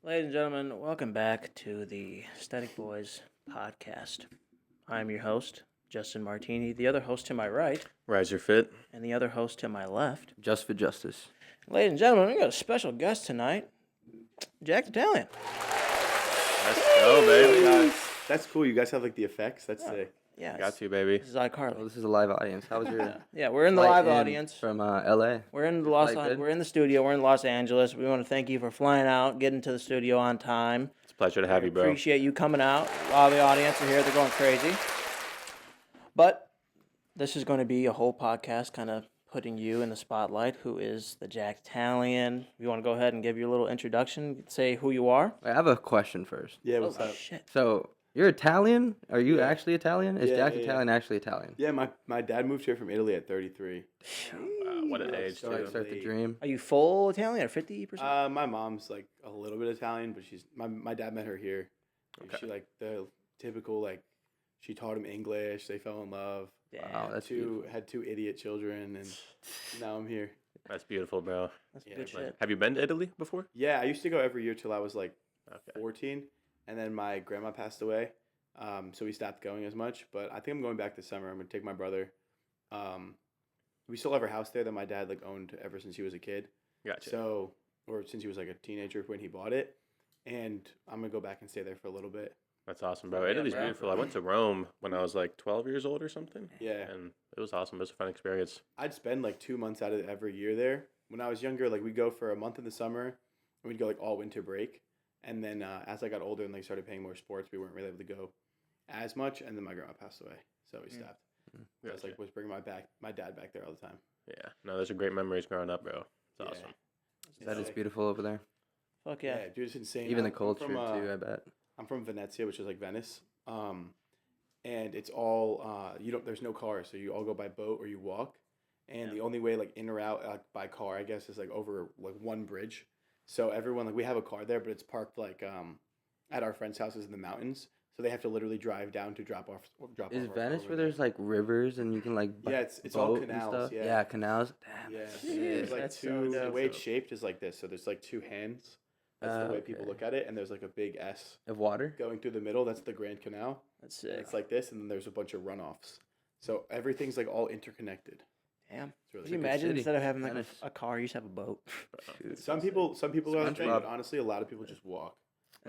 Ladies and gentlemen, welcome back to the Stheticboys podcast. I'm your host, Justin Martini. The other host to my right, Riser Fit, and the other host to my left, Just for Justice. Ladies and gentlemen, we got a special guest tonight, Jack the Italian. Let's go, baby. That's cool. You guys have like the effects. That's sick. Yeah, Got to, baby. This is iCarly. Oh, this is a live audience. How was your Yeah, we're in the flight live in audience. from LA? We're in the We're in the studio. We're in Los Angeles. We want to thank you for flying out, getting to the studio on time. It's a pleasure to have you, bro. Appreciate you coming out. All the audience are here. They're going crazy. But this is going to be a whole podcast kind of putting you in the spotlight. Who is the Jack Italian? You want to go ahead and give your little introduction, say who you are? Wait, I have a question first. Yeah, what's up? Shit. So, you're Italian? Are you Yeah. actually Italian? Is Yeah, Jack yeah. Italian actually Italian? Yeah, my dad moved here from Italy at 33. Wow, what an age, So I too. start the dream. Are you full Italian or 50%? My mom's like a little bit Italian, but my dad met her here. Okay. She like the typical like she taught him English. They fell in love. Wow, that's beautiful. Had two idiot children, and now I'm here. That's beautiful, bro. That's Yeah, good but- shit. Have you been to Italy before? Yeah, I used to go every year till I was like Okay. 14, and then my grandma passed away, so we stopped going as much. But I think I'm going back this summer. I'm gonna take my brother. We still have our house there that my dad like owned ever since he was a kid. Gotcha. So, or since he was like a teenager when he bought it, and I'm gonna go back and stay there for a little bit. That's awesome, bro. Yeah, Italy's bro. beautiful. I went to Rome when I was like 12 years old or something. Yeah, And it was awesome. It was a fun experience. I'd spend like 2 months out of every year there. When I was younger, like we'd go for a month in the summer, and we'd go like all winter break. And then as I got older and like started playing more sports, we weren't really able to go as much. And then my grandma passed away, so we stopped. I was Gotcha. like was bringing my dad back there all the time. Yeah. No, those are great memories growing up, bro. It's Yeah. awesome. That is sick. beautiful over there. Fuck yeah. Yeah, dude, it's insane. Even the I'm culture, from, too, I bet. I'm from Venezia, which is like Venice. And it's all there's no cars, so you all go by boat or you walk. And the only way like in or out by car, I guess, is like over like one bridge. So everyone like we have a car there, but it's parked like at our friends' houses in the mountains. So they have to literally drive down to drop off. Is our Venice car where there. there's like rivers and you can like Yeah, it's all boat and canals, stuff? yeah. Yeah, canals. Damn. Yeah, that's there's sick. like That's so two. The dope. way it's shaped is like this. So there's like two hands. That's the way people Okay. look at it, and there's like a big S Of water? going through the middle. That's the Grand Canal. That's And sick. it's like this, and then there's a bunch of runoffs. So everything's like all interconnected. Damn. It's really Can you good. imagine city. instead of having like Venice. a car, you just have a boat? Dude, Some people go on the train, but SpongeBob. honestly, a lot of people just walk.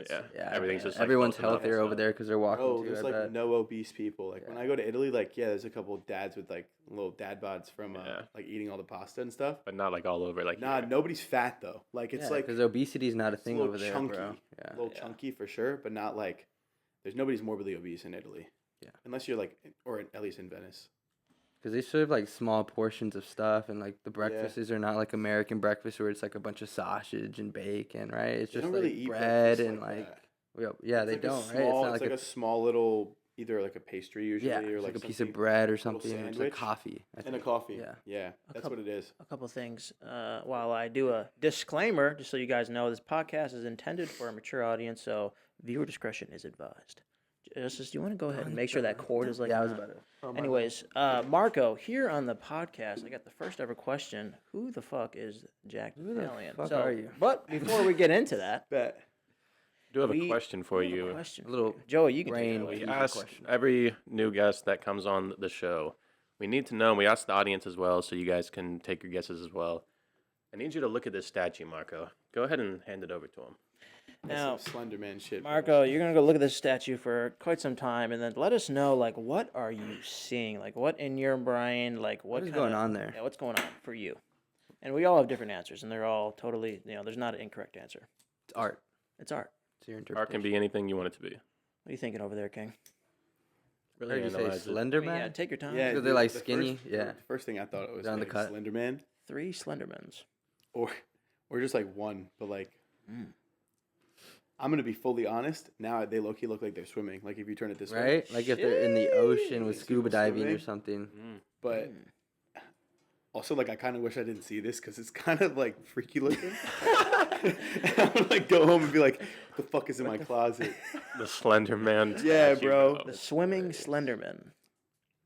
Yeah. Yeah, Everything's just like everyone's built up, healthier so- over there because they're walking Oh, too, there's I like bet. no obese people. Like when Yeah. I go to Italy, like there's a couple of dads with like little dad bods from Yeah. like eating all the pasta and stuff. But not like all over. Like Nah, here. nobody's fat though. Like it's like because obesity is not a it's thing little over there, chunky, bro. a Yeah. little chunky for sure, but not like there's nobody's morbidly obese in Italy. Yeah. Unless you're like, or at least in Venice. Because they serve like small portions of stuff, and like the breakfasts are not like American breakfast where it's like a bunch of sausage and bacon, right? It's They just don't like really eat bread breakfast and like, that. yeah, It's they like a don't, right? small- It's not it's like like a small little, either like a pastry usually, yeah, or it's like like a piece something- of bread or little something. Or it's like sandwich coffee. I and a think. coffee. Yeah. Yeah, that's couple- what it is. A couple things. While I do a disclaimer, just so you guys know, this podcast is intended for a mature audience, so viewer discretion is advised. Justice, do you want to go ahead and make sure that cord is like? Yeah, I was about to. Anyways, Marco, here on the podcast, I got the first ever question: who the fuck is Jack the Who the Italian? fuck So, are you? But before we get into that, Bet. I do have a we- question for I have a you. question A little for you. Joey, you can take it brain away. We Easy ask question. every new guest that comes on the show. We need to know, and we ask the audience as well, so you guys can take your guesses as well. I need you to look at this statue, Marco. Go ahead and hand it over to him. Now, That's some Slender Man shit. Marco, you're gonna go look at this statue for quite some time, and then let us know, like, what are you seeing? Like, what in your brain? Like, What is kinda- going on there? Yeah, what's going on for you? And we all have different answers, and they're all totally, there's not an incorrect answer. It's art. It's art. It's your Art interpretation. can be anything you want it to be. What are you thinking over there, King? I heard you say analyze it. Slender Yeah, Man? take your time. Yeah, Because they're, dude, like, the skinny, First, yeah. The first thing I thought it was They're on the like cut. Slender Man, 3 Slendermans. or just like one, but like. Mm. I'm gonna be fully honest. Now they low key look like they're swimming. Like if you turn it this way, Right? Like if they're in the ocean with Shit. scuba diving or Swimming. something. Mm. but Also, like, I kind of wish I didn't see this because it's kind of like freaky looking. I would like go home and be like, "What the fuck is in my closet?" The Slender Man. Yeah, statue, bro. The swimming Slenderman.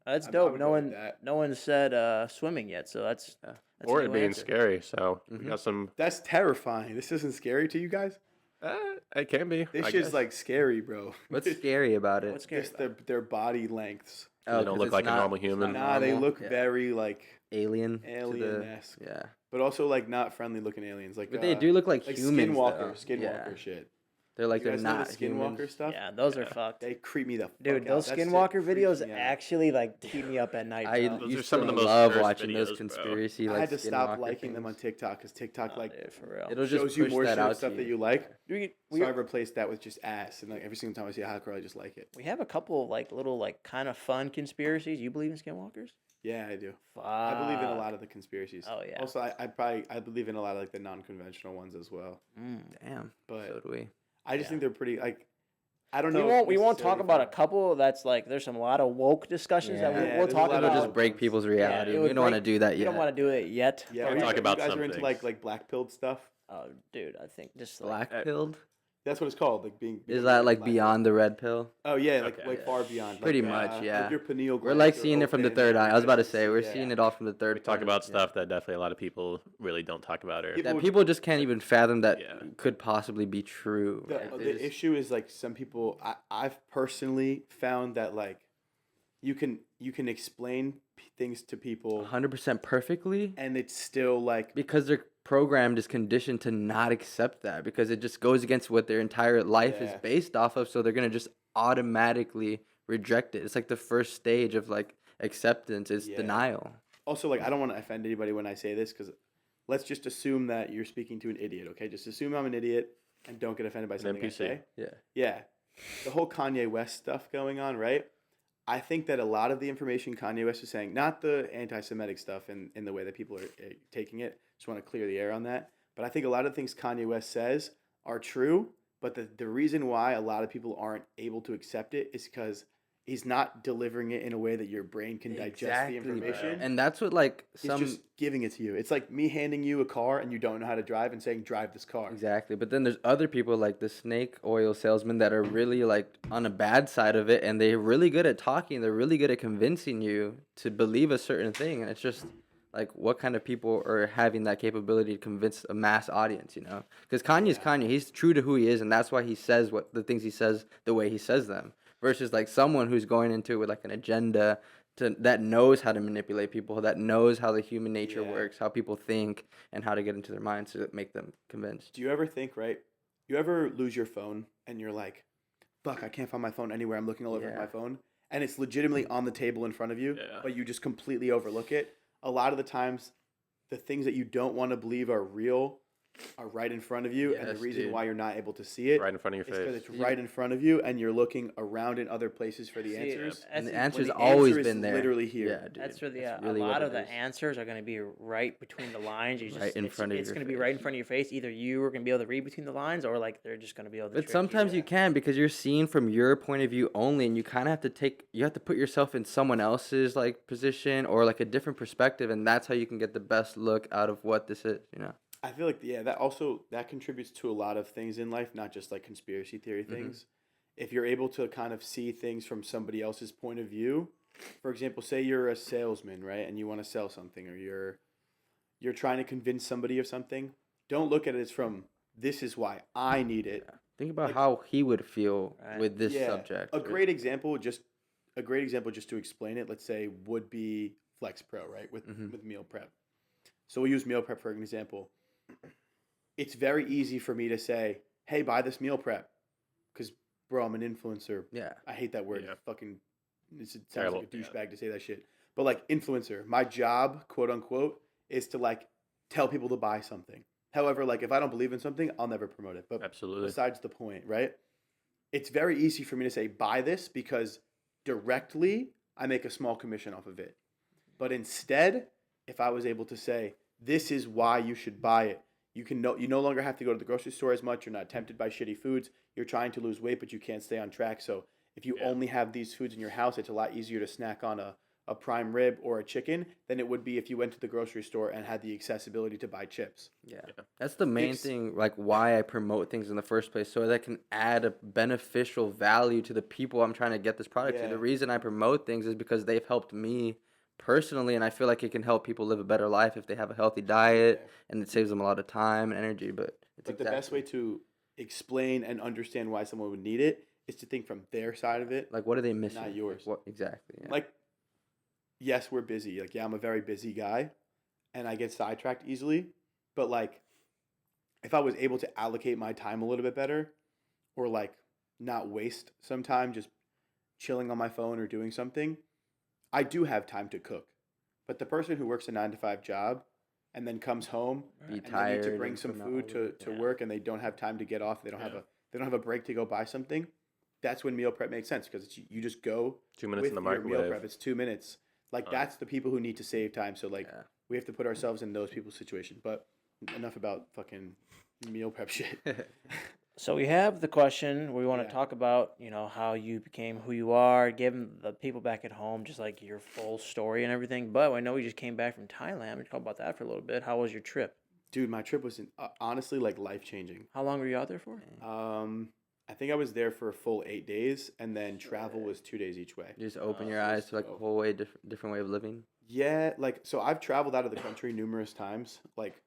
That's I dope. would No go with one, that. no one said swimming yet, so that's a Or it new being answer. scary. So we Mhm. got some. That's terrifying. This isn't scary to you guys. It can be. This I shit's guess. like scary, bro. What's scary about it? What's scary? Just about their body lengths. They don't 'cause look it's like a not- normal it's not human. Nah, they normal. look Yeah. very like alien. alien-esque, Yeah. but also like not friendly looking aliens. Like, But they do look like, like humans. skinwalker, though. skinwalker Yeah. shit. They're like You they're guys know not the skinwalker humans. stuff? Yeah, those are Yeah. fucked. They creep me the fuck Dude, out. those That shit skinwalker freaks videos me out. actually like keep me up at night, I bro. Those are used some to of the most love cursed watching videos, those bro. conspiracy. I Like, had to stop skinwalker liking them on things. TikTok because TikTok Oh, like dude, for real. It'll shows just you push more that shit out of stuff to that you. you like. We, So I replaced that with just ass, and like every single time I see a hot girl, I just like it. we have a couple of like little like kind of fun conspiracies. You believe in skinwalkers? Yeah, I do. Fuck. I believe in a lot of the conspiracies. Oh, yeah. Also, I believe in a lot of like the non-conventional ones as well. Damn. But So do we. I just Yeah. think they're pretty like. I don't We know. won't. We won't necessarily talk about a if couple. That's like there's some lot of woke discussions that Yeah, we'll there's a talk lot of about. It'll just break people's reality. it we would don't want to break- do that We yet. don't want to do it yet. Yeah, but We'll are talk you about guys some are into things. like black pilled stuff. Oh, dude, I think just Black like pilled? That's what it's called. Like being. Is that like black pilled. beyond the red pill? Oh yeah, like Okay. like far beyond. Pretty like, much, yeah. Like your pineal We're glands like are seeing it from the open third and eye. I was about to just- say we're yeah. seeing it all from the third. We talk part. about Yeah. stuff that definitely a lot of people really don't talk about. Or People- that people just can't even fathom that Yeah. could possibly be true. The, Like, they the just- issue is like some people. I've personally found that like you can explain things to people 100% perfectly and it's still like because they're programmed is conditioned to not accept that because it just goes against what their entire life is Yeah. based off of, so they're going to just automatically reject it. It's like the first stage of like acceptance is Yeah. denial. also like I don't want to offend anybody when I say this because let's just assume that you're speaking to an idiot. Okay, just assume I'm an idiot and don't get offended by something I NPC. say. Yeah. Yeah, the whole Kanye West stuff going on, right? I think that a lot of the information Kanye West is saying, not the anti-Semitic stuff in the way that people are taking it, just want to clear the air on that. But I think a lot of things Kanye West says are true, but the reason why a lot of people aren't able to accept it is because he's not delivering it in a way that your brain can digest the bro. information. And that's what like He's some just giving it to you. It's like me handing you a car and you don't know how to drive and saying, drive this car. Exactly. But then there's other people like the snake oil salesman that are really like on a bad side of it and they're really good at talking. They're really good at convincing you to believe a certain thing. And it's just like what kind of people are having that capability to convince a mass audience, you know? Because Kanye's Kanye. He's true to who he is. And that's why he says what the things he says the way he says them. Versus like someone who's going into it with like an agenda that knows how to manipulate people, that knows how the human nature Yeah. works, how people think, and how to get into their minds to make them convinced. Do you ever think, right? You ever lose your phone and you're like, fuck, I can't find my phone anywhere. I'm looking all over Yeah. my phone. And it's legitimately on the table in front of you, Yeah. but you just completely overlook it. A lot of the times, the things that you don't want to believe are real are right in front of you. And the Yes, reason dude. why you're not able to see it right in front of is your because face. it's right in front of you and you're looking around in other places for the See, answers. And the that's- answer's the always answer is been there. literally here. Yeah, dude. That's really That's a really lot what of it the is. answers are going to be right between the lines. You just, Right in front of it's your going to be face. right in front of your face. Either you are going to be able to read between the lines, or like they're just going to be able to. But trick sometimes you. you can because you're seeing from your point of view only, and you kind of have to put yourself in someone else's like position or like a different perspective, and that's how you can get the best look out of what this is, you know. I feel like that contributes to a lot of things in life, not just like conspiracy theory things. If you're able to kind of see things from somebody else's point of view, for example, say you're a salesman, right, and you want to sell something, or you're trying to convince somebody of something. Don't look at it as from this is why I need it. Think about Like- how he would feel Right. with this Yeah, subject. A great example, just to explain it, let's say would be Flex Pro, right, with meal prep. So we'll use meal prep for an example. It's very easy for me to say, hey, buy this meal prep. Because, bro, I'm an influencer. Yeah. I hate that word. Yeah. Fucking, it sounds Terrible. like a douchebag to say that shit. But, like, influencer, my job, quote unquote, is to, like, tell people to buy something. However, like, if I don't believe in something, I'll never promote it. But Absolutely. besides the point, right? It's very easy for me to say, buy this, because directly I make a small commission off of it. But instead, if I was able to say, this is why you should buy it, you no longer have to go to the grocery store as much. You're not tempted by shitty foods. You're trying to lose weight, but you can't stay on track. So if you only have these foods in your house, it's a lot easier to snack on a a prime rib or a chicken than it would be if you went to the grocery store and had the accessibility to buy chips. Yeah. That's the main Ex- thing, like why I promote things in the first place, so that can add a beneficial value to the people I'm trying to get this product to. Yeah. The reason I promote things is because they've helped me personally, and I feel like it can help people live a better life if they have a healthy diet, Yeah. and it saves them a lot of time and energy. But it's But the best way to explain and understand why someone would need it is to think from their side of it, like, what are they missing? not yours. What exactly? Yeah. Like, yes, we're busy. Like, yeah, I'm a very busy guy, and I get sidetracked easily. But like, if I was able to allocate my time a little bit better, or like not waste some time just chilling on my phone or doing something, I do have time to cook. But the person who works a 9 to 5 job and then comes home Be and they need tired to and bring some from food to Yeah. work and they don't have time to get off, they don't have Yeah. a break to go buy something. That's when meal prep makes sense because you just go 2 minutes with in the your meal microwave. prep. It's 2 minutes. Like that's the people who need to save time. So like Yeah. we have to put ourselves in those people's situation. But enough about fucking meal prep shit. So we have the question. We want to Yeah. talk about, how you became who you are, give the people back at home just like your full story and everything. But I know we just came back from Thailand. We talk about that for a little bit. How was your trip? Dude, my trip was honestly like life changing. How long were you out there for? I think I was there for a full 8 days, and then travel was 2 days each way. You just open Oh, your so eyes to like a dope. whole way different way of living. Yeah, like so I've traveled out of the country numerous times. Like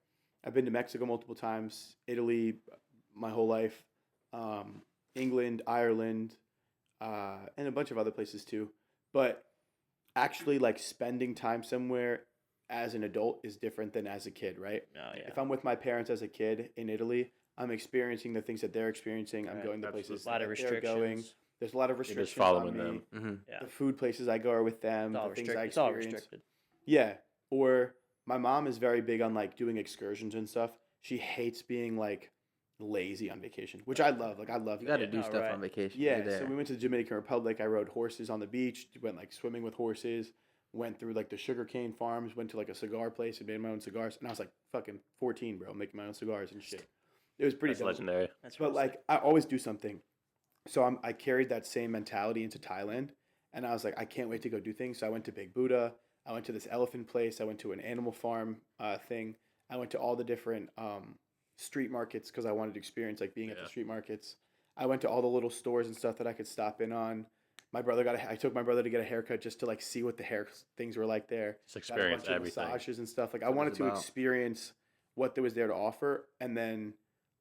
I've been to Mexico multiple times, Italy my whole life, England, Ireland, and a bunch of other places too. But actually like spending time somewhere as an adult is different than as a kid, right? Oh, yeah. If I'm with my parents as a kid in Italy, I'm experiencing the things that they're experiencing. I'm Right. going to Absolutely. places A lot of that they're going. restrictions. There's a lot of You're restrictions just following on me. them. Mm-hmm. Yeah. The food places I go are with them. It's all The things I restricted. It's all experience. restricted. Yeah. Or my mom is very big on like doing excursions and stuff. She hates being like lazy on vacation, which I love. Like I love You that. got to do Oh, stuff right. on vacation. Yeah, You're there. so we went to the Dominican Republic. I rode horses on the beach, went like swimming with horses, went through like the sugarcane farms, went to like a cigar place and made my own cigars. And I was like fucking 14, bro, making my own cigars and shit. It was pretty That's dope. legendary. That's But real like sick. I always do something. So I carried that same mentality into Thailand, and I was like, I can't wait to go do things. So I went to Big Buddha. I went to this elephant place. I went to an animal farm thing. I went to all the different street markets because I wanted to experience like being at Yeah. the street markets. I went to all the little stores and stuff that I could stop in on. I took my brother to get a haircut just to like see what the hair things were like there. Just Got a experience bunch of everything. massages and stuff. Like I That's what wanted it's to about. experience what there was there to offer, and then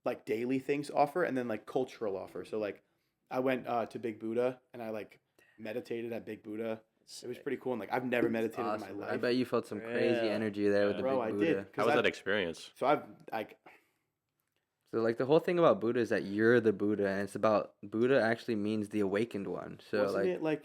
like daily things offer, and then like cultural offer. So like I went to Big Buddha and I like meditated at Big Buddha. It was pretty cool, and like I've never meditated Awesome. in my I life. bet you felt some crazy Yeah. energy there with the Bro, big I Buddha. did. How 'cause was I've- that experience? So I've like So like the whole thing about Buddha is that you're the Buddha, and it's about Buddha actually means the awakened one. So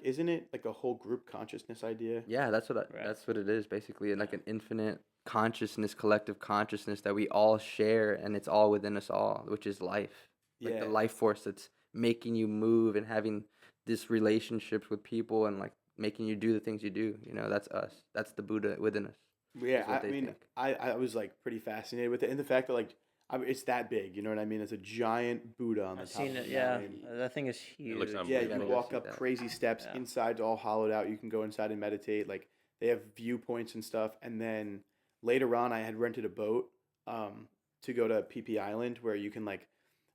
isn't it like a whole group consciousness idea? yeah, that's Right. that's what it is basically, like an infinite consciousness, collective consciousness that we all share, and it's all within us all, which is life, like the Yeah. life force that's making you move and having this relationships with people and like making you do the things you do. You know, that's us. That's the Buddha within us. Yeah, is what I they mean, think. I was like pretty fascinated with it, and the fact that like it's that big, you know what I mean? It's a giant Buddha on the I've top seen of it. the Yeah, mountain. that thing is huge. looks Yeah, unbelievable. you gotta go walk see up that. crazy steps. Yeah. Inside's all hollowed out. You can go inside and meditate. Like they have viewpoints and stuff. And then later on, I had rented a boat to go to PP Island, where you can like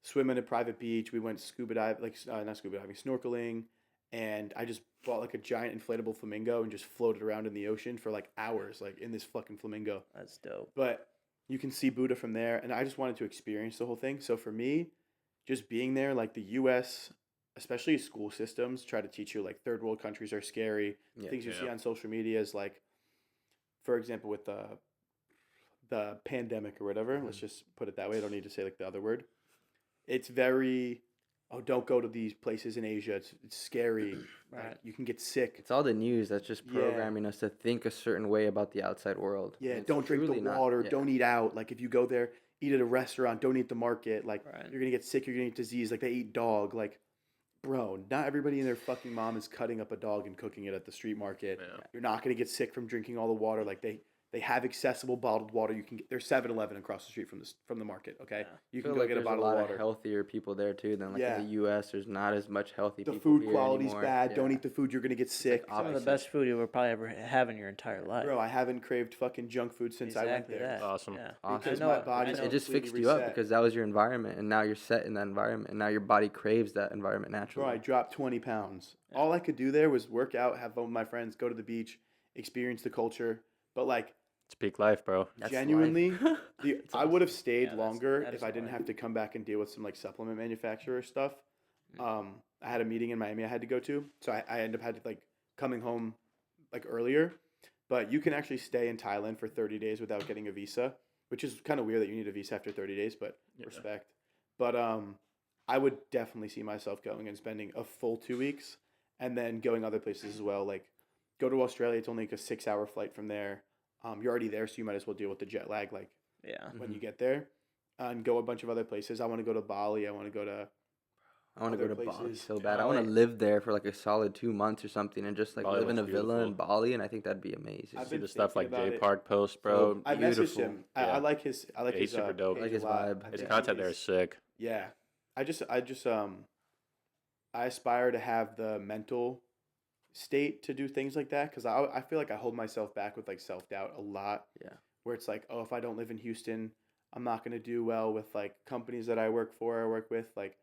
swim in a private beach. We went scuba dive, like not scuba diving, snorkeling, and I just bought like a giant inflatable flamingo and just floated around in the ocean for like hours, like in this fucking flamingo. That's dope. But you can see Buddha from there, and I just wanted to experience the whole thing. So for me, just being there, like the U.S., especially school systems, try to teach you like third world countries are scary. Yeah. Things you see Yeah. on social media is like, for example, with the pandemic or whatever. Let's just put it that way. I don't need to say like the other word. It's very, oh, don't go to these places in Asia. It's scary. Right. Like, you can get sick. It's all the news that's just Yeah. programming us to think a certain way about the outside world. Yeah, and it's don't drink the truly not. water. Yeah. Don't eat out. Like if you go there, eat at a restaurant. Don't eat the market. Like Right. you're gonna get sick. You're gonna get disease. Like they eat dog. Like, bro, not everybody and their fucking mom is cutting up a dog and cooking it at the street market. Yeah. You're not gonna get sick from drinking all the water. Like they They have accessible bottled water. You can get there's 7-Eleven across the street from the market. Okay, Yeah. you I can feel go like get a there's bottle lot of of water. healthier people there too than like Yeah. in the U.S. There's not as much healthy The people food here quality's anymore. bad. Don't Yeah. eat the food. You're gonna get sick. like Some of the opposite. best food you will probably ever have in your entire life. Bro, I haven't craved fucking junk food since I went Exactly there. that. Awesome. Yeah. Awesome. Because I know my it. body's I know It just completely fixed you up reset. because that was your environment, and now you're set in that environment, and now your body craves that environment Bro, naturally. I dropped 20 pounds. Yeah. All I could do there was work out, have fun with my friends, go to the beach, experience the culture. But like It's peak life, bro. That's genuinely, life. I would have stayed Yeah, that's- longer that is if I didn't life. have to come back and deal with some like supplement manufacturer stuff. I had a meeting in Miami I had to go to, so I ended up had to like coming home like earlier. But you can actually stay in Thailand for 30 days without getting a visa, which is kind of weird that you need a visa after 30 days, but Yeah. respect. But I would definitely see myself going and spending a full 2 weeks and then going other places as well. Like go to Australia, it's only like a 6-hour flight from there. You're already there, so you might as well deal with the jet lag like Yeah. when you get there, and go a bunch of other places. I want to go to Bali. I want to go to I want to go other to Bali places. so bad. I want to Bali. live there for like a solid 2 months or something, and just like Bali live in a looks villa in beautiful. Bali, and I think that'd be amazing. I've See been the stuff like thinking J about it. Park post, bro. I messaged Beautiful. him. I Yeah. like his. I like Yeah, his. he's super dope. page Like a his lot. vibe. I His think content there he's- is sick. Yeah, I aspire to have the mental state to do things like that because I feel like I hold myself back with like self doubt a lot. Yeah. Where it's like, oh, if I don't live in Houston, I'm not gonna do well with like companies that I work for or work with. Like,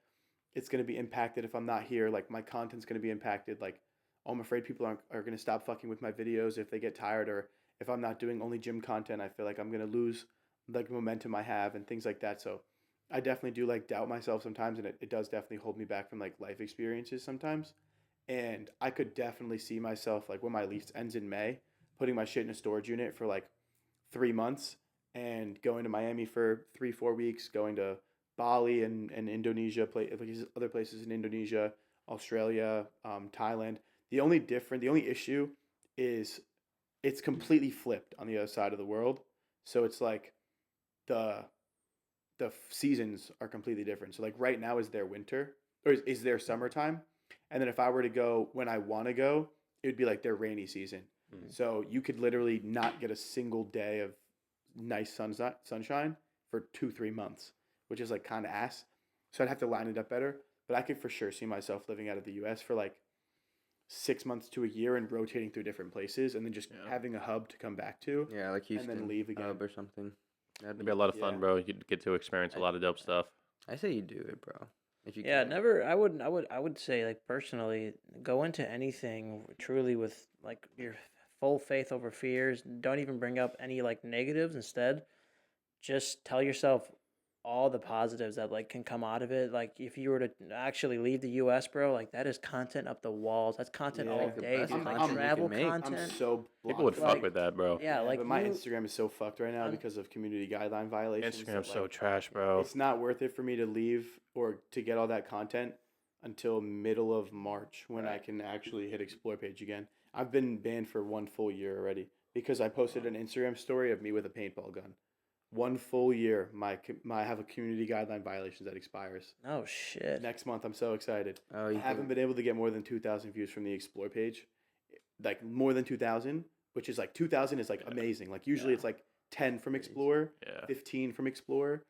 it's gonna be impacted if I'm not here. Like, my content's gonna be impacted. Like, oh, I'm afraid people are gonna stop fucking with my videos if they get tired, or if I'm not doing only gym content, I feel like I'm gonna lose like momentum I have and things like that. So I definitely do like doubt myself sometimes, and it does definitely hold me back from like life experiences sometimes. And I could definitely see myself like when my lease ends in May, putting my shit in a storage unit for like 3 months and going to Miami for 3-4 weeks, going to Bali and Indonesia, other places in Indonesia, Australia, Thailand. The only issue is it's completely flipped on the other side of the world. So it's like the seasons are completely different. So like right now is their winter or is their summertime, and then if I were to go when I want to go, it would be like their rainy season. Mhm. So you could literally not get a single day of nice sunshine for 2-3 months, which is like kind of ass. So I'd have to line it up better. But I could for sure see myself living out of the U.S. for like 6 months to a year and rotating through different places, and then just Yeah. having a hub to come back to. Yeah, like And then Houston leave again. hub or something. It'd be a lot of fun, Yeah. bro. You'd get to experience a lot of dope stuff. I say you do it, bro. If you Yeah, can. never. I would say like personally, go into anything truly with like your full faith over fears. Don't even bring up any like negatives. Instead, just tell yourself all the positives that like can come out of it. Like if you were to actually leave the U.S., bro, like that is content up the walls. That's content Yeah. all Like the day. best dude. Like content you travel can make. I'm I'm content. so People would blocked fuck Like- with that, bro. Yeah, like but my you- Instagram is so fucked right now Un- because of community guideline violations. that, Instagram's so like, trash, bro. It's not worth it for me to leave or to get all that content until middle of March when I Right. can actually hit explore page again. I've been banned for 1 full year already because I posted an Instagram story of me with a paintball gun. 1 full year, I have a community guideline violation that expires Oh shit. next month. I'm so excited. Oh, I you haven't been able to get more than 2,000 views from the explore page, like more than 2,000, which is like 2,000 is like amazing. Like usually Yeah. it's like 10 from explore, Yeah. 15 from explore,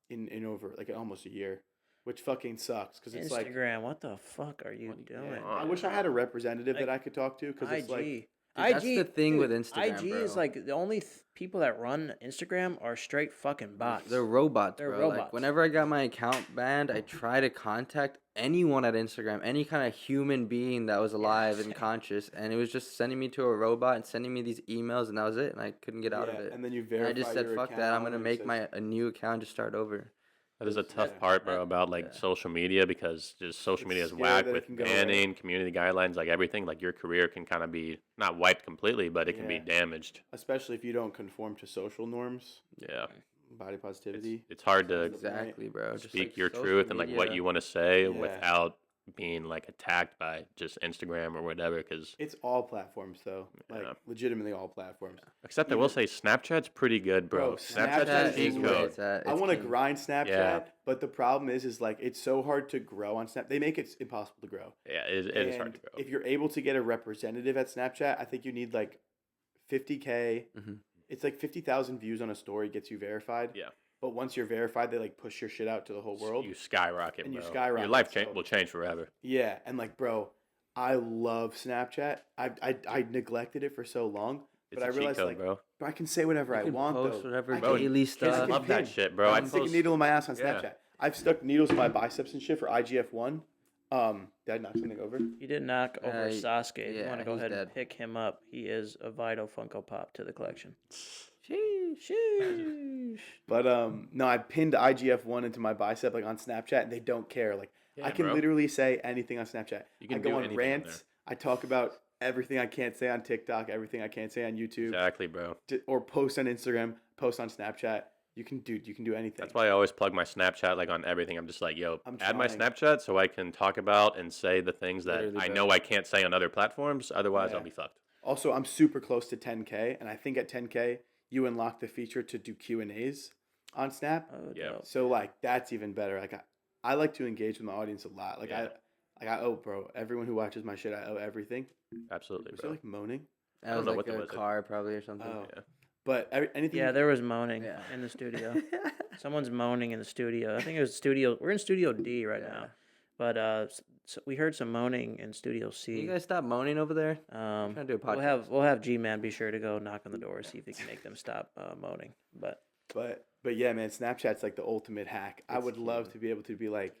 in over like almost a year, which fucking sucks because it's like Instagram, what the fuck are you What are you doing? doing? I wish I had a representative that Like, I could talk to because it's like IG. that's the thing with dude, Instagram, IG is bro. like the only people that run Instagram are straight fucking bots. They're robots, They're bro. Like robots. whenever I got my account banned, I try to contact anyone at Instagram, any kind of human being that was alive and same. conscious, and it was just sending me to a robot and sending me these emails, and that was it. And I couldn't get out of yeah, it. and then you And verify I just said, your "Fuck that! I'm account, gonna and it make says- a new account to start over." That is a It's- tough yeah. part, bro, about like Yeah. social media because just social It's media is scary whack that it with can go away. banning, community guidelines, like everything. Like your career can kind of be not wiped completely, but it can be Yeah. damaged. especially if you don't conform to social norms, Yeah, body it's, positivity. it's hard to Exactly, bro. Just speak like your social truth and like what media. you want to say Yeah. without being like attacked by just Instagram or whatever. Because It's all platforms though, like Yeah. legitimately all platforms. except I will say Snapchat's pretty good, bro. Bro, Snapchat's Snapchat cheat is where code. it's at. I It's want to king. grind Snapchat, Yeah. but the problem is like it's so hard to grow on Snap. They make it impossible to grow. Yeah, it is hard And to grow. if you're able to get a representative at Snapchat, I think you need like 50K. Mm-hmm. It's like 50,000 views on a story gets you verified. Yeah. But once you're verified, they like push your shit out to the whole world. You skyrocket, And you bro. skyrocket, Your life so- will change forever. Yeah, and like, bro, I love Snapchat. I neglected it for so long, It's but I a cheat realized code, like, bro. I can say whatever I You can want post though. whatever I Bro, daily kids stuff. I can love that ping. shit, bro. I I can stick a post. needle in my ass on Yeah. Snapchat. I've stuck needles in my biceps and shit for IGF-1. Did I knock something over? You did knock over Sasuke. If you yeah, want to go he's ahead and dead. pick him up, he is a vital Funko Pop to the collection. Sheesh. Sheesh. But no, I pinned IGF-1 into my bicep like on Snapchat, and they don't care. Like Yeah, I can bro. literally say anything on Snapchat. You can I go do on anything on rants. I talk about everything I can't say on TikTok, everything I can't say on YouTube, Exactly, bro. or post on Instagram, post on Snapchat. You can do anything. That's why I always plug my Snapchat like on everything. I'm just like, yo, I'm add my trying. Snapchat so I can talk about and say the things that Literally, I bro. know I can't say on other platforms. Otherwise, Yeah. I'll be fucked. Also, I'm super close to 10K, and I think at 10K you unlock the feature to do Q&As on Snap. Oh, Yeah. dope. So like that's even better. Like I like to engage with my audience a lot. Like Yeah. I owe, bro. Everyone who watches my shit, I owe everything. Absolutely, Was there bro. like moaning? That don't was know like what a was it. car probably or something. Oh. Yeah. But anything. Yeah, there was moaning Yeah. in the studio. Someone's moaning in the studio. I think it was studio. We're in Studio D right Yeah. now, but so we heard some moaning in Studio Can C. you guys stop moaning over there? I'm trying to do a podcast. We'll have G-Man be sure to go knock on the door, see if he can make them stop moaning. But But yeah, man, Snapchat's like the ultimate hack. I It's would love huge. to be able to be like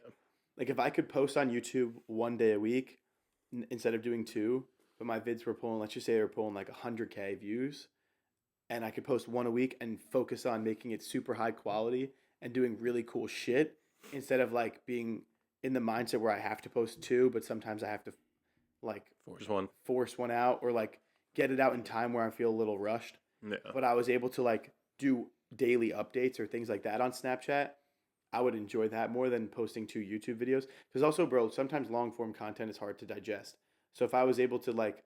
if I could post on YouTube one day a week instead of doing two, but my vids were pulling, let's just say they were pulling like 100K views, and I could post one a week and focus on making it super high quality and doing really cool shit instead of like being in the mindset where I have to post two, but sometimes I have to like force one out or like get it out in time where I feel a little rushed. Yeah. But I was able to like do daily updates or things like that on Snapchat. I would enjoy that more than posting 2 YouTube videos. Because also, bro, sometimes long form content is hard to digest. So if I was able to like,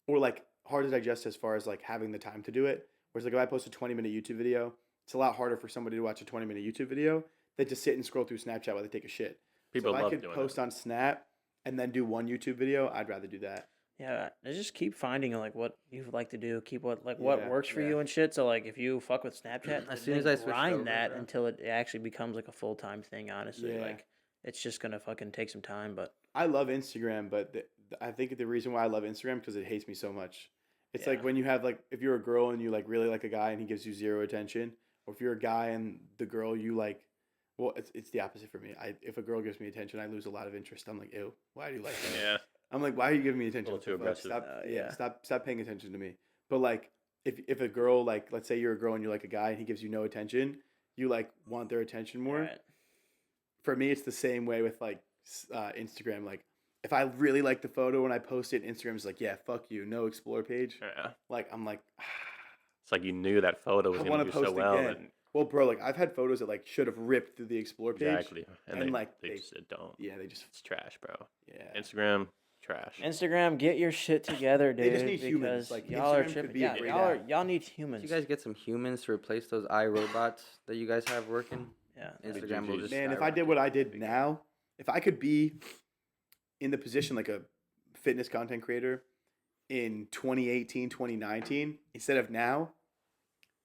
or like hard to digest as far as like having the time to do it. Whereas like if I post a 20-minute YouTube video, it's a lot harder for somebody to watch a 20-minute YouTube video than to sit and scroll through Snapchat while they take a shit. People so if love I could doing post that. on Snap and then do one YouTube video, I'd rather do that. yeah, I just keep finding like what you like to do, keep what what Yeah, works for yeah. you and shit. So like if you fuck with Snapchat, As soon as then I switched grind over, that bro. until it actually becomes like a full-time thing. Honestly, Yeah. like it's just gonna fucking take some time, but I love Instagram, but I think the reason why I love Instagram because it hates me so much. It's like Yeah. when you have like if you're a girl and you like really like a guy and he gives you zero attention, or if you're a guy and the girl you like, well, it's the opposite for me. If a girl gives me attention, I lose a lot of interest. I'm like, ew, why do you like that? Yeah. I'm like, why are you giving me attention? little too What the fuck? aggressive. Stop, Yeah. stop paying attention to me. But like, if a girl like, let's say you're a girl and you like a guy and he gives you no attention, you like want their attention more. Right. For me, it's the same way with like Instagram. Like, if I really like the photo and I post it, Instagram's like, yeah, fuck you, no explore page. Yeah. Like, I'm like, It's like you knew that photo was I going want to to do so post well. again. And Well, bro, like I've had photos that like should have ripped through the explore page. exactly. And, And, they, like, they they- just don't. Yeah, they just It's trash, bro. yeah. Instagram, trash. Instagram, get your shit together, dude. They just need humans, because like, y'all are Instagram could tripping. be a Yeah, great y'all app. y'all need Did humans. you guys get some humans to replace those iRobots that you guys have working? yeah. Instagram will just Man, if I did what I did now, if I could be in the position like a fitness content creator in 2018, 2019, instead of now,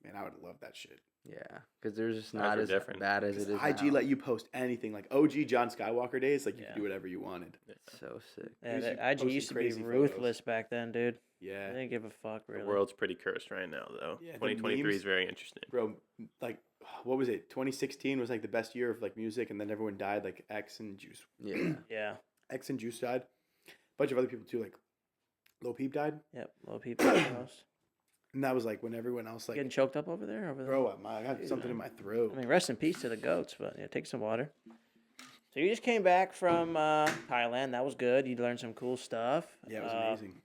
man, I would love that shit. Yeah, because they're just Guys not are as different. bad as it is IG now. let you post anything. Like OG John Skywalker days, like you Yeah. could do whatever you wanted. So sick. Yeah, Used to the IG post used some to be crazy photos. ruthless back then, dude. I Yeah. didn't give a fuck, The really. world's pretty cursed right now, though. Yeah, the 2023 memes- is very interesting. Bro, like, what was it? 2016 was like the best year of like music, and then everyone died. Like X and Juice. Yeah. Yeah. X and Juice died. A bunch of other people too, like Lil Peep died. Yep. Low people in the house. And that was like when everyone else like, Getting choked up over there? bro, I got something in my throat. I mean, rest in peace to the goats, but yeah, take some water. So you just came back from Thailand. That was good. You learned some cool stuff. Yeah, it was amazing.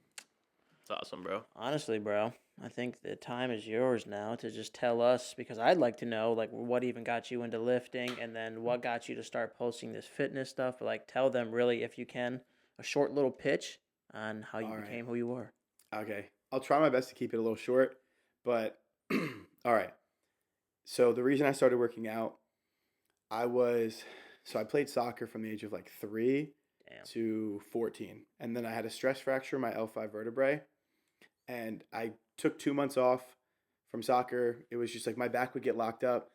It's awesome, bro. Honestly, bro, I think the time is yours now to just tell us, because I'd like to know, like, what even got you into lifting, and then what got you to start posting this fitness stuff. But like, tell them really, if you can, a short little pitch on how you All right. became who you were. Okay. I'll try my best to keep it a little short, but all right. So the reason I started working out, I played soccer from the age of like 3 Damn. to 14. And then I had a stress fracture in my L5 vertebrae. And I took 2 months off from soccer. It was just like my back would get locked up.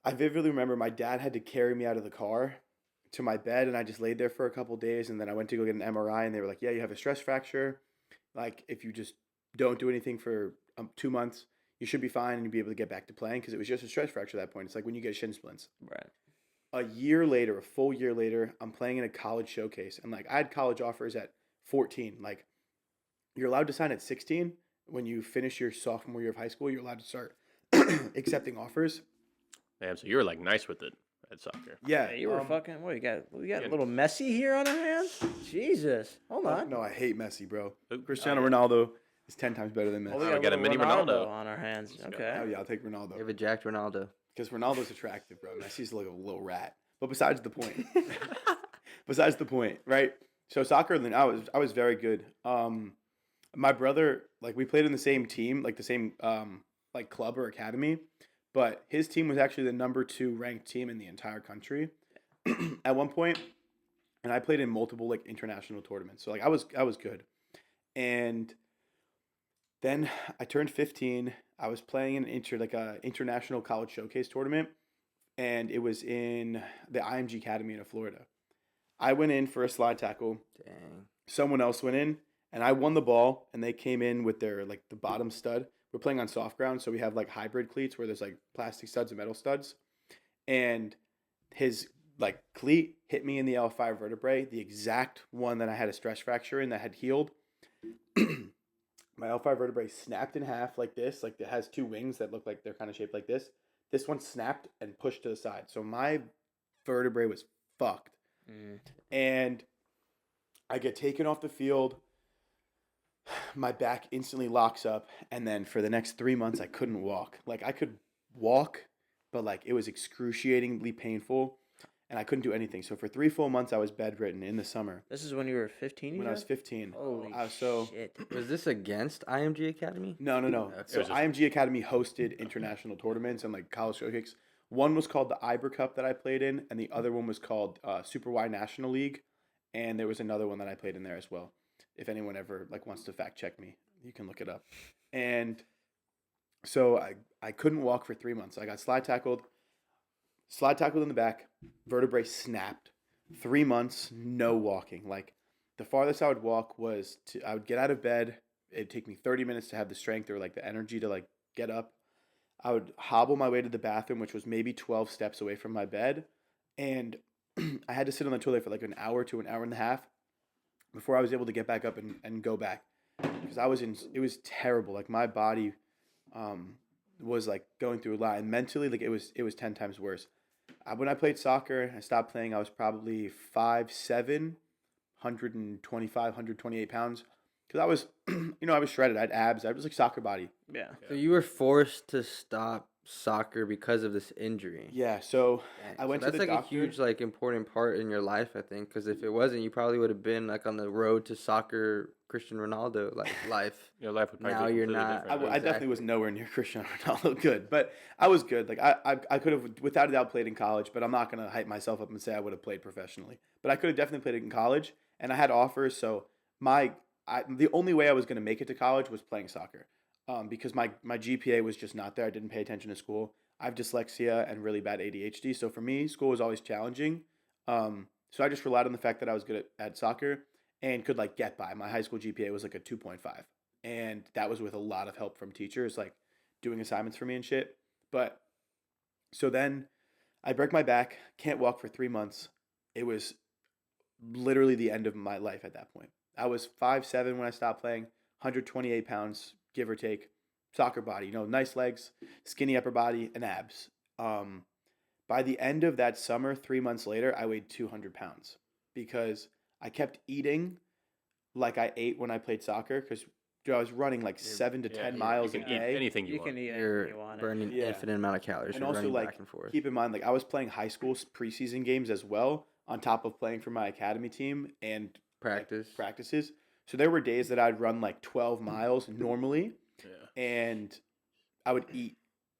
I vividly remember my dad had to carry me out of the car to my bed, and I just laid there for a couple days, and then I went to go get an MRI, and they were like, yeah, you have a stress fracture. Like, if you just don't do anything for 2 months, you should be fine, and you'll be able to get back to playing, because it was just a stress fracture at that point. It's like when you get shin splints. Right. A year later, a full year later, I'm playing in a college showcase, and like I had college offers at 14. Like, you're allowed to sign at 16. When you finish your sophomore year of high school, you're allowed to start accepting offers. Damn, so you were like nice with it at soccer. Yeah, Yeah, you were fucking. What, we got Yeah. a little Messi here on our hands. Jesus, hold on. No, I hate Messi, bro. Who? Cristiano Oh, yeah. Ronaldo is 10 times better than Messi. Oh, we we got a little mini Ronaldo. on our hands. Let's go. Okay. Oh yeah, I'll take You Ronaldo have a jacked Ronaldo. because Ronaldo's attractive, bro. Messi's like a little rat. But besides the point, right? So soccer, then I was very good. My brother, like we played in the same team, like the same like club or academy, but his team was actually the number 2 ranked team in the entire country at one point, and I played in multiple like international tournaments. So like I was good, and then I turned 15. I was playing in a international college showcase tournament, and it was in the IMG Academy in Florida. I went in for a slide tackle. Dang. Someone else went in, and I won the ball, and they came in with their like the bottom stud. We're playing on soft ground, so we have like hybrid cleats where there's like plastic studs and metal studs, and his like cleat hit me in the L5 vertebrae, the exact one that I had a stress fracture in that had healed. My L5 vertebrae snapped in half like this, like it has 2 wings that look like they're kind of shaped like this. This one snapped and pushed to the side. So my vertebrae was fucked. And I get taken off the field. My back instantly locks up. And then for the next 3 months, I couldn't walk. Like I could walk, but like it was excruciatingly painful. And I couldn't do anything. So for 3 full months, I was bedridden in the summer. This is when you were 15. When I was 15. Holy so shit. Was this against IMG Academy? No. Okay. So It was just- IMG Academy hosted international tournaments and like college showcase. One was called the Iber Cup that I played in, and the other one was called Super Y National League, and there was another one that I played in there as well. If anyone ever like wants to fact check me, you can look it up. And so I couldn't walk for 3 months. I got slide tackled in the back, vertebrae snapped. 3 months, no walking. Like the farthest I would walk was I would get out of bed. It'd take me 30 minutes to have the strength or like the energy to like get up. I would hobble my way to the bathroom, which was maybe 12 steps away from my bed. And I had to sit on the toilet for like an hour to an hour and a half before I was able to get back up and go back. Because it was terrible. Like my body was like going through a lot. And mentally, like it was 10 times worse. When I played soccer, I stopped playing, I was probably 5'7", 125, 128 pounds. Because I was, I was shredded. I had abs. I was like soccer body. Yeah. So you were forced to stop soccer because of this injury. Yeah, so Dang. I went So to that's the like doctor. a huge, like, important part in your life, I think. Because if it wasn't, you probably would have been like on the road to soccer, Cristiano Ronaldo, like life. Your life would probably Now be you're completely not. different. I Exactly. definitely was nowhere near Cristiano Ronaldo good, but I was good. Like I could have without a doubt played in college, but I'm not gonna hype myself up and say I would have played professionally. But I could have definitely played it in college, and I had offers. So the only way I was gonna make it to college was playing soccer, because my GPA was just not there. I didn't pay attention to school. I have dyslexia and really bad ADHD, so for me, school was always challenging. So I just relied on the fact that I was good at soccer and could like get by. My high school GPA was like a 2.5. And that was with a lot of help from teachers, like doing assignments for me and shit. But so then I break my back, can't walk for 3 months. It was literally the end of my life at that point. I was 5'7" when I stopped playing, 128 pounds, give or take, soccer body, nice legs, skinny upper body, and abs. By the end of that summer, 3 months later, I weighed 200 pounds because I kept eating like I ate when I played soccer because I was running like 7 to 10 miles a You can eat day. anything you, You want. can eat anything You're you want. burning Yeah. infinite amount of calories. And You're also, running like, back and forth. keep in mind, like I was playing high school preseason games as well, on top of playing for my academy team and practices. So there were days that I'd run like 12 miles normally, Yeah. and I would eat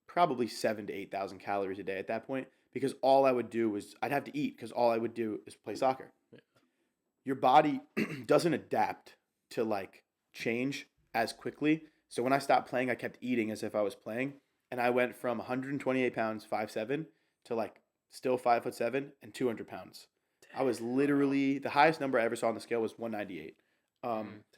probably 7,000 to 8,000 calories a day at that point because all I would do was I'd have to eat because all I would do is play soccer. Yeah. Your body doesn't adapt to like change as quickly So when I stopped playing, I kept eating as if I was playing. And I went from 128 pounds, 5'7", to like still 5'7" and 200 pounds. I was literally, the highest number I ever saw on the scale was 198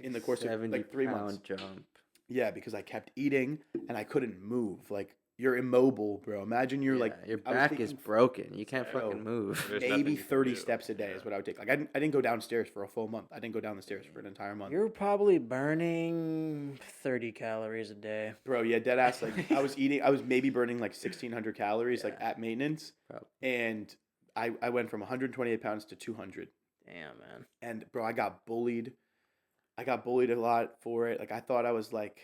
in the course of like 3 months. Jump. Yeah, because I kept eating and I couldn't move. Like, you're immobile, bro. Imagine you're like... Your I was back is taking broken. You can't Bro, fucking move. There's maybe nothing you can 30 do. steps a day is what I would take. Like, I didn't go downstairs for a full month. I didn't go down the stairs for an entire month. You're probably burning 30 calories a day. Bro, yeah, dead ass. Like, I was maybe burning like 1,600 calories like at maintenance. Probably. And I went from 128 pounds to 200. Damn, man. And, bro, I got bullied. I got bullied a lot for it. Like, I thought I was like,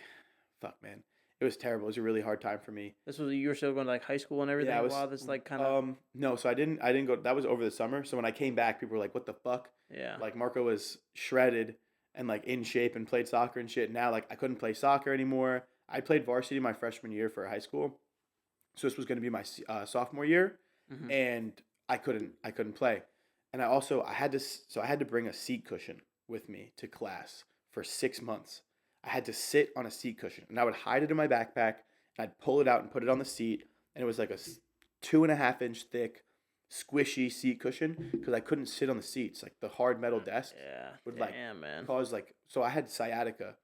fuck, man. It was terrible. It was a really hard time for me. This was, you were still going to like high school and everything Yeah, I was, while this like kind of... no, so I didn't go. That was over the summer. So when I came back, people were like, what the fuck? Yeah. Like, Marco was shredded and like in shape and played soccer and shit. Now, like, I couldn't play soccer anymore. I played varsity my freshman year for high school. So this was going to be my sophomore year. Mhm. And I couldn't play. And I had to bring a seat cushion with me to class for 6 months. I had to sit on a seat cushion, and I would hide it in my backpack, and I'd pull it out and put it on the seat, and it was like a 2.5-inch thick, squishy seat cushion because I couldn't sit on the seats. Like, the hard metal desk Yeah. would Damn, man. cause like, so I had sciatica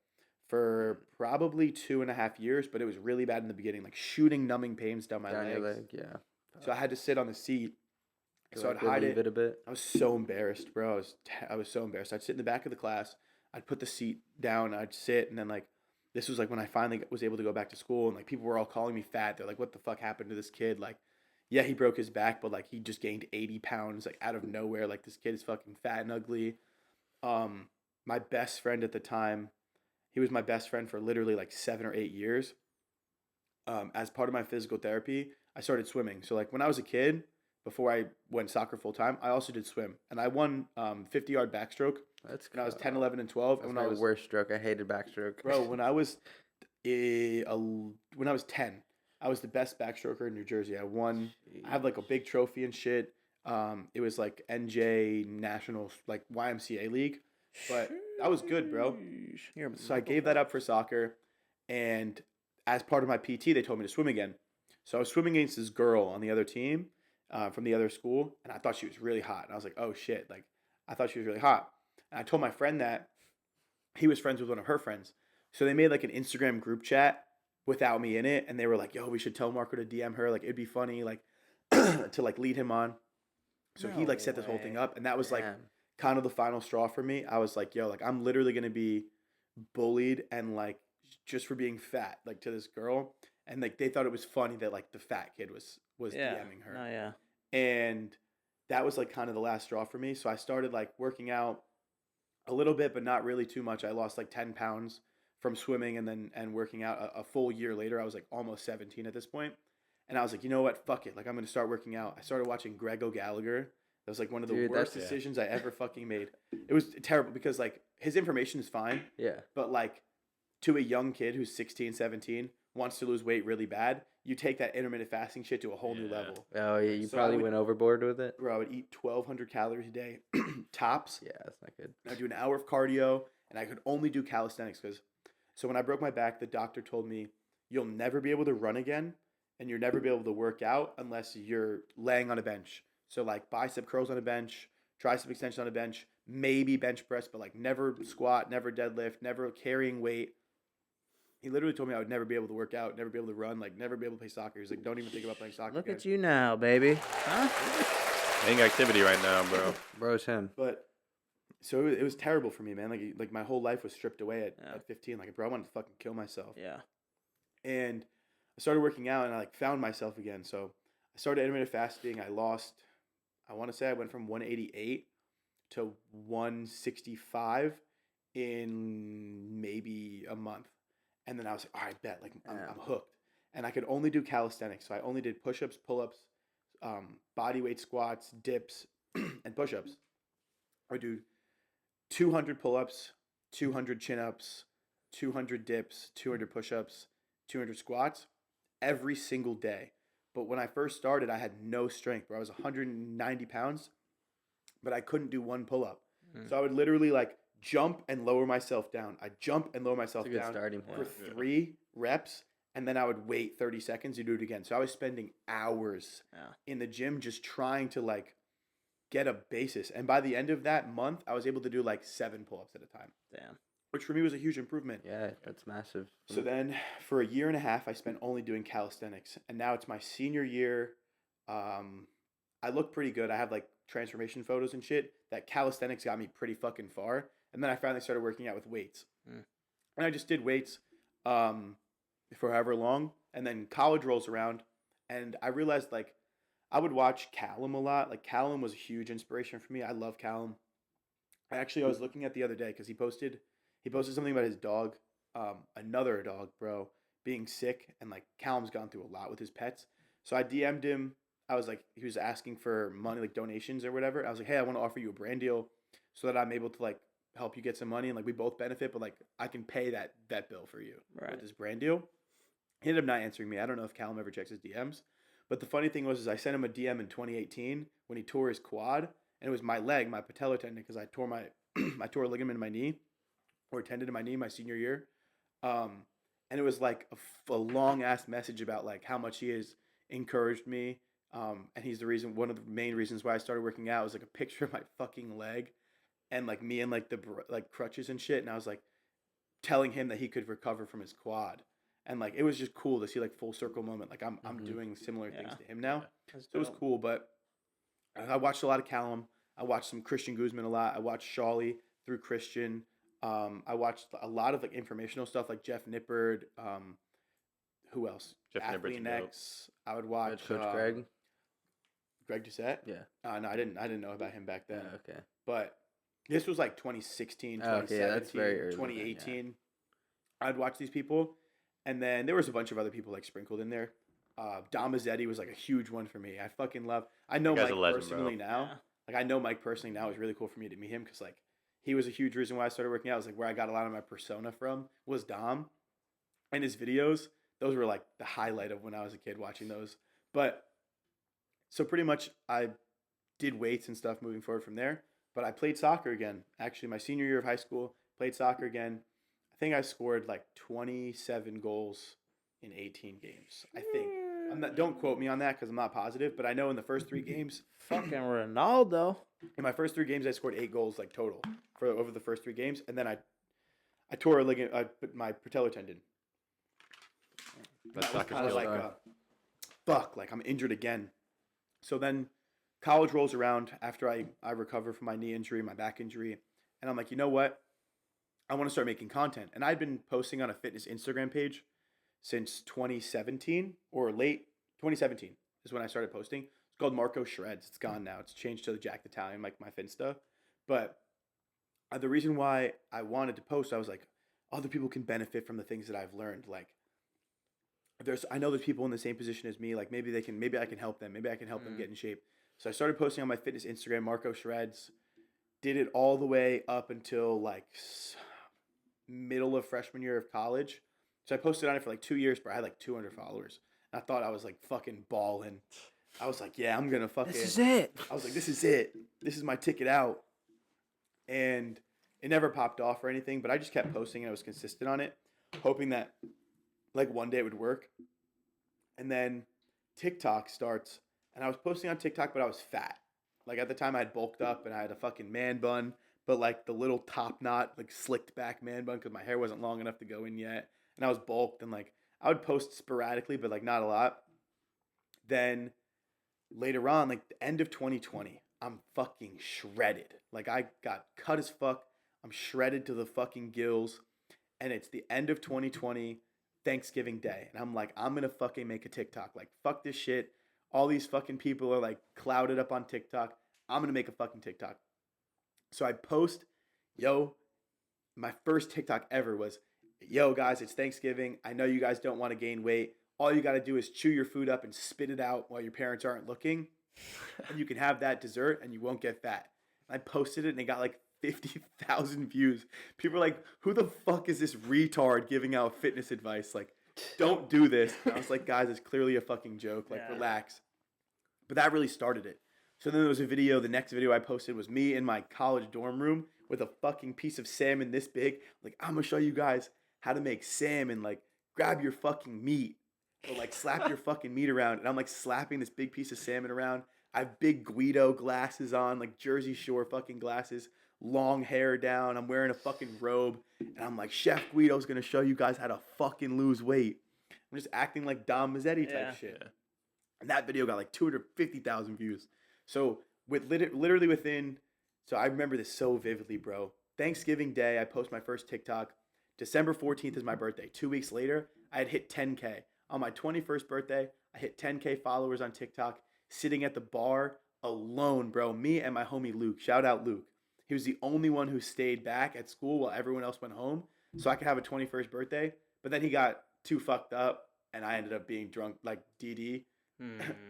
for probably 2.5 years, but it was really bad in the beginning, like shooting numbing pains down my Down your legs. leg, yeah. So I had to sit on the seat. So I'd Like, hide relieve it. a bit. I was so embarrassed, bro. I was so embarrassed. I'd sit in the back of the class. I'd put the seat down. I'd sit, and then like, this was like when I finally was able to go back to school, and like people were all calling me fat. They're like, "What the fuck happened to this kid?" Like, yeah, he broke his back, but like he just gained 80 pounds like out of nowhere. Like, this kid is fucking fat and ugly. My best friend at the time, he was my best friend for literally like 7 or 8 years. As part of my physical therapy, I started swimming. So like when I was a kid, before I went soccer full time, I also did swim, and I won 50-yard backstroke That's when I was cool. 10, 11, and 12. That's And my worst stroke. I hated backstroke. bro, when I was 10, I was the best backstroker in New Jersey. I won. I have like a big trophy and shit. It was like NJ National, like YMCA league, but I was good, bro. So I gave that up for soccer, and as part of my PT, they told me to swim again. So I was swimming against this girl on the other team from the other school, and I thought she was really hot. And I was like, oh shit, like I thought she was really hot. And I told my friend that he was friends with one of her friends. So they made like an Instagram group chat without me in it, and they were like, yo, we should tell Marco to DM her. Like, it'd be funny, like to like lead him on. So he like set this whole thing up, and that was like Damn. kind of the final straw for me. I was like, yo, like I'm literally gonna be bullied and like just for being fat, like to this girl. And like they thought it was funny that like the fat kid was Yeah. DMing her. No, yeah. And that was like kind of the last straw for me. So I started like working out a little bit, but not really too much. I lost like 10 pounds from swimming and working out a full year later. I was like almost 17 at this point. And I was like, you know what? Fuck it. Like, I'm going to start working out. I started watching Greg O'Gallagher. That was like one of the worst decisions I ever fucking made. It was terrible because like his information is fine. Yeah. But like to a young kid who's 16, 17, wants to lose weight really bad, you take that intermittent fasting shit to a whole new level. Oh, yeah. You So probably I would- went overboard with it. Bro, I would eat 1,200 calories a day, tops. Yeah, that's not good. I'd do an hour of cardio, and I could only do calisthenics because. So when I broke my back, the doctor told me you'll never be able to run again, and you'll never be able to work out unless you're laying on a bench. So like bicep curls on a bench, tricep extension on a bench, maybe bench press, but like never squat, never deadlift, never carrying weight. He literally told me I would never be able to work out, never be able to run, like never be able to play soccer. He's like, don't even think about playing soccer. Look again. at you now, baby. Huh? Ain't activity right now, bro. Bro's him. But so it was terrible for me, man. Like my whole life was stripped away at 15. Like, bro, I wanted to fucking kill myself. Yeah. And I started working out, and I like found myself again. So I started intermittent fasting. I lost, I want to say I went from 188 to 165 in maybe a month. And then I was like, all right, bet. Like, I'm hooked. And I could only do calisthenics. So I only did push-ups, pull-ups, body weight squats, dips, and push-ups. I would do 200 pull-ups, 200 chin-ups, 200 dips, 200 push-ups, 200 squats every single day. But when I first started, I had no strength, bro. I was 190 pounds, but I couldn't do one pull-up. So I would literally like jump and lower myself down. I jump and lower myself It's a good down starting for point. 3 reps, and then I would wait 30 seconds to do it again. So I was spending hours in the gym just trying to like get a basis. And by the end of that month, I was able to do like 7 pull-ups at a time. Damn. Which for me was a huge improvement. Yeah, that's massive. So then for a year and a half, I spent only doing calisthenics. And now it's my senior year. I look pretty good. I have like transformation photos and shit. That calisthenics got me pretty fucking far. And then I finally started working out with weights. And I just did weights for however long. And then college rolls around. And I realized like I would watch Callum a lot. Like Callum was a huge inspiration for me. I love Callum. I was looking at the other day because he posted something about his dog, another dog, bro, being sick. And like Callum's gone through a lot with his pets. So I DM'd him. I was like, he was asking for money, like donations or whatever. I was like, hey, I want to offer you a brand deal so that I'm able to like help you get some money and like we both benefit, but like I can pay that bill for you with this brand deal. He ended up not answering me. I don't know if Callum ever checks his DMs. But the funny thing was I sent him a DM in 2018 when he tore his quad, and it was my leg, my patellar tendon, because I tore I tore a ligament in my knee, or a tendon in my knee my senior year. And it was like a long ass message about like how much he has encouraged me. And he's one of the main reasons why I started working out was like a picture of my fucking leg and like me and like the like crutches and shit. And I was like telling him that he could recover from his quad. And like, it was just cool to see like full circle moment. Like I'm doing similar things to him now. So it was cool. But I watched a lot of Callum. I watched some Christian Guzman a lot. I watched Shawley through Christian. I watched a lot of like informational stuff like Jeff Nippard. Who else? Jeff Nippard's Athlean-X. I would watch Coach Greg. Greg Doucette? Yeah. No, I didn't know about him back then. Okay. But this was like 2016, 2017, Okay, yeah, that's very early 2018. then, I'd watch these people. And then there was a bunch of other people like sprinkled in there. Dom Mazzetti was like a huge one for me. I fucking love. I know Mike personally now. Yeah. Like I know Mike personally now. It was really cool for me to meet him because like he was a huge reason why I started working out. It was like where I got a lot of my persona from was Dom, and his videos. Those were like the highlight of when I was a kid watching those. But so pretty much I did weights and stuff moving forward from there. But I played soccer again. Actually, my senior year of high school, played soccer again. I think I scored like 27 goals in 18 games. I think. Don't quote me on that because I'm not positive, but I know in the first 3 games, Fucking Ronaldo. in my first 3 games, I scored 8 goals like total for over the first 3 games, and then I tore a ligament, my patellar tendon. That's That was soccer's kind of still- like, fuck, like I'm injured again. So then college rolls around after I recover from my knee injury, my back injury, and I'm like, you know what? I want to start making content. And I'd been posting on a fitness Instagram page since 2017 or late 2017 is when I started posting. It's called Marco Shreds. It's gone now. It's changed to the Jacked Italian, like my Finsta. But the reason why I wanted to post, I was like, other people can benefit from the things that I've learned. Like, I know there's people in the same position as me. Like maybe I can help them. Maybe I can help them get in shape. So I started posting on my fitness Instagram, Marco Shreds. Did it all the way up until like middle of freshman year of college. So I posted on it for like 2 years, but I had like 200 followers. And I thought I was like fucking balling. I was like, yeah, I'm gonna fucking. This is it. I was like, this is it. This is my ticket out. And it never popped off or anything, but I just kept posting and I was consistent on it, hoping that like one day it would work. And then TikTok starts, and I was posting on TikTok, but I was fat. Like at the time I had bulked up and I had a fucking man bun, but like the little top knot, like slicked back man bun because my hair wasn't long enough to go in yet. And I was bulked, and like I would post sporadically, but like not a lot. Then later on, like the end of 2020, I'm fucking shredded. Like I got cut as fuck. I'm shredded to the fucking gills. And it's the end of 2020, Thanksgiving Day. And I'm like, I'm gonna fucking make a TikTok. Like, fuck this shit. All these fucking people are like clouded up on TikTok. I'm gonna make a fucking TikTok. So I post, my first TikTok ever was, yo guys, it's Thanksgiving. I know you guys don't want to gain weight. All you got to do is chew your food up and spit it out while your parents aren't looking. And you can have that dessert and you won't get fat. And I posted it and it got like 50,000 views. People were like, who the fuck is this retard giving out fitness advice? Like, don't do this. And I was like, guys, it's clearly a fucking joke. Like, relax. But that really started it. So then there was a video. The next video I posted was me in my college dorm room with a fucking piece of salmon this big. Like, I'm gonna show you guys how to make salmon. Like, grab your fucking meat. Or like slap your fucking meat around. And I'm like slapping this big piece of salmon around. I have big Guido glasses on, like Jersey Shore fucking glasses, long hair down. I'm wearing a fucking robe. And I'm like, Chef Guido's gonna show you guys how to fucking lose weight. I'm just acting like Dom Mazzetti type shit. Yeah. And that video got like 250,000 views. So with literally within, so I remember this so vividly, bro. Thanksgiving Day, I post my first TikTok. December 14th is my birthday. 2 weeks later, I had hit 10K. On my 21st birthday, I hit 10K followers on TikTok, sitting at the bar alone, bro. Me and my homie Luke. Shout out Luke. He was the only one who stayed back at school while everyone else went home, so I could have a 21st birthday. But then he got too fucked up, and I ended up being drunk like DD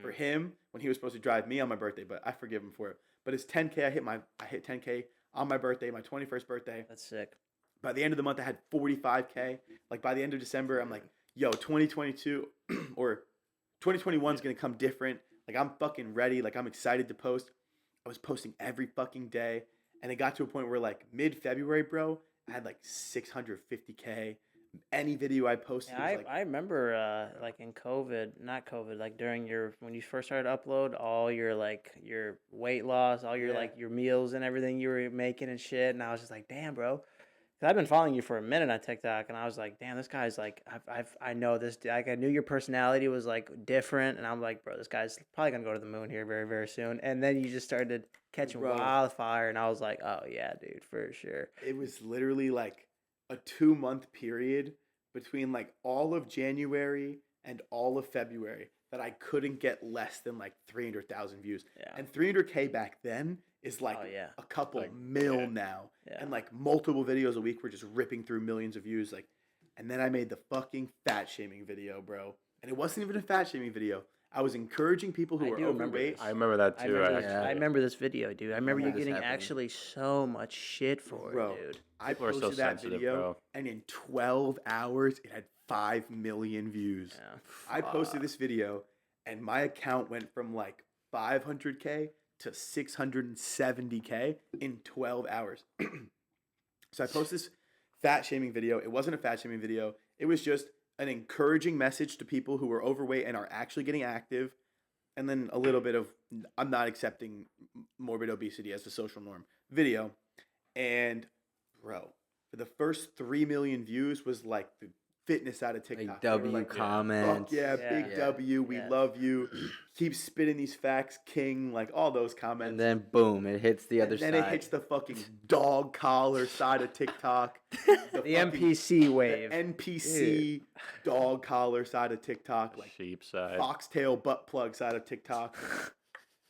for him when he was supposed to drive me on my birthday. But I forgive him for it. But it's 10K. I hit 10K on my birthday, my 21st birthday. That's sick. By the end of the month, I had 45K. Like by the end of December, I'm like, yo, 2022 or 2021 is going to come different. Like, I'm fucking ready. Like, I'm excited to post. I was posting every fucking day. And it got to a point where, like, mid-February, bro, I had, like, 650K. Any video I posted Yeah, was, I remember, like, in not COVID, like, during when you first started to upload, all your, like, your weight loss, all your, like, your meals and everything you were making and shit. And I was just like, damn, bro. I've been following you for a minute on TikTok, and I was like, damn, this guy's like, I know this. Like, I knew your personality was like different, and I'm like, bro, this guy's probably gonna go to the moon here very, very soon. And then you just started catching wildfire, and I was like, oh yeah, dude, for sure. it was literally like a 2-month period between like all of January and all of February that I couldn't get less than like 300,000 views. Yeah. And 300K back then is like a couple mil now. Yeah. And like multiple videos a week were just ripping through millions of views. Like, and then I made the fucking fat shaming video, bro. And it wasn't even a fat shaming video. I was encouraging people who were overweight. I remember that too. I remember this video, dude. I remember you this getting happening. actually so much shit for Bro, it, dude. I People are so posted that sensitive, video, bro. and in 12 hours, it had 5 million views. Yeah. I posted this video, and my account went from like 500K to 670K in 12 hours. So I posted this fat shaming video. It wasn't a fat shaming video. It was just an encouraging message to people who are overweight and are actually getting active. And then a little bit of, I'm not accepting morbid obesity as the social norm video. And bro, for the first 3 million views was like the fitness out of TikTok. Like They were W like, comments. fuck yeah, Yeah. big Yeah. W, we Yes. love you. Keep spitting these facts, king, like all those comments. And then boom, it hits the other And then side. it hits the fucking dog collar side of TikTok. The NPC wave. The NPC dog collar side of TikTok. Like Sheep side. foxtail butt plug side of TikTok.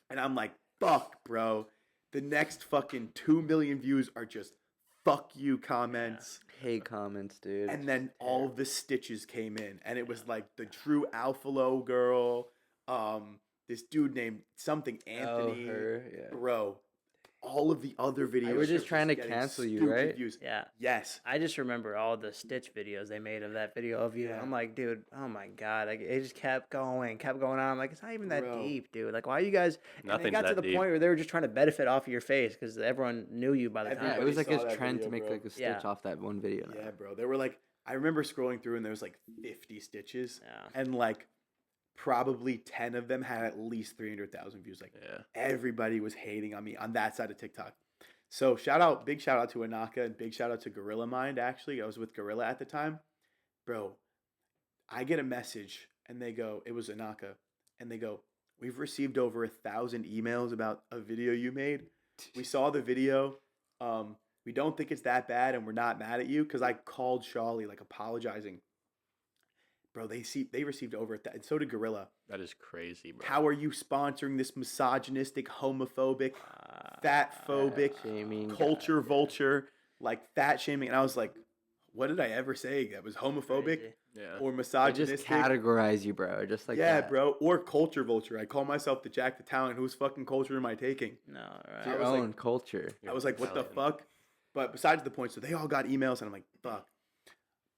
And I'm like, fuck, bro. The next fucking 2 million views are just fuck you comments. Hate comments, dude. And then all of the stitches came in. And it was like the Drew Alphalo girl, this dude named something Anthony. her, yeah. Bro, all of the other videos. They were just trying to getting cancel you, stupid right? Views. Yeah. Yes. I just remember all the Stitch videos they made of that video of you. Yeah. I'm like, dude, oh my god, like, it just kept going on. I'm like, it's not even that Bro. deep, dude. Like, why are you guys? And it Nothing's got to that the deep. point where they were just trying to benefit off of your face because everyone knew you by the time. Yeah, it Everybody was like saw a that trend video, to make bro. like a stitch Yeah. off that one video. Now. Yeah, bro. There were like, I remember scrolling through and there was like 50 stitches. Yeah. And like probably 10 of them had at least 300,000 views. Like Yeah. everybody was hating on me on that side of TikTok. So big shout out to Anaka and big shout out to Gorilla Mind. Actually, I was with Gorilla at the time. Bro, I get a message and they go, it was Anaka. And they go, we've received over 1,000 emails about a video you made. We saw the video. We don't think it's that bad and we're not mad at you. Cause I called Shawley like apologizing. Bro, they received over and so did Gorilla. That is crazy, bro. How are you sponsoring this misogynistic, homophobic, fat phobic, Shaming. culture vulture, like fat shaming? And I was like, what did I ever say that was homophobic Crazy. Yeah. or They misogynistic? just categorize you, bro. Just like yeah, that. bro. Or culture vulture. I call myself the Jack the Talent. Whose fucking culture am I taking? No, It's right. your I was like- own culture. I was like, what the Italian. fuck? But besides the point, so they all got emails and I'm like, fuck.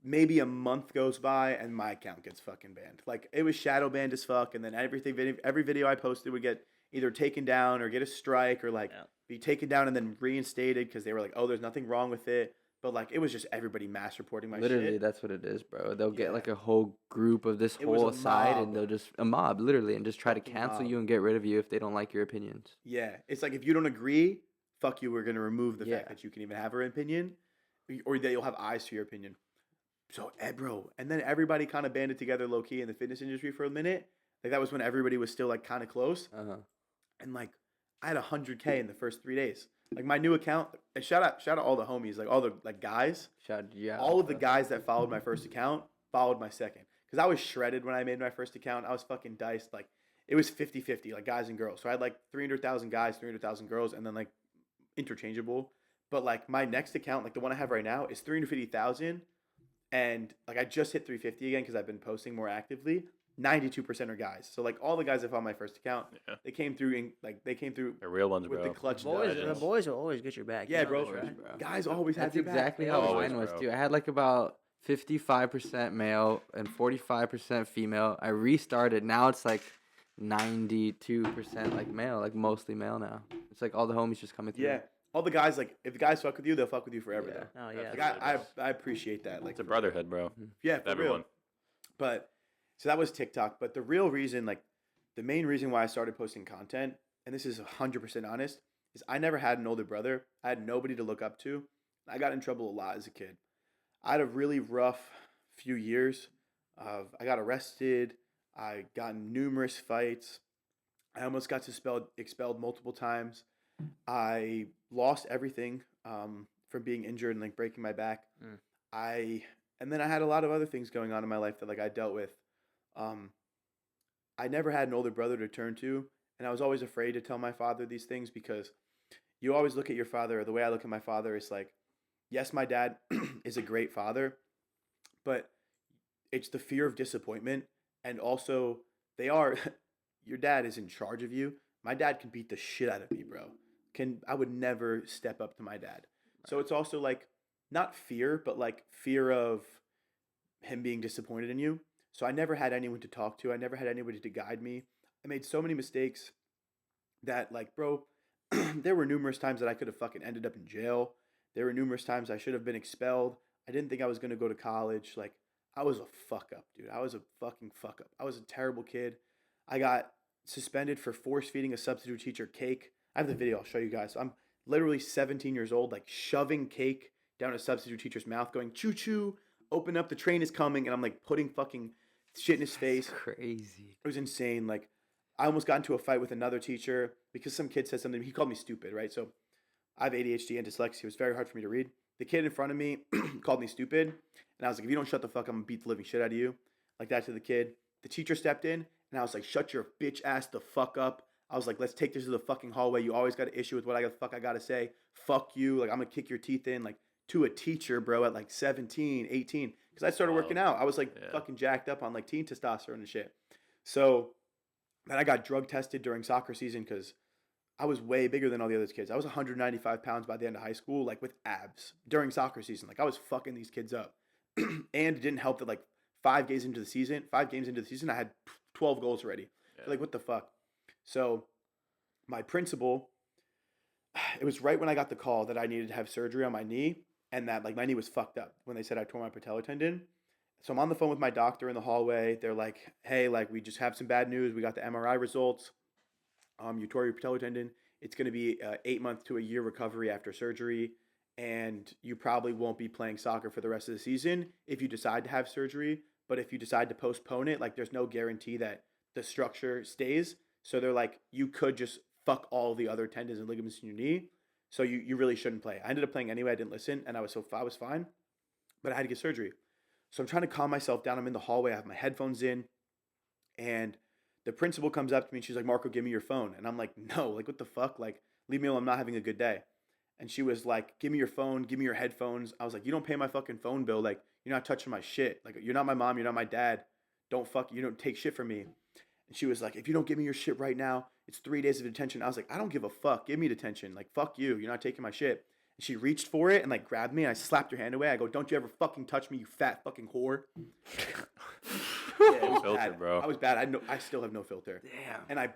Maybe a month goes by and my account gets fucking banned. Like it was shadow banned as fuck, and then every video I posted would get either taken down or get a strike or like be taken down and then reinstated because they were like, oh, there's nothing wrong with it. But like it was just everybody mass reporting my Literally, shit. that's what it is, bro. They'll get Yeah. like a whole group of this It was whole a side, and mob. they'll just a mob, literally, and just try to Fucking cancel mob. you and get rid of you if they don't like your opinions. Yeah, it's like if you don't agree, fuck you. We're gonna remove the Yeah. fact that you can even have an opinion, or that you'll have eyes to your opinion. So, bro, and then everybody kind of banded together low key in the fitness industry for a minute. Like that was when everybody was still like kind of close, and like I had 100K in the first 3 days. Like my new account. And shout out all the homies, like all the like guys. All of the guys that followed my first account followed my second. Because I was shredded when I made my first account. I was fucking diced. Like, it was 50-50, like guys and girls. So I had like 300,000 guys, 300,000 girls, and then like interchangeable. But like my next account, like the one I have right now, is 350,000. And like I just hit 350 again because I've been posting more actively. 92% are guys. So like all the guys that found my first account, they came through The real ones, with bro. the clutch. The legends. boys will always get your back. Yeah, You know bro. this, right? Guys always have That's your back. exactly They how always- mine was bro. too. I had like about 55% male and 45% female. I restarted. Now it's like 92% like male, like mostly male now. It's like all the homies just coming through. Yeah. All the guys, like, if the guys fuck with you, they'll fuck with you forever. Yeah. Though. Oh yeah. Like, I appreciate that. Like, It's a brotherhood, bro. yeah, for Everyone. real. But so that was TikTok. But the real reason, like, the main reason why I started posting content, and this is 100% honest, is I never had an older brother. I had nobody to look up to. I got in trouble a lot as a kid. I had a really rough few years. I got arrested. I got in numerous fights. I almost got expelled multiple times. I lost everything from being injured and like breaking my back. And then I had a lot of other things going on in my life that like I dealt with. I never had an older brother to turn to, and I was always afraid to tell my father these things because you always look at your father, or the way I look at my father is like, yes, my dad is a great father, but it's the fear of disappointment, and also your dad is in charge of you. My dad can beat the shit out of me, bro. I would never step up to my dad. So it's also like not fear, but like fear of him being disappointed in you. So I never had anyone to talk to. I never had anybody to guide me. I made so many mistakes that like, bro, there were numerous times that I could have fucking ended up in jail. There were numerous times I should have been expelled. I didn't think I was going to go to college. Like, I was a fuck up, dude. I was a fucking fuck up. I was a terrible kid. I got suspended for force feeding a substitute teacher cake. I have the video. I'll show you guys. So I'm literally 17 years old, like shoving cake down a substitute teacher's mouth, going, choo choo, open up, the train is coming. And I'm like putting fucking shit in his face. That's crazy. It was insane. Like, I almost got into a fight with another teacher because some kid said something. He called me stupid, right? So I have ADHD and dyslexia. It was very hard for me to read. The kid in front of me called me stupid. And I was like, if you don't shut the fuck up, I'm going to beat the living shit out of you. Like that to the kid. The teacher stepped in and I was like, shut your bitch ass the fuck up. I was like, let's take this to the fucking hallway. You always got an issue with what I got to say. Fuck you. Like, I'm going to kick your teeth in. Like, to a teacher, bro, at like 17, 18. Because I started working out. I was like fucking jacked up on like teen testosterone and shit. So then I got drug tested during soccer season because I was way bigger than all the other kids. I was 195 pounds by the end of high school, like with abs during soccer season. Like, I was fucking these kids up. And it didn't help that like 5 games into the season, I had 12 goals already. Yeah. Like, what the fuck? So my principal, it was right when I got the call that I needed to have surgery on my knee and that like my knee was fucked up when they said I tore my patellar tendon. So I'm on the phone with my doctor in the hallway. They're like, hey, like, we just have some bad news. We got the MRI results. You tore your patellar tendon. It's going to be 8 month to a year recovery after surgery. And you probably won't be playing soccer for the rest of the season if you decide to have surgery. But if you decide to postpone it, like, there's no guarantee that the structure stays. So they're like, you could just fuck all the other tendons and ligaments in your knee. So you really shouldn't play. I ended up playing anyway. I didn't listen. And I was fine. But I had to get surgery. So I'm trying to calm myself down. I'm in the hallway. I have my headphones in. And the principal comes up to me and she's like, Marco, give me your phone. And I'm like, no, like, what the fuck? Like, leave me alone. I'm not having a good day. And she was like, give me your phone. Give me your headphones. I was like, you don't pay my fucking phone bill. Like, you're not touching my shit. Like, you're not my mom. You're not my dad. You don't take shit from me. And she was like, if you don't give me your shit right now, it's 3 days of detention. I was like, I don't give a fuck. Give me detention. Like, fuck you. You're not taking my shit. And she reached for it and like grabbed me and I slapped her hand away. I go, don't you ever fucking touch me, you fat fucking whore. Yeah, it was filter, bad. bro. I was bad. I still have no filter. Damn. And I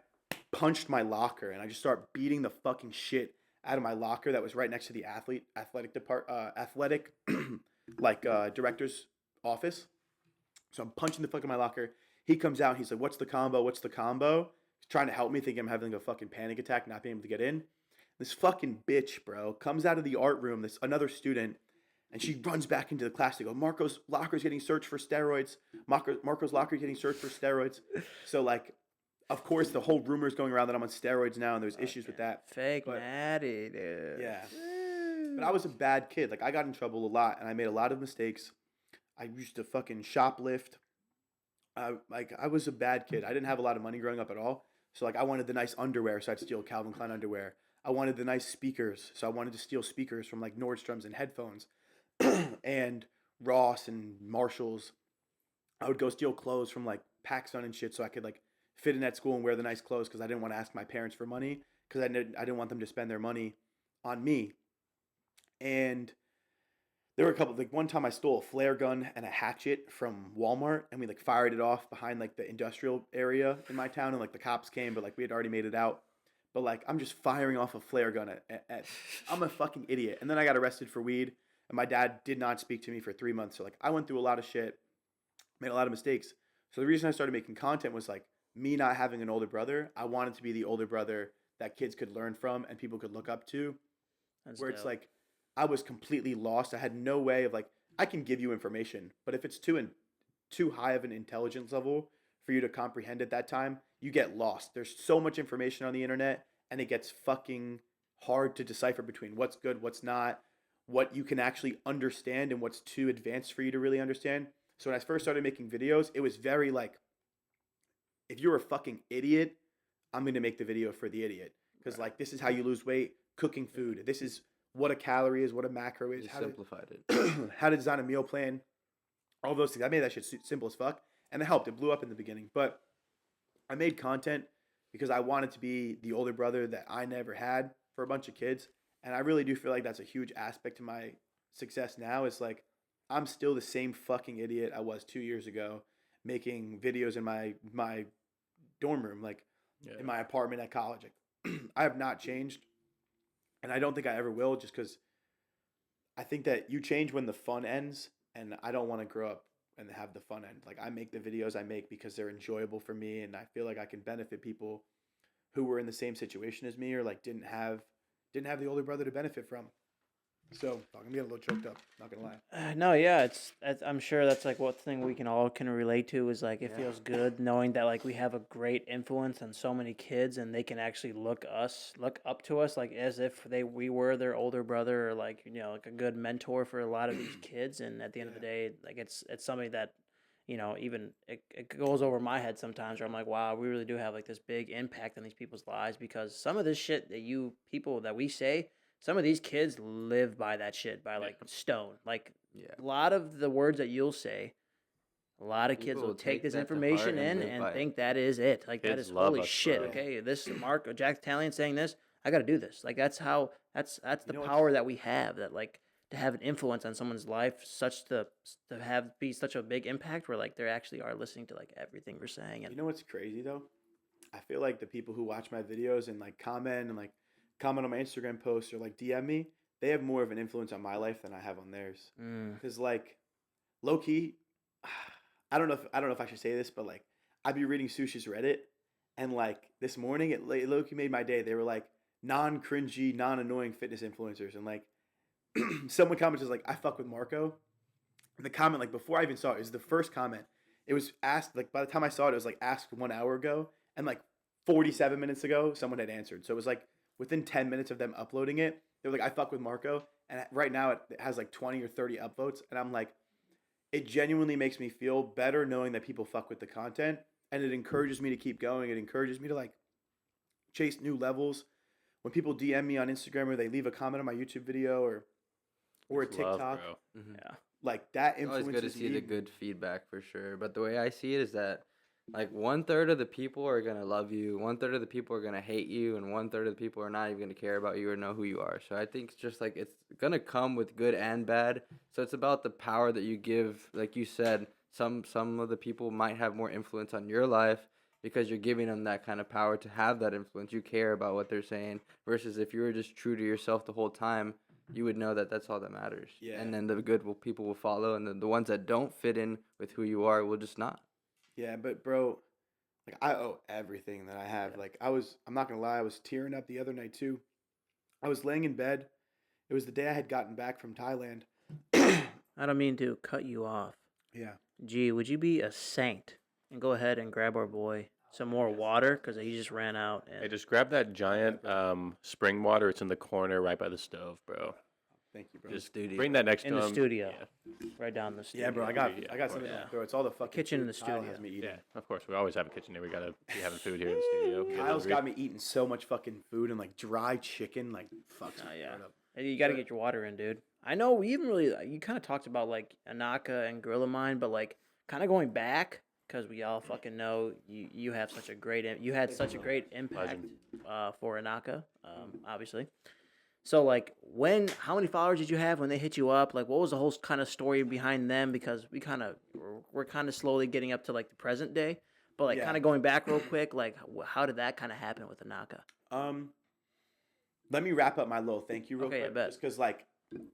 punched my locker, and I just start beating the fucking shit out of my locker that was right next to the athletic director's office. So I'm punching the fuck in my locker. He comes out. He's like, "What's the combo? What's the combo?" He's trying to help me, thinking I'm having a fucking panic attack, not being able to get in. This fucking bitch, bro, comes out of the art room. This another student, and she runs back into the class. They go, "Marco's locker's getting searched for steroids. Marco's locker getting searched for steroids." So like, of course, the whole rumor is going around that I'm on steroids now, and there's issues with that. Fake But- natty, dude. Yeah. But I was a bad kid. Like, I got in trouble a lot, and I made a lot of mistakes. I used to fucking shoplift. I was a bad kid. I didn't have a lot of money growing up at all. So, like, I wanted the nice underwear, so I'd steal Calvin Klein underwear. I wanted the nice speakers, so I wanted to steal speakers from, like, Nordstrom's and headphones. And Ross and Marshalls. I would go steal clothes from, like, PacSun and shit so I could, like, fit in at school and wear the nice clothes because I didn't want to ask my parents for money because I didn't want them to spend their money on me. And there were a couple, like one time I stole a flare gun and a hatchet from Walmart, and we like fired it off behind like the industrial area in my town, and like the cops came, but like we had already made it out. But like I'm just firing off a flare gun at I'm a fucking idiot. And then I got arrested for weed, and my dad did not speak to me for 3 months. So like I went through a lot of shit, made a lot of mistakes. So the reason I started making content was like me not having an older brother. I wanted to be the older brother that kids could learn from and people could look up to. That's Where it's dope. like I was completely lost. I had no way of like I can give you information, but if it's too high of an intelligence level for you to comprehend at that time, you get lost. There's so much information on the internet, and it gets fucking hard to decipher between what's good, what's not, what you can actually understand, and what's too advanced for you to really understand. So when I first started making videos, it was very like, if you're a fucking idiot, I'm gonna make the video for the idiot because like this is how you lose weight, cooking food. This is what a calorie is, what a macro is, You how to simplified it. how to design a meal plan, all those things. I made that shit simple as fuck, and it helped. It blew up in the beginning, but I made content because I wanted to be the older brother that I never had for a bunch of kids, and I really do feel like that's a huge aspect to my success now. Is like I'm still the same fucking idiot I was 2 years ago, making videos in my dorm room, like in my apartment at college. Like, I have not changed, and I don't think I ever will, just because I think that you change when the fun ends, and I don't want to grow up and have the fun end. Like I make the videos I make because they're enjoyable for me, and I feel like I can benefit people who were in the same situation as me or like didn't have the older brother to benefit from. So I'm getting a little choked up. Not gonna lie. No, yeah, it's I'm sure that's like what thing we can all relate to is like it feels good knowing that like we have a great influence on so many kids and they can actually look up to us like as if we were their older brother or like like a good mentor for a lot of these kids. And at the end of the day, like it's something that even it goes over my head sometimes where I'm like, wow, we really do have like this big impact on these people's lives because some of this shit that people that we say. Some of these kids live by that shit, by like stone. Like a lot of the words that you'll say, a lot of kids People will will take take this that to information heart and in live and by it. think that is it. Like that Kids is love holy us, shit. bro. Okay, this Jack Talion saying this, I got to do this. Like that's the know what's- power that we have. That like to have an influence on someone's life, such to be such a big impact where like they actually are listening to like everything we're saying. And You know what's crazy though? I feel like the people who watch my videos and like comment on my Instagram posts or like DM me, they have more of an influence on my life than I have on theirs. Because like low key, I don't know if I should say this, but like I'd be reading Sushi's Reddit, and like this morning it low key made my day. They were like non-cringy, non-annoying fitness influencers, and like someone commented like I fuck with Marco. And the comment like before I even saw it was the first comment. It was asked like by the time I saw it, it was like asked 1 hour ago, and like 47 minutes ago someone had answered. So it was like within 10 minutes of them uploading it, they were like I fuck with Marco, and right now it has like 20 or 30 upvotes, and I'm like. It genuinely makes me feel better knowing that people fuck with the content, and it encourages me to keep going. It encourages me to like chase new levels. When people DM me on Instagram or they leave a comment on my YouTube video or a It's love, TikTok, bro. yeah, like that It's always influences good to see me. the good feedback for sure. But the way I see it is that like 1/3 of the people are gonna love you, 1/3 of the people are gonna hate you, and 1/3 of the people are not even gonna care about you or know who you are. So I think it's just like it's gonna come with good and bad. So it's about the power that you give. Like you said, some of the people might have more influence on your life, because you're giving them that kind of power to have that influence. You care about what they're saying versus if you were just true to yourself the whole time, you would know that that's all that matters. Yeah. And then the good people will follow, and then the ones that don't fit in with who you are will just not. Yeah, but bro, like I owe everything that I have. Yeah. Like I'm not gonna lie, I was tearing up the other night too. I was laying in bed. It was the day I had gotten back from Thailand. I don't mean to cut you off. Yeah. Gee, would you be a saint and go ahead and grab our boy some more water because he just ran out? And Hey, just grab that giant spring water. It's in the corner right by the stove, bro. Thank you, bro. Just studio. bring that next in to the him. studio, Yeah. right down the studio. Yeah, bro. I Yeah, got something yeah. to throw. It's all the fucking kitchen in food the Kyle studio. has me eating. Yeah, of course. We always have a kitchen here. We gotta be having food here in the studio. Get Kyle's hungry. got me eating so much fucking food and like dry chicken, like fucks Oh, me yeah. right up. Hey, you got to get your water in, dude. I know we even really you kind of talked about like Anaka and Gorilla Mine, but like kind of going back because we all fucking know you have such a great you had such a great impact for Anaka, obviously. So like how many followers did you have when they hit you up? Like what was the whole kind of story behind them? Because we're kind of slowly getting up to like the present day, but like Yeah. kind of going back real quick, like how did that kind of happen with Anaka? Let me wrap up my little thank you real Okay, I quick, bet. just because like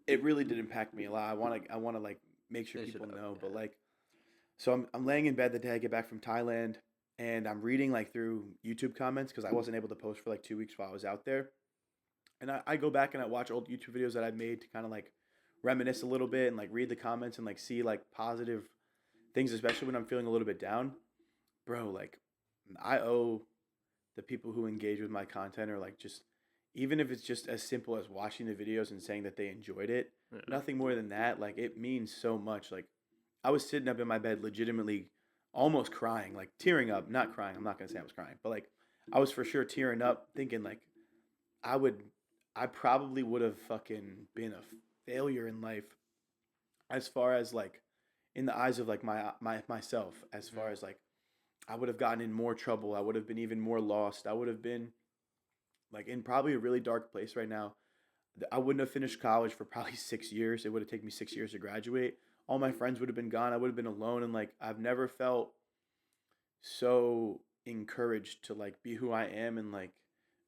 it really did impact me a lot. I want to like make sure Finish it people up, know, but like, so I'm laying in bed the day I get back from Thailand, and I'm reading like through YouTube comments because I wasn't able to post for like 2 weeks while I was out there, and I go back and I watch old YouTube videos that I've made to kind of like reminisce a little bit and like read the comments and like see like positive things, especially when I'm feeling a little bit down, bro. Like I owe the people who engage with my content or like just even if it's just as simple as watching the videos and saying that they enjoyed it, Yeah. nothing more than that, like it means so much. Like I was sitting up in my bed legitimately almost crying, like tearing up, not crying. I'm not going to say I was crying, but like I was for sure tearing up thinking like I probably would have fucking been a failure in life as far as like in the eyes of like myself, as far as like I would have gotten in more trouble. I would have been even more lost. I would have been like in probably a really dark place right now. I wouldn't have finished college for probably 6 years. It would have taken me 6 years to graduate. All my friends would have been gone. I would have been alone. And like, I've never felt so encouraged to like be who I am and like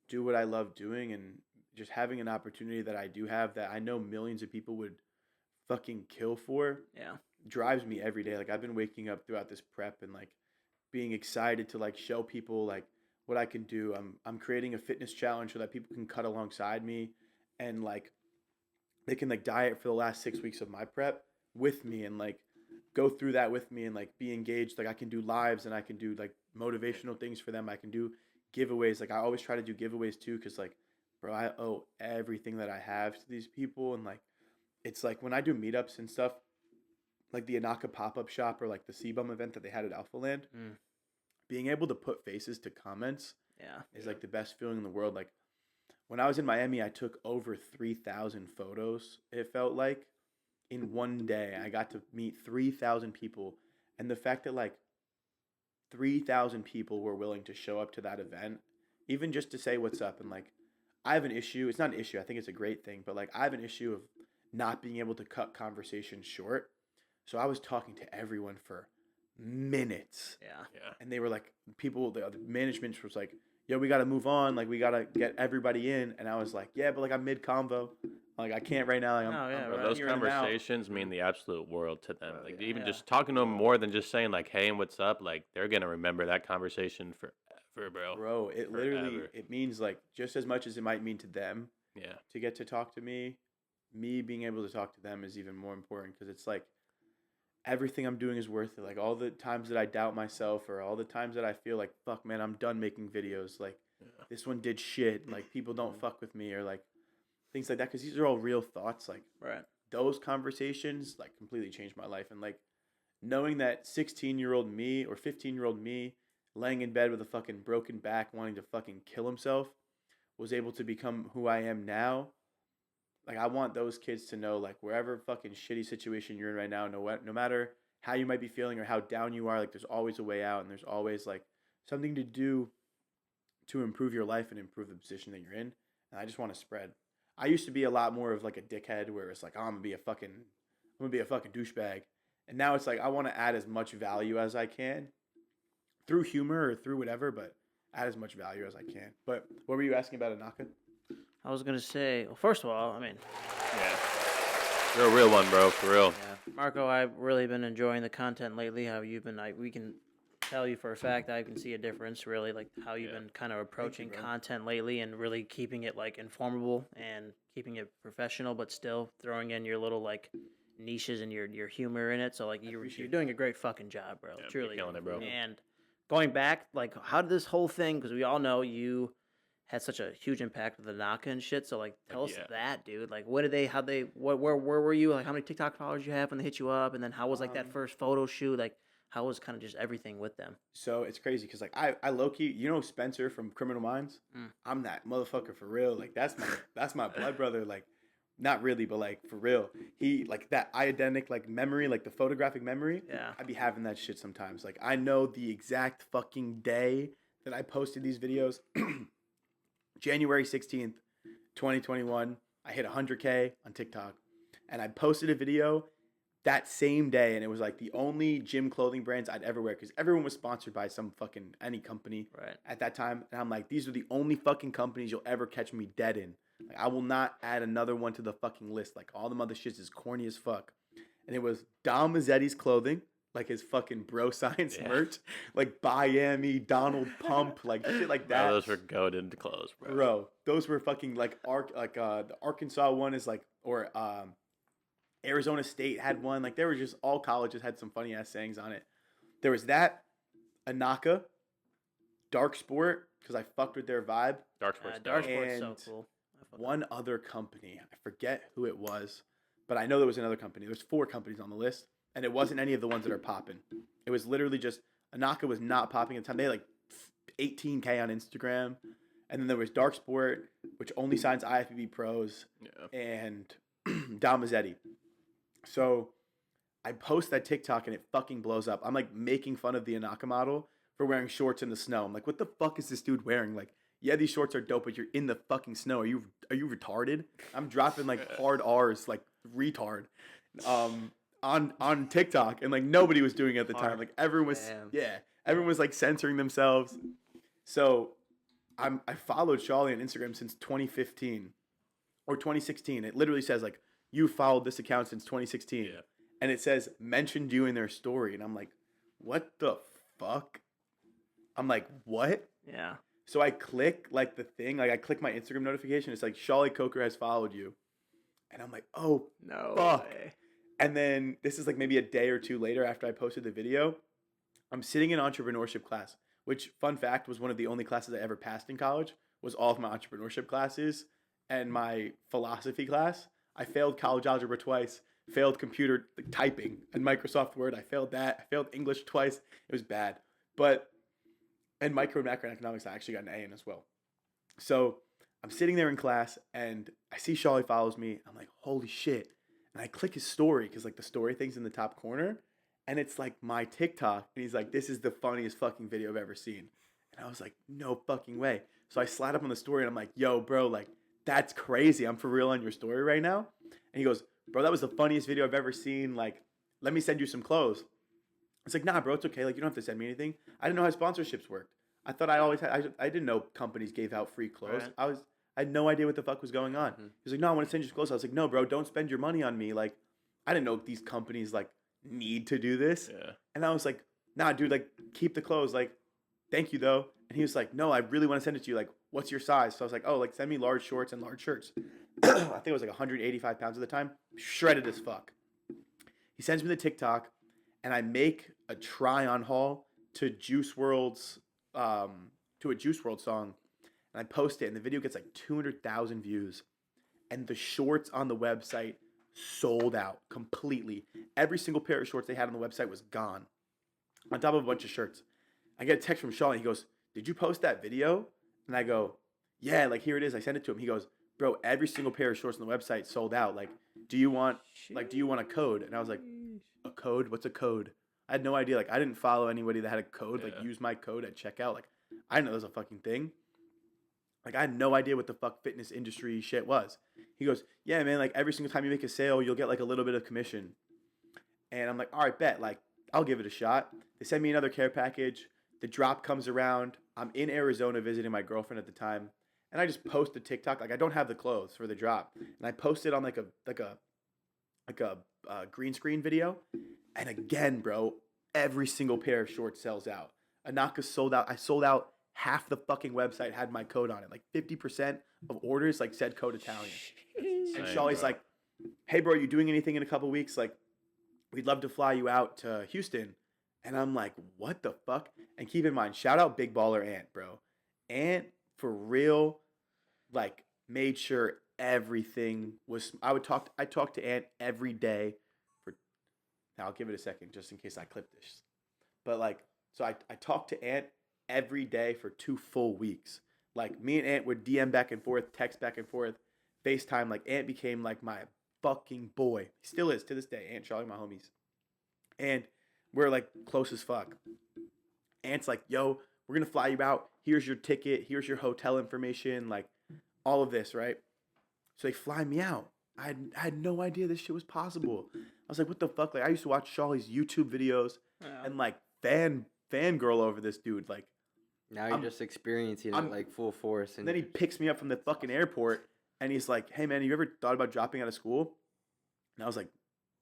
do what I love doing. And just having an opportunity that I do have that I know millions of people would fucking kill for Yeah. drives me every day. Like I've been waking up throughout this prep and like being excited to like show people like what I can do. I'm creating a fitness challenge so that people can cut alongside me and like they can like diet for the last 6 weeks of my prep with me and like go through that with me and like be engaged. Like I can do lives and I can do like motivational things for them. I can do giveaways. Like I always try to do giveaways too because like bro, I owe everything that I have to these people. And like it's like when I do meetups and stuff, like the Anaka pop-up shop or like the CBUM event that they had at Alpha Land, being able to put faces to comments Yeah. is like the best feeling in the world. Like when I was in Miami, I took over 3,000 photos. It felt like in one day, I got to meet 3,000 people. And the fact that like 3,000 people were willing to show up to that event, even just to say what's up. And like, I have an issue. It's not an issue. I think it's a great thing. But like, I have an issue of not being able to cut conversations short. So I was talking to everyone for minutes. Yeah. Yeah. And they were like, the management was like, yo, we got to move on. Like, we got to get everybody in. And I was like, yeah, but like, I'm mid convo. Like, I can't right now. Like, Oh, yeah, I'm right. Those here and out. conversations mean the absolute world to them. Like even yeah. just talking to them more than just saying like, "Hey, and what's up?" Like they're gonna remember that conversation forever, bro. Bro, it literally, Forever. it means like just as much as it might mean to them Yeah. to get to talk to me being able to talk to them is even more important because it's like everything I'm doing is worth it. Like all the times that I doubt myself or all the times that I feel like, fuck, man, I'm done making videos. Like this one did shit. Like people don't fuck with me or like things like that. Cause these are all real thoughts. Like Right. those conversations like completely changed my life. And like knowing that 16-year-old me or 15-year-old me laying in bed with a fucking broken back, wanting to fucking kill himself was able to become who I am now. Like, I want those kids to know, like, wherever fucking shitty situation you're in right now, no matter how you might be feeling or how down you are, like, there's always a way out and there's always, like, something to do to improve your life and improve the position that you're in. And I just want to spread. I used to be a lot more of, like, a dickhead where it's like, oh, I'm going to be a fucking douchebag. And now it's like, I want to add as much value as I can through humor or through whatever, but add as much value as I can. But what were you asking about Anaka? I was gonna say, well, first of all, I mean, Yeah. You're a real one, bro. For real. yeah, Marco, I've really been enjoying the content lately. How you've been, we can tell you for a fact I can see a difference, really, like how you've been kind of approaching bro. content lately and really keeping it like informative and keeping it professional, but still throwing in your little like niches and your humor in it. So like you're doing a great fucking job, bro. Yeah, Truly, you're killing it, bro. And going back, like how did this whole thing? Because we all know you had such a huge impact with the Anaka and shit. So like, tell us Yeah. that, dude. Like, what did they? How they? Where were you? Like, how many TikTok followers you have when they hit you up? And then how was like that first photo shoot? Like, how was kind of just everything with them? So it's crazy because like I low key, you know Spencer from Criminal Minds. I'm that motherfucker for real. Like that's my blood brother. Like not really, but like for real. He like that eidetic like memory, like the photographic memory. Yeah. I be having that shit sometimes. Like I know the exact fucking day that I posted these videos. January 16th, 2021. I hit 100K on TikTok, and I posted a video that same day, and it was like the only gym clothing brands I'd ever wear because everyone was sponsored by some fucking any company Right. at that time. And I'm like, these are the only fucking companies you'll ever catch me dead in. Like, I will not add another one to the fucking list. Like, all the other shits is corny as fuck. And it was Dom Mazzetti's clothing, like his fucking bro science merch, like Miami, Donald Pump, like shit like that. Bro, those were goated clothes, bro. Bro, those were fucking like the Arkansas one is like, or Arizona State had one. Like, there were just all colleges had some funny ass sayings on it. There was that, Anaka, Dark Sport, because I fucked with their vibe. Dark Sports. Dark dope. Sport's so And cool. one other company, I forget who it was, but I know there was another company. There's 4 companies on the list, and it wasn't any of the ones that are popping. It was literally just Anaka was not popping at the time. They had like 18K on Instagram, and then there was Dark Sport, which only signs IFBB pros, Yeah. and Dom Mazzetti. So I post that TikTok and it fucking blows up. I'm like making fun of the Anaka model for wearing shorts in the snow. I'm like, what the fuck is this dude wearing? Like, yeah, these shorts are dope, but you're in the fucking snow. Are you retarded? I'm dropping like hard R's, like retard, on TikTok, and like nobody was doing it at the time. Like everyone was, everyone was like censoring themselves. So I followed Charlie on Instagram since 2015 or 2016. It literally says like, you followed this account since 2016. Yeah. And it says mentioned you in their story. And I'm like, what the fuck? I'm like, what? Yeah. So I click like the thing, like I click my Instagram notification. It's like Shali Coker has followed you. And I'm like, oh, No fuck. way. And then this is like maybe a day or two later after I posted the video. I'm sitting in entrepreneurship class, which, fun fact, was one of the only classes I ever passed in college, was all of my entrepreneurship classes and my philosophy class. I failed college algebra twice, failed computer typing and Microsoft Word. I failed that. I failed English twice. It was bad. And micro and macroeconomics, I actually got an A in as well. So I'm sitting there in class and I see Shawley follows me. I'm like, holy shit. And I click his story because like the story thing's in the top corner. And it's like my TikTok. And he's like, this is the funniest fucking video I've ever seen. And I was like, no fucking way. So I slide up on the story and I'm like, yo, bro, like, that's crazy. I'm for real on your story right now. And he goes, bro, that was the funniest video I've ever seen. Like, let me send you some clothes. It's like, nah, bro, it's okay. Like, you don't have to send me anything. I didn't know how sponsorships worked. I thought I always had, I didn't know companies gave out free clothes. Right. I had no idea what the fuck was going on. He's like, no, I want to send you some clothes. I was like, no, bro, don't spend your money on me. Like, I didn't know these companies like need to do this. Yeah. And I was like, nah, dude, like, keep the clothes. Like, thank you though. And he was like, no, I really want to send it to you. Like, what's your size? So I was like, oh, like, send me large shorts and large shirts. I think it was like 185 pounds at the time. Shredded as fuck. He sends me the TikTok, and I make a try-on haul to Juice WRLD's, to a Juice WRLD song, and I post it, and the video gets like 200,000 views, and the shorts on the website sold out completely. Every single pair of shorts they had on the website was gone, on top of a bunch of shirts. I get a text from Sean. He goes, did you post that video? And I go, yeah, like, here it is. I sent it to him. He goes, bro, every single pair of shorts on the website sold out. Like, do you want a code? And I was like, a code? What's a code? I had no idea. Like, I didn't follow anybody that had a code. Like, use my code at checkout. Like, I didn't know there was a fucking thing. Like, I had no idea what the fuck fitness industry shit was. He goes, yeah, man, like, every single time you make a sale, you'll get, like, a little bit of commission. And I'm like, all right, bet. Like, I'll give it a shot. They send me another care package. The drop comes around. I'm in Arizona visiting my girlfriend at the time, and I just post a TikTok. Like I don't have the clothes for the drop, and I posted on like a green screen video, and again, bro, every single pair of shorts sells out. Anaka sold out. I sold out. Half the fucking website had my code on it. Like 50% of orders like said code Italian. And Same, Shawley's bro. like, "Hey, bro, you doing anything in a couple weeks? Like, we'd love to fly you out to Houston." And I'm like, "What the fuck?" And keep in mind, shout out Big Baller Ant, bro. Ant for real, like made sure everything was. I talked to Ant every day for. Now I'll give it a second just in case I clip this. But like, so I talked to Ant every day for 2 full weeks. Like me and Ant would DM back and forth, text back and forth, FaceTime. Like Ant became like my fucking boy. He still is to this day. Ant, Charlie, my homies. And we're like close as fuck. Ant's like, "Yo, we're gonna fly you out. Here's your ticket. Here's your hotel information. Like all of this, right?" So they fly me out. I had no idea this shit was possible. I was like, "What the fuck?" Like I used to watch Charlie's YouTube videos and like fangirl over this dude. Like Now you're I'm- just experiencing I'm- it like full force. and then he picks me up from the fucking airport and he's like, "Hey man, you ever thought about dropping out of school?" And I was like,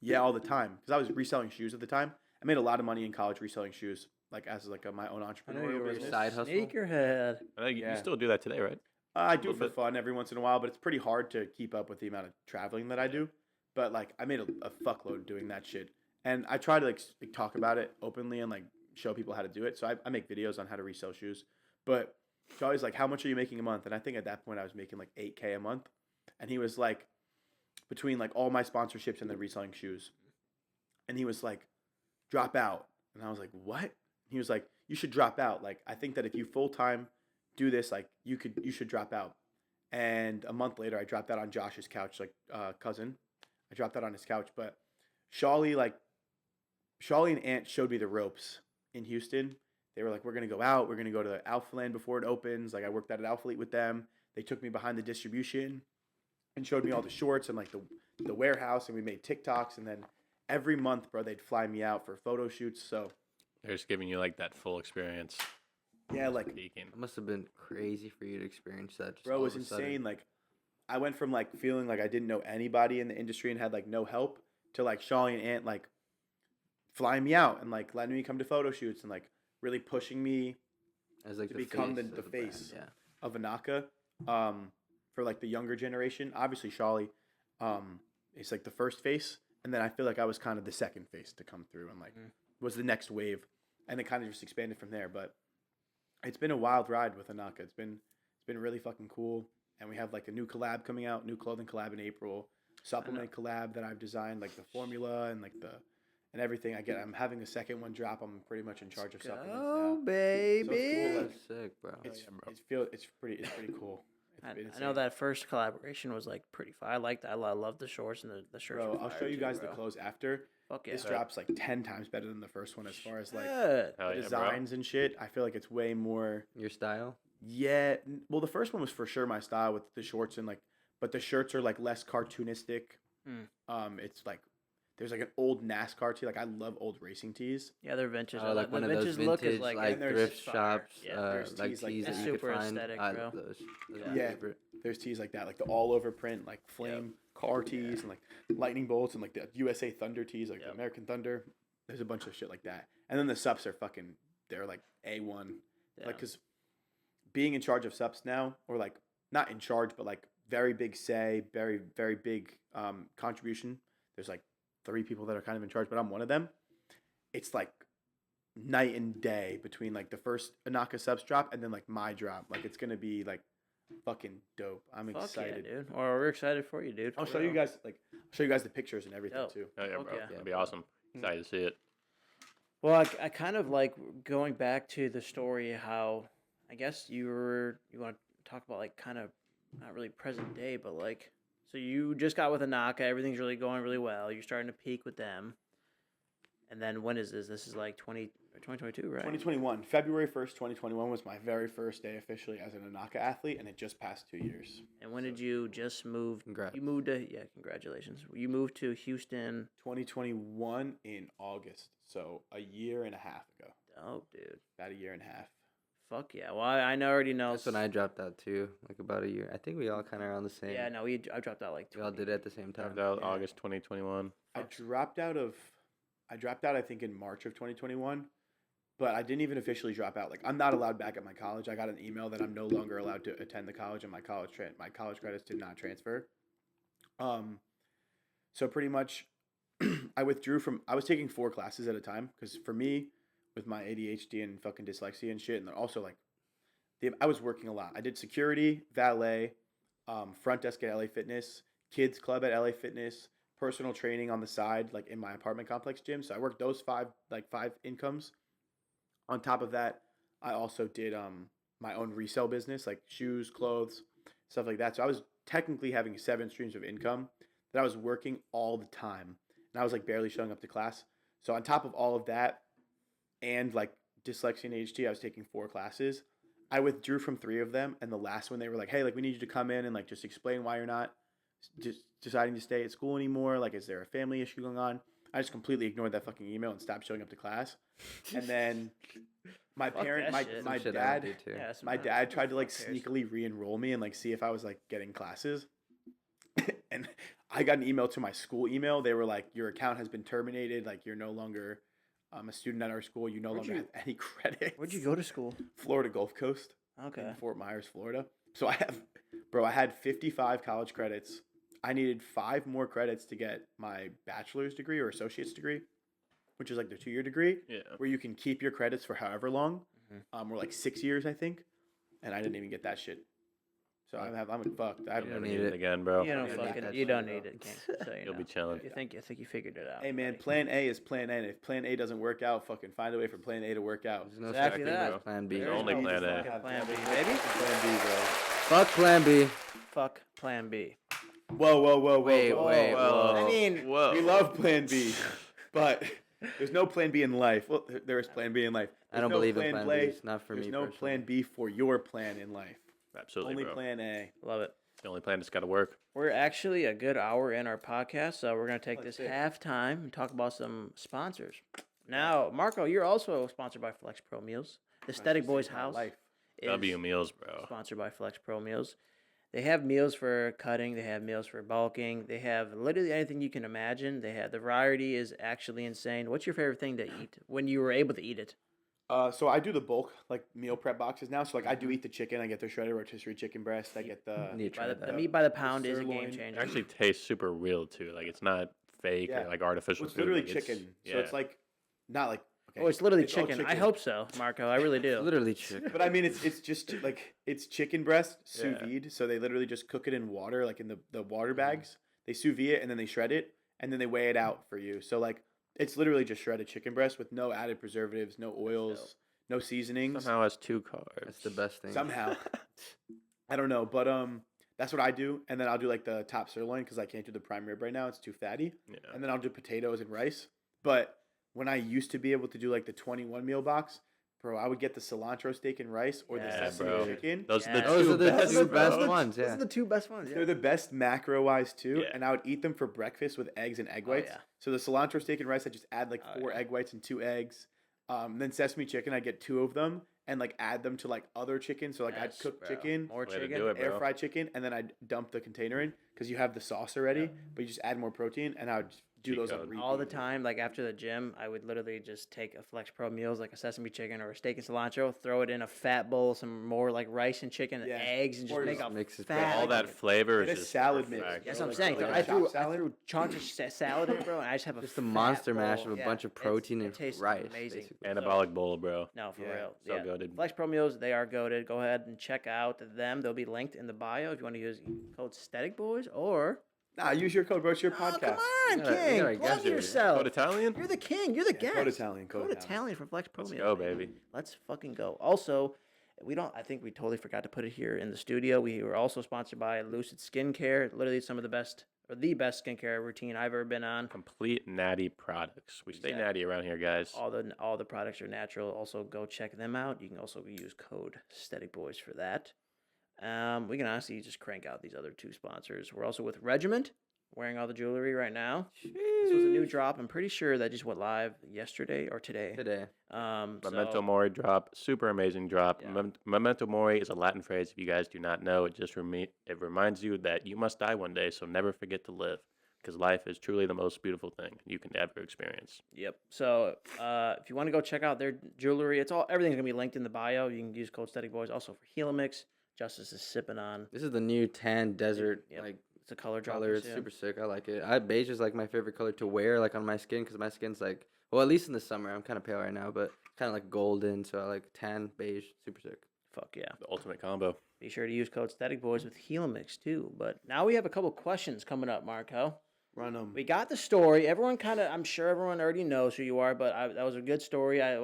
"Yeah, all the time." Because I was reselling shoes at the time. I made a lot of money in college reselling shoes, like as like my own I know entrepreneurial you were business. side hustle? sneakerhead. I think Yeah. you still do that today, right? I do it little for bit. fun every once in a while, but it's pretty hard to keep up with the amount of traveling that I do. But like, I made a fuckload doing that shit, and I try to like talk about it openly and like show people how to do it. So I make videos on how to resell shoes. But Charlie's like, "How much are you making a month?" And I think at that point I was making like 8K a month, and he was like, between like all my sponsorships and then reselling shoes, and he was like, "Drop out," and I was like, "What?" He was like, "You should drop out. Like, I think that if you full time do this, like you should drop out." And a month later, I dropped out on Josh's couch, like cousin. I dropped out on his couch, but Shawley and Ant showed me the ropes in Houston. They were like, "We're gonna go out. We're gonna go to Alphaland before it opens." Like I worked out at Alphalete with them. They took me behind the distribution and showed me all the shorts and like the warehouse, and we made TikToks. And then every month, bro, they'd fly me out for photo shoots. So They're just giving you like that full experience. yeah, like Peaking. It must have been crazy for you to experience that. Just bro, it all was of a sudden. insane. Like I went from like feeling like I didn't know anybody in the industry and had like no help to like Shawley and Ant like flying me out and like letting me come to photo shoots and like really pushing me As like to the become face the of brand, face. Yeah. of Anaka, for like the younger generation. Obviously, Shawley, is like the first face, and then I feel like I was kind of the second face to come through, and like was the next wave, and it kind of just expanded from there. But it's been a wild ride with Anaka. It's been really fucking cool, and we have like a new collab coming out, new clothing collab in April, supplement collab that I've designed, like the formula and like the and everything. I'm having a second one drop. I'm pretty much in charge of supplements Oh, now. baby. So it's cool, like, That's sick, bro. it's pretty cool. I It's know insane. that first collaboration was like pretty fire. I liked that. I love the shorts and the shirts. Bro, were I'll fire show you too, guys the bro. clothes after. Fuck yeah. This drops like 10 times better than the first one as far as like Good. Hell yeah, bro. designs and shit. I feel like it's way more. Your style? Yeah. Well, the first one was for sure my style with the shorts and like, but the shirts are like less cartoonistic. It's like there's like an old NASCAR tee. Like I love old racing tees. Yeah, they're vintage. Oh, like the one of those vintage look is vintage, like, like and there's thrift fire. shops, Yeah. There's like tees like tees that. that you could Super find. aesthetic, I bro. love those. Those are my Yeah. favorite. There's tees like that, like the all over print, like flame car tees and like lightning bolts and like the USA Thunder tees, like the American Thunder. There's a bunch of shit like that. And then the subs are fucking, they're like A1. Yeah. Like, because being in charge of subs now, or like not in charge, but like very big say, very, very big contribution. There's like 3 people that are kind of in charge, but I'm one of them. It's like night and day between like the first Anaka subs drop and then like my drop. Like it's gonna be like fucking dope. I'm Fuck excited. yeah, dude. Or we're excited for you, dude. I'll for show you real. guys the pictures and everything Dope. too. Oh yeah, Fuck bro. yeah. That'd be awesome. Excited to see it. Well, I kind of like going back to the story how I guess you want to talk about like kind of not really present day, but like so you just got with Anaka, everything's really going really well. You're starting to peak with them. And then when is this? This is like 2022, right? 2021, February 1st, 2021 was my very first day officially as an Anaka athlete, and it just passed 2 years. And when did you just move? Congrats. You moved to congratulations. You moved to Houston. 2021 in August, so a year and a half ago. Oh, dude. about a year and a half. Fuck yeah. Well, I already know. That's when I dropped out too, like about a year. I think we all kind of around the same. Yeah, no, I dropped out like We all 20. did it at the same time. Dropped out Yeah. August 2021. I dropped out, I think, in March of 2021, but I didn't even officially drop out. Like, I'm not allowed back at my college. I got an email that I'm no longer allowed to attend the college, and my college credits did not transfer. So pretty much, I withdrew from. I was taking 4 classes at a time because for me, with my ADHD and fucking dyslexia and shit, and then also like, I was working a lot. I did security, valet, front desk at LA Fitness, kids club at LA Fitness, personal training on the side, like in my apartment complex gym. So I worked those 5 incomes. On top of that, I also did my own resale business, like shoes, clothes, stuff like that. So I was technically having 7 streams of income that I was working all the time, and I was like barely showing up to class. So on top of all of that, and like dyslexia and ADHD, I was taking 4 classes. I withdrew from 3 of them, and the last one they were like, "Hey, like we need you to come in and like just explain why you're not just deciding to stay at school anymore. Like, is there a family issue going on?" I just completely ignored that fucking email and stopped showing up to class. And then my Fuck parent, that shit. Some shit I dad, would do, too. Yeah, my dad tried to like sneakily re-enroll me and like see if I was like getting classes. And I got an email to my school email. They were like, "Your account has been terminated. Like, you're no longer a student at our school. You no longer have any credit." Where'd you go to school? Florida Gulf Coast. Okay. In Fort Myers, Florida. So I had 55 college credits. I needed 5 more credits to get my bachelor's degree or associate's degree, which is like the 2-year degree, Yeah. where you can keep your credits for however long, or like 6 years, I think. And I didn't even get that shit. So I'm fucked. I You don't don't need need Need it. it again, bro. You don't Yeah, fucking. that You shit, don't bro. need it, King. So you You'll know. be chilling. You think you figured it out. Hey man, buddy. plan A is plan A. And if plan A doesn't work out, fucking find a way for plan A to work out. There's no Exactly such thing that. as Plan B. There There's is only no plan A. fucking Plan B, baby. Plan B, bro. Fuck Plan B. Fuck Plan B. Whoa. Wait, wait, whoa. I mean, whoa. We love plan B, but there's no plan B in life. Well, there is plan B in life. I don't There's no believe in Plan B. A. It's not for There's me no personally. plan B for your plan in life. Absolutely, Only bro. plan A. love it. The only plan that's got to work. We're actually a good hour in our podcast, so we're gonna take Let's this do it. halftime and talk about some sponsors. Now, Marco, you're also sponsored by Flex Pro Meals. The Aesthetic Boys My House life. is W meals, bro. sponsored by Flex Pro Meals. They have meals for cutting. They have meals for bulking. They have literally anything you can imagine. They have the variety is actually insane. What's your favorite thing to eat when you were able to eat it? So I do the bulk like meal prep boxes now. So like I do eat the chicken. I get the shredded rotisserie chicken breast. I get the Need to By try the that. meat by the pound is a sirloin. game It changer. actually tastes super real too. Like it's not fake Yeah. or like artificial. Well, it's food. literally Like, chicken. So yeah. it's like not like okay, Oh, it's literally all chicken. I hope so, Marco. I really do. Literally chicken. But I mean, it's just like it's chicken breast sous Yeah. vide. So they literally just cook it in water, like in the water Mm-hmm. bags. They sous vide it and then they shred it and then they weigh it out for you. So like it's literally just shredded chicken breast with no added preservatives, no oils, no seasonings. Somehow has 2 carbs. That's the best thing. Somehow. I don't know, but that's what I do, and then I'll do like the top sirloin because I can't do the prime rib right now; it's too fatty. Yeah. And then I'll do potatoes and rice. But when I used to be able to do like the 21 meal box, bro, I would get the cilantro steak and rice or the Yeah, sesame bro. chicken. Those are Yeah. the Those 2 are the best, two bro. best ones, Those yeah. are the 2 best ones. They're the best macro wise too, Yeah. and I would eat them for breakfast with eggs and egg Oh, whites. yeah. So the cilantro steak and rice, I just add like Oh, 4 yeah. egg whites and 2 eggs. Then sesame chicken, I get 2 of them and like add them to like other chicken. So like Yes, I'd cook bro. chicken, More Way to chicken. do it, air bro. fried chicken, and then I'd dump the container in because you have the sauce already, but you just add more protein, and I would do Cheat those on code. repeat. All the time, like after the gym, I would literally just take a Flex Pro Meals, like a sesame chicken or a steak and cilantro, throw it in a fat bowl, some more like rice and chicken and Yeah. eggs, and just Or make just a mix it fat. All that flavor Get is a just salad mix. perfect. That's bro, what I'm like- saying. like So a I chopped threw chunks of salad in it, bro, and I just have a Just a fat monster mash bowl. of a Yeah, bunch of it's- protein it and tastes rice. amazing. basically. Anabolic bowl, bro. No, for Yeah, real. so goated. Flex Pro Meals, they are goated. Go ahead and check out them. They'll be linked in the bio if you want to use code Stheticboys or. Nah, use your code, bro. It's your Oh, podcast. come on, You gotta King. guess Plug it. yourself. Code Italian? You're the king. You're the guest. Code Italian. Code Italian for Flex Pro Let's Meals. go, baby. Let's fucking go. Also, I think we totally forgot to put it here in the studio. We were also sponsored by Elucid Skincare. Literally some of the best skincare routine I've ever been on. Complete natty products. We stay Exactly. natty around here, guys. All the products are natural. Also, go check them out. You can also use code Stheticboys for that. We can honestly just crank out these other 2 sponsors. We're also with Regiment, wearing all the jewelry right now. This was a new drop. I'm pretty sure that just went live yesterday or today. Today. Memento So, Mori drop, super amazing drop. Yeah. Memento Mori is a Latin phrase. If you guys do not know, it just it reminds you that you must die one day, so never forget to live, because life is truly the most beautiful thing you can ever experience. yep. So if you want to go check out their jewelry, everything's gonna be linked in the bio. You can use code Stheticboys. Also for Helimix, Justice is sipping on. This is the new tan desert Yep. like It's a color drop. color. It's super sick. I like it. Beige is like my favorite color to wear like on my skin because my skin's like, well, at least in the summer. I'm kind of pale right now, but kind of like golden. So I like tan, beige. Super sick. Fuck yeah. The ultimate combo. Be sure to use code Stheticboys with Helimix too. But now we have a couple questions coming up, Marco. Run them. We got the story. I'm sure everyone already knows who you are, but that was a good story. I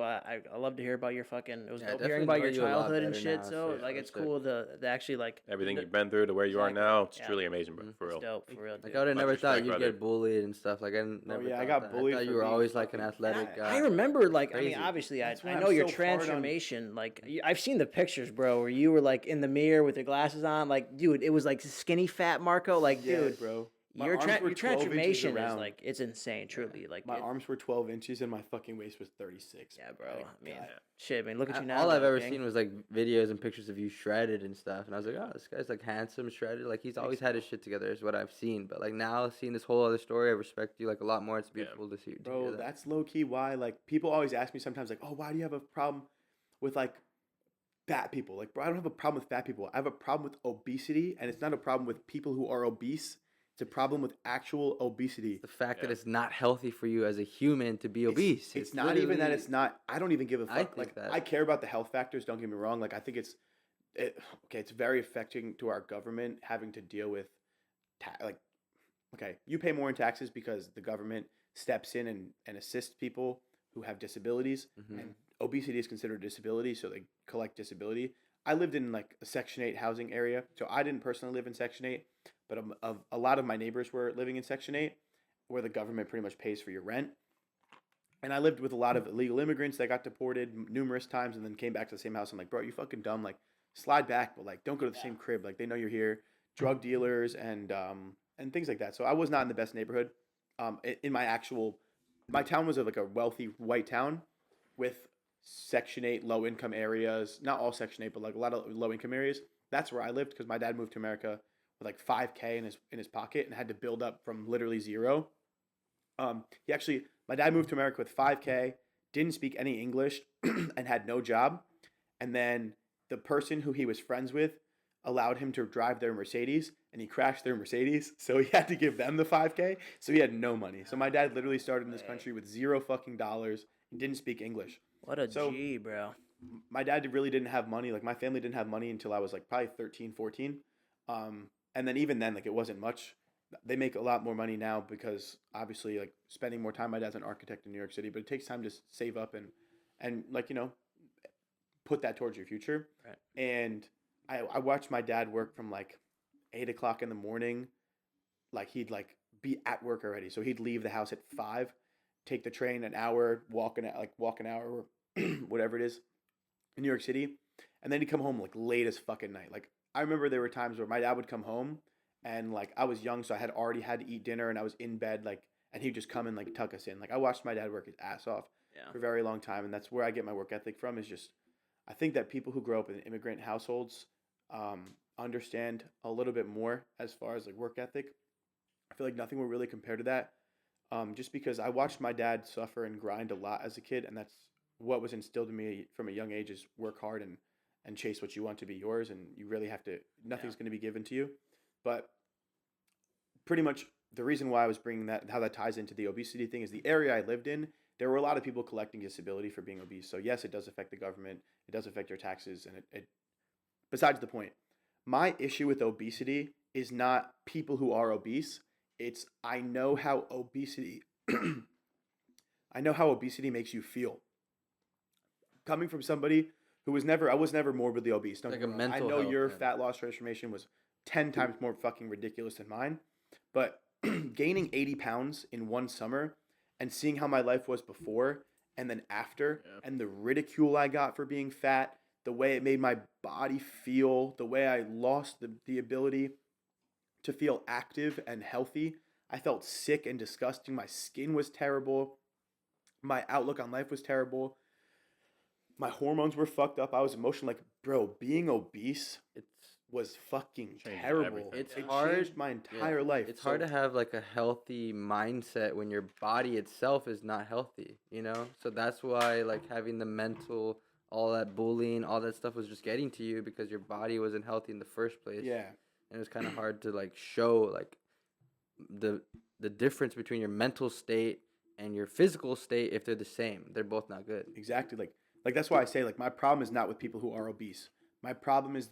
love to hear about your fucking. It was Yeah, dope definitely hearing about know your you a lot childhood and better shit. now, So so like, yeah, it's that's cool to actually like Everything the- you've been through to where you are Exactly. now, it's Yeah. truly amazing, bro. For It's real. dope for real. Like Dude. I would have Much never thought respect, you'd brother. get bullied and stuff. Like I never. yeah, I thought got that. bullied I thought for you were being always like an fucking athletic fat. guy. I remember, like, I Crazy. mean, obviously, I That's why know I'm your so hard on- transformation. Like, I've seen the pictures, bro, where you were like in the mirror with your glasses on. Like, dude, it was like skinny fat Marco. Like, Yeah, dude, bro. My your arms were 12 inches transformation is around. like it's insane. Truly, like My it- arms were 12 inches and my fucking waist was 36. Yeah, bro. Like, I mean, God. shit. I mean, look at you now. All I've though, ever King. seen was like videos and pictures of you shredded and stuff, and I was like, oh, this guy's like handsome, shredded. Like he's always had his shit together, is what I've seen. But like now, seeing this whole other story, I respect you like a lot more. It's beautiful to see. To hear Bro, that. that's low key why, like, people always ask me sometimes, like, oh, why do you have a problem with, like, fat people? Like, bro, I don't have a problem with fat people. I have a problem with obesity, and it's not a problem with people who are obese. It's a problem with actual obesity. the fact that Yeah. it's not healthy for you as a human to be obese. It's not even that literally- it's not. I don't even give a fuck. I think Like, that- I care about the health factors. Don't get me wrong. Like, I think it's very affecting to our government having to deal with, okay, you pay more in taxes because the government steps in and assists people who have disabilities, Mhm. and obesity is considered a disability, so they collect disability. I lived in like a Section 8 housing area, so I didn't personally live in Section 8, but a lot of my neighbors were living in Section 8, where the government pretty much pays for your rent. And I lived with a lot of illegal immigrants that got deported numerous times and then came back to the same house. I'm like, bro, you fucking dumb. Like, slide back, but like, don't go to the same crib. Like, they know you're here. Drug dealers and things like that. So I was not in the best neighborhood. In my town was like a wealthy white town with Section 8 low income areas. Not all Section 8, but like a lot of low income areas. That's where I lived because my dad moved to America with like $5K in his pocket and had to build up from literally zero. My dad moved to America with $5K, didn't speak any English, and had no job. And then the person who he was friends with allowed him to drive their Mercedes, and he crashed their Mercedes. So he had to give them the $5K. So he had no money. So my dad literally started in this country with $0 fucking dollars and didn't speak English. What a So- G, bro. My dad really didn't have money. Like, my family didn't have money until I was like probably 13, 14. And then even then, like, it wasn't much. They make a lot more money now because obviously, like, spending more time. My dad's an architect in New York City, but it takes time to save up and like, you know, put that towards your future. Right. And I watched my dad work from like 8 o'clock in the morning. Like, he'd like be at work already. So he'd leave the house at 5, take the train an hour, walk an hour or whatever it is in New York City. And then he'd come home like late as fucking night. Like, I remember there were times where my dad would come home and like I was young, so I had already had to eat dinner and I was in bed, like, and he'd just come and like tuck us in. Like, I watched my dad work his ass off Yeah. for a very long time, and that's where I get my work ethic from. Is just, I think that people who grow up in immigrant households understand a little bit more as far as like work ethic. I feel like nothing will really compare to that. Just because I watched my dad suffer and grind a lot as a kid, and that's what was instilled in me from a young age: is work hard and chase what you want to be yours, and you really have to. Nothing's going to be given to you. But pretty much the reason why I was bringing that, how that ties into the obesity thing, is the area I lived in, there were a lot of people collecting disability for being obese. So yes, it does affect the government. It does affect your taxes. And it besides the point, my issue with obesity is not people who are obese. It's I know how obesity makes you feel. Coming from somebody who I was never morbidly obese. Don't Like get a me wrong. I mental know health your thing. fat loss transformation was 10 times more fucking ridiculous than mine. But gaining 80 pounds in one summer and seeing how my life was before and then after, Yeah. and the ridicule I got for being fat, the way it made my body feel, the way I lost the ability to feel active and healthy, I felt sick and disgusting. My skin was terrible. My outlook on life was terrible. My hormones were fucked up. I was emotional. Like, bro, being obese was fucking Changed terrible. everything. It's It hard. changed my entire life. It's hard to have like a healthy mindset when your body itself is not healthy, you know? So that's why like having the mental, all that bullying, all that stuff was just getting to you because your body wasn't healthy in the first place. Yeah. And it was kind of hard to like show like the difference between your mental state and your physical state if they're the same. They're both not good. Exactly. Like that's why I say like my problem is not with people who are obese. My problem is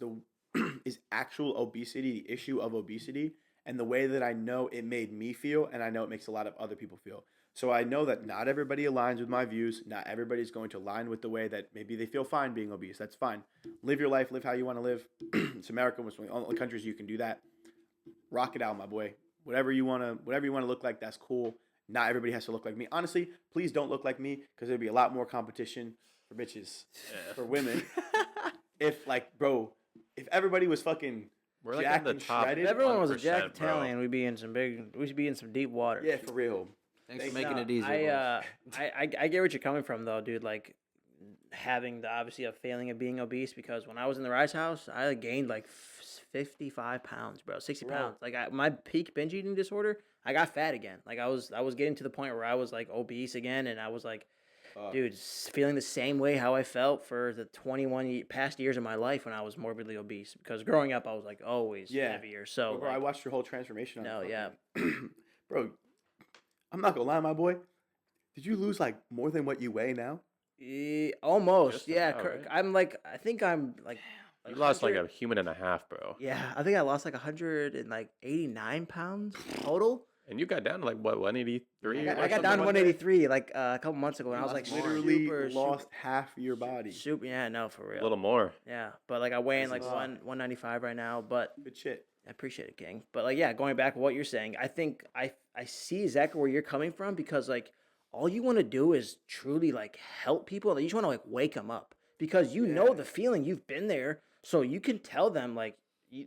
is actual obesity, the issue of obesity, and the way that I know it made me feel, and I know it makes a lot of other people feel. So I know that not everybody aligns with my views. Not everybody's going to align with the way that maybe they feel fine being obese. That's fine. Live your life. Live how you want to live. It's America. It's one of the only countries you can do that. Rock it out, my boy. Whatever you want to look like, that's cool. Not everybody has to look like me. Honestly, please don't look like me because there'd be a lot more competition for bitches, for women. If everybody was fucking We're like jacked in the and top. shredded, If everyone was a 1%, Jack bro. Italian, we'd be in some deep water. yeah, for real. Thanks Thank for making No, it easier. I get where you're coming from though, dude. Like having obviously a feeling of being obese because when I was in the Rice House, I gained like 55 pounds, bro, 60 Bro. pounds. Like my peak binge eating disorder, I got fat again. Like I was getting to the point where I was like obese again, and I was like, dude, feeling the same way how I felt for the 21 past years of my life when I was morbidly obese. Because growing up, I was like always heavier. So bro, I like, watched your whole transformation. No, yeah. Bro, I'm not gonna lie, my boy. Did you lose like more than what you weigh now? almost, Just yeah. about, right? I'm like, I think I'm like. You lost like 100 a human and a half, bro. Yeah, I think I lost like 189 pounds total. And you got down to like what, 183? I got down to 183 like a couple months ago, and I was lost like more. Literally super, lost half your body. super. Yeah, no, for A real. little more. Yeah, but like I weigh in like That's 195 right now, but Good shit. I appreciate it, King. But like, yeah, going back to what you're saying, I think I see exactly where you're coming from because like all you want to do is truly like help people. And you just want to like wake them up because you know Yeah. the feeling. You've been there, so you can tell them like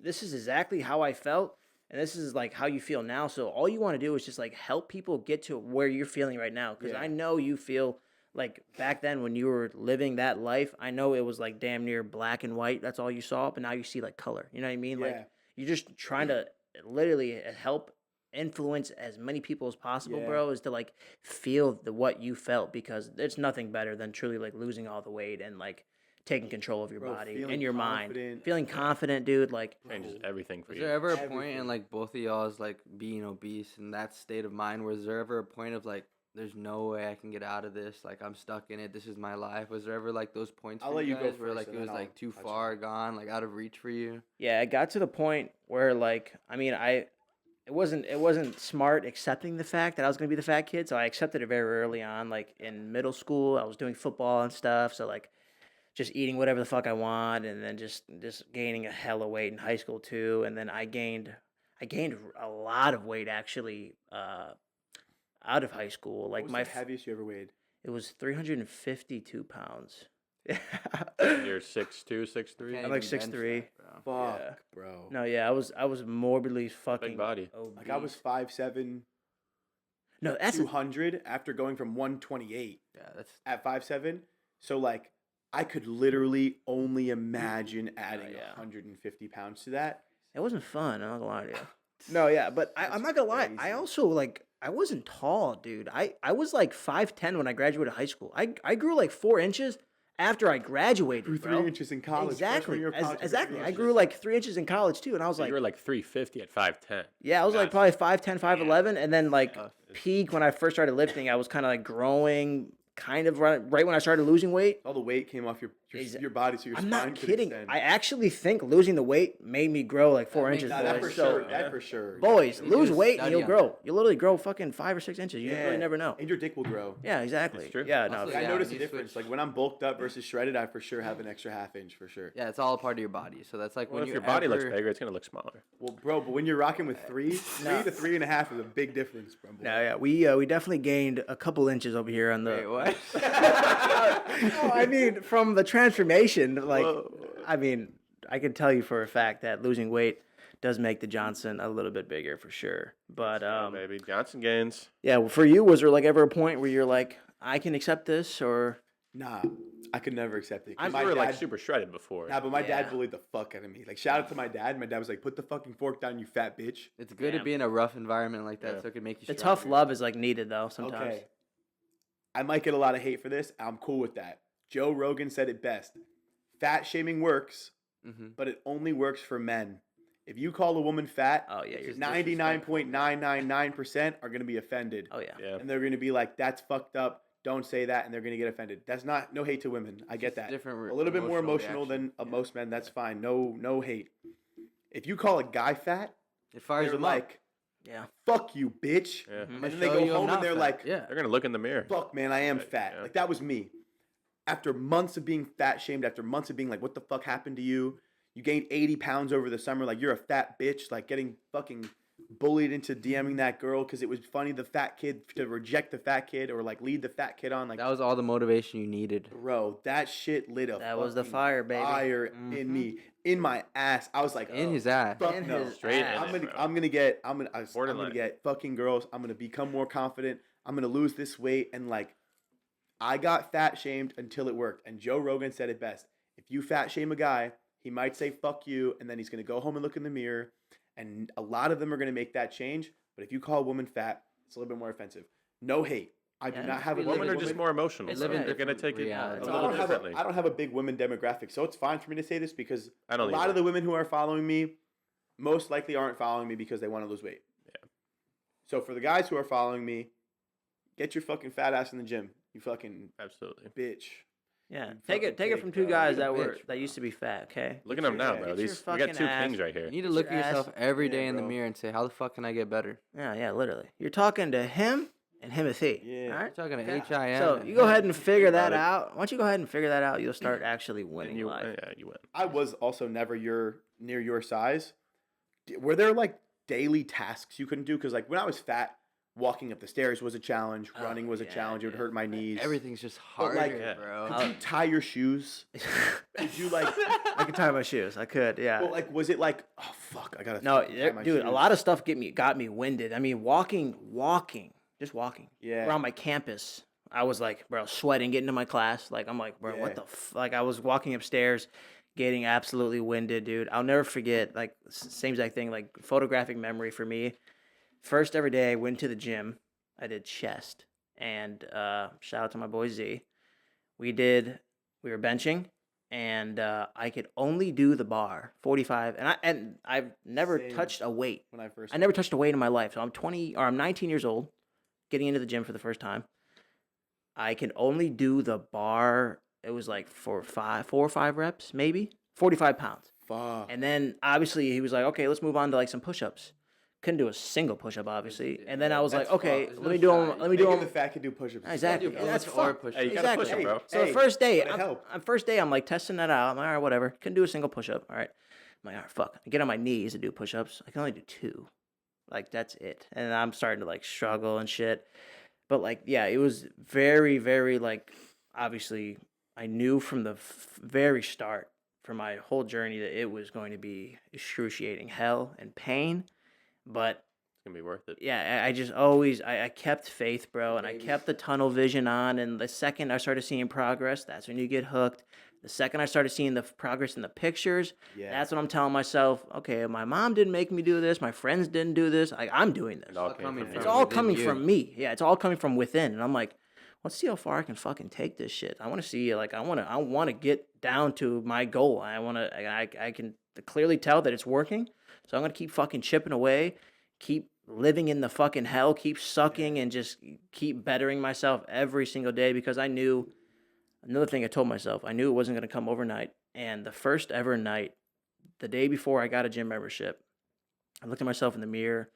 this is exactly how I felt, and this is like how you feel now. So all you want to do is just like help people get to where you're feeling right now because Yeah. I know you feel. Like back then when you were living that life, I know it was like damn near black and white. That's all you saw, but now you see like color. You know what I mean? Yeah. Like you're just trying to literally help influence as many people as possible, Yeah. bro, is to like feel what you felt because there's nothing better than truly like losing all the weight and like taking control of your Bro, body feeling and your mind. confident. Feeling confident, dude. Like Changes everything for Was you. there ever a point Everything. in like both of y'all's like being obese in that state of mind? Was there ever a point of like, there's no way I can get out of this? Like I'm stuck in it. This is my life. Was there ever like those points? I'll for let you go guys where first like and it was then I'll like too touch far on it. gone, like out of reach for you? yeah, it got to the point where like I mean it wasn't smart accepting the fact that I was gonna be the fat kid, so I accepted it very early on. Like in middle school, I was doing football and stuff, so like just eating whatever the fuck I want, and then just gaining a hella weight in high school too, and then I gained a lot of weight actually out of high school. Like What was my the heaviest you ever weighed? it was 352 pounds. And you're 6'2", 6'3"? I'm like 6'3". Fuck, Yeah. bro. No, yeah, I was morbidly fucking body. obese. Like I was 5'7", no, that's 200 after going from 128 Yeah, that's at 5'7". So like I could literally only imagine adding yeah. 150 pounds to that. it wasn't fun. I'm not gonna lie to you. No, yeah, but I'm not gonna lie. I crazy. also like I wasn't tall, dude. I was like 5'10" when I graduated high school. I grew like 4 inches after I graduated. Grew bro. 3 inches in college. freshman Exactly. year of college, I grew Exactly. 3 I inches. grew like 3 inches in college too, and I was So like, you were like 350 at 5'10". yeah, I was like Gosh. probably 5'10", 5'11", and then like peak when I first started lifting, I was kind of like growing, kind of right when I started losing weight. All the weight came off your Exa- body, so your I'm spine not could kidding. extend. I actually think losing the weight made me grow like 4 makes inches. sense. Nah, Boys. that for So, sure. That for sure. boys, You lose do a weight and study you'll on grow. You'll literally grow fucking 5 or 6 inches. You Yeah. really never know. And your dick will grow. Yeah, exactly. It's true. Yeah, no. Also, Like, I Yeah, noticed a you difference. switch- Like when I'm bulked up versus shredded, I for sure have an extra half inch for sure. yeah, it's all a part of your body. So that's like Well, when if you your body looks ever- bigger, it's going to look smaller. Well, bro, but when you're rocking with three No. to 3.5 is a big difference, bro. No, yeah, we definitely gained a couple inches over here on the. Wait, what? No, I mean from the transformation. Like, I mean, I can tell you for a fact that losing weight does make the Johnson a little bit bigger for sure. But Baby Johnson gains. yeah, well, for you, was there like ever a point where you're like, I can accept this, or Nah, I could never accept it. 'Cause You my were like dad- super shredded before. Nah, but my Yeah. dad bullied the fuck out of me. Like, shout out to my dad. My dad was like, "Put the fucking fork down, you fat bitch." It's good Damn. to be in a rough environment like that, Yeah. so it can make you. the stronger. tough love is like needed though sometimes. Okay. I might get a lot of hate for this. I'm cool with that. Joe Rogan said it best. Fat shaming works, but it only works for men. If you call a woman fat, Oh yeah, you're 99.999% are going to be offended. Oh yeah. Yeah. And they're going to be like, "That's fucked up. Don't say that." And they're going to get offended. That's not no hate to women. I get that. different A little bit more emotional emotional than reaction. Yeah. most men. That's fine. No hate. If you call a guy fat, It fires they're them like, Yeah. "Fuck you, bitch." Yeah. Mhm. And then they go home and they're like, yeah. They're gonna look in the mirror. "Fuck, man, I am Right, fat." yeah. Like, that was me. After months of being fat shamed, after months of being like, "What the fuck happened to you? You gained 80 pounds over the summer. Like, you're a fat bitch." Like, getting fucking bullied into DMing that girl because it was funny the fat kid to reject the fat kid or like lead the fat kid on. Like, That was all the motivation you needed. bro, that shit lit a That was the fucking fire, baby. fire Mhm. in me, in my ass. I was like, In "Oh, his ass. fuck In no." his Straight ass. in I'm it, gonna, bro. I'm gonna get, I'm gonna Borderline. get fucking girls. I'm gonna become more confident. I'm gonna lose this weight, and like, I got fat shamed until it worked. And Joe Rogan said it best: if you fat shame a guy, he might say "fuck you," and then he's gonna go home and look in the mirror. And a lot of them are gonna make that change. But if you call a woman fat, it's a little bit more offensive. No hate. I do Yeah, not have a we Women live are in just more emotional. It's bro. live in They're gonna different take it realities. a I little don't, have differently. I don't have a big women demographic, so it's fine for me to say this because I a don't lot either. of the women who are following me most likely aren't following me because they want to lose weight. Yeah. So for the guys who are following me, get your fucking fat ass in the gym. You fucking Absolutely. bitch. Yeah. You Take fucking it from pig, two bro. guys You're a that were bitch, that used to be fat. Okay. Look at them now, your- bro. get your We got fucking two ass- kings right here. You need to Get look your at yourself ass- every Yeah, day in the bro. mirror and say, "How the fuck can I get better?" Yeah, literally. You're talking to him and Himothy. Yeah. All You're right. talking to Yeah. HIM. So and you go him. ahead and figure about that it. out. Once you go ahead and figure that out, you'll start actually winning And you, life. yeah, you win. I was also never near your size. Were there like daily tasks you couldn't do? Because like when I was fat, walking up the stairs was a challenge. Oh, Running was a yeah, challenge. It would dude. hurt my knees. Everything's just But, harder, like, Yeah. bro. Could you tie your shoes? Could you like? I could tie my shoes. I could. Yeah. Well, like, was it like, "Oh fuck, I gotta"? No, fucking tie my dude, a shoes"? lot of stuff got me winded. I mean, just walking Yeah. around my campus. I was like, bro, sweating, getting to my class. Like, I'm like, bro, Yeah. what the like? I was walking upstairs, getting absolutely winded, dude. I'll never forget. Like, same exact thing. Like, photographic memory for me. First ever day, I went to the gym. I did chest, and shout out to my boy Z. We were benching, and I could only do the bar 45, and I've never Same. touched a weight. When I first. I never touched a weight in my life. So I'm 19 years old, getting into the gym for the first time. I can only do the bar. It was like 4 or 5 reps, maybe 45 pounds. Fuck. And then obviously he was like, okay, let's move on to like some push-ups. Couldn't do a single push-up, obviously. And then I was like, That's okay, fucked. let me do them. Let me do Making them. the fat kid do push-ups. Exactly. Do And that's push or fucked. push Hey, you ups. gotta Exactly. push it, bro. So Hey, the first day, gotta help. on first day, I'm like testing that out. I'm like, all right, whatever. Couldn't do a single push-up. All right. I'm like, all right, fuck. I get on my knees to do push-ups. I can only do 2. Like, that's it. And I'm starting to like struggle and shit. But like, yeah, it was very, very like, obviously, I knew from the very start, for my whole journey, that it was going to be excruciating hell and pain. But It's gonna be worth it. yeah, I just always I kept faith, bro, and I kept the tunnel vision on. And the second I started seeing progress, that's when you get hooked. The second I started seeing the progress in the pictures, Yeah. that's when I'm telling myself, okay, my mom didn't make me do this, my friends didn't do this, I'm doing this. It all all came coming from It's from you. all within coming you. from me. Yeah, it's all coming from within. And I'm like, let's see how far I can fucking take this shit. I want to see, like, I want to get down to my goal. I can clearly tell that it's working. So I'm gonna keep fucking chipping away, keep living in the fucking hell, keep sucking, and just keep bettering myself every single day because I knew. Another thing I told myself, I knew it wasn't gonna come overnight. And the first ever night, the day before I got a gym membership, I looked at myself in the mirror.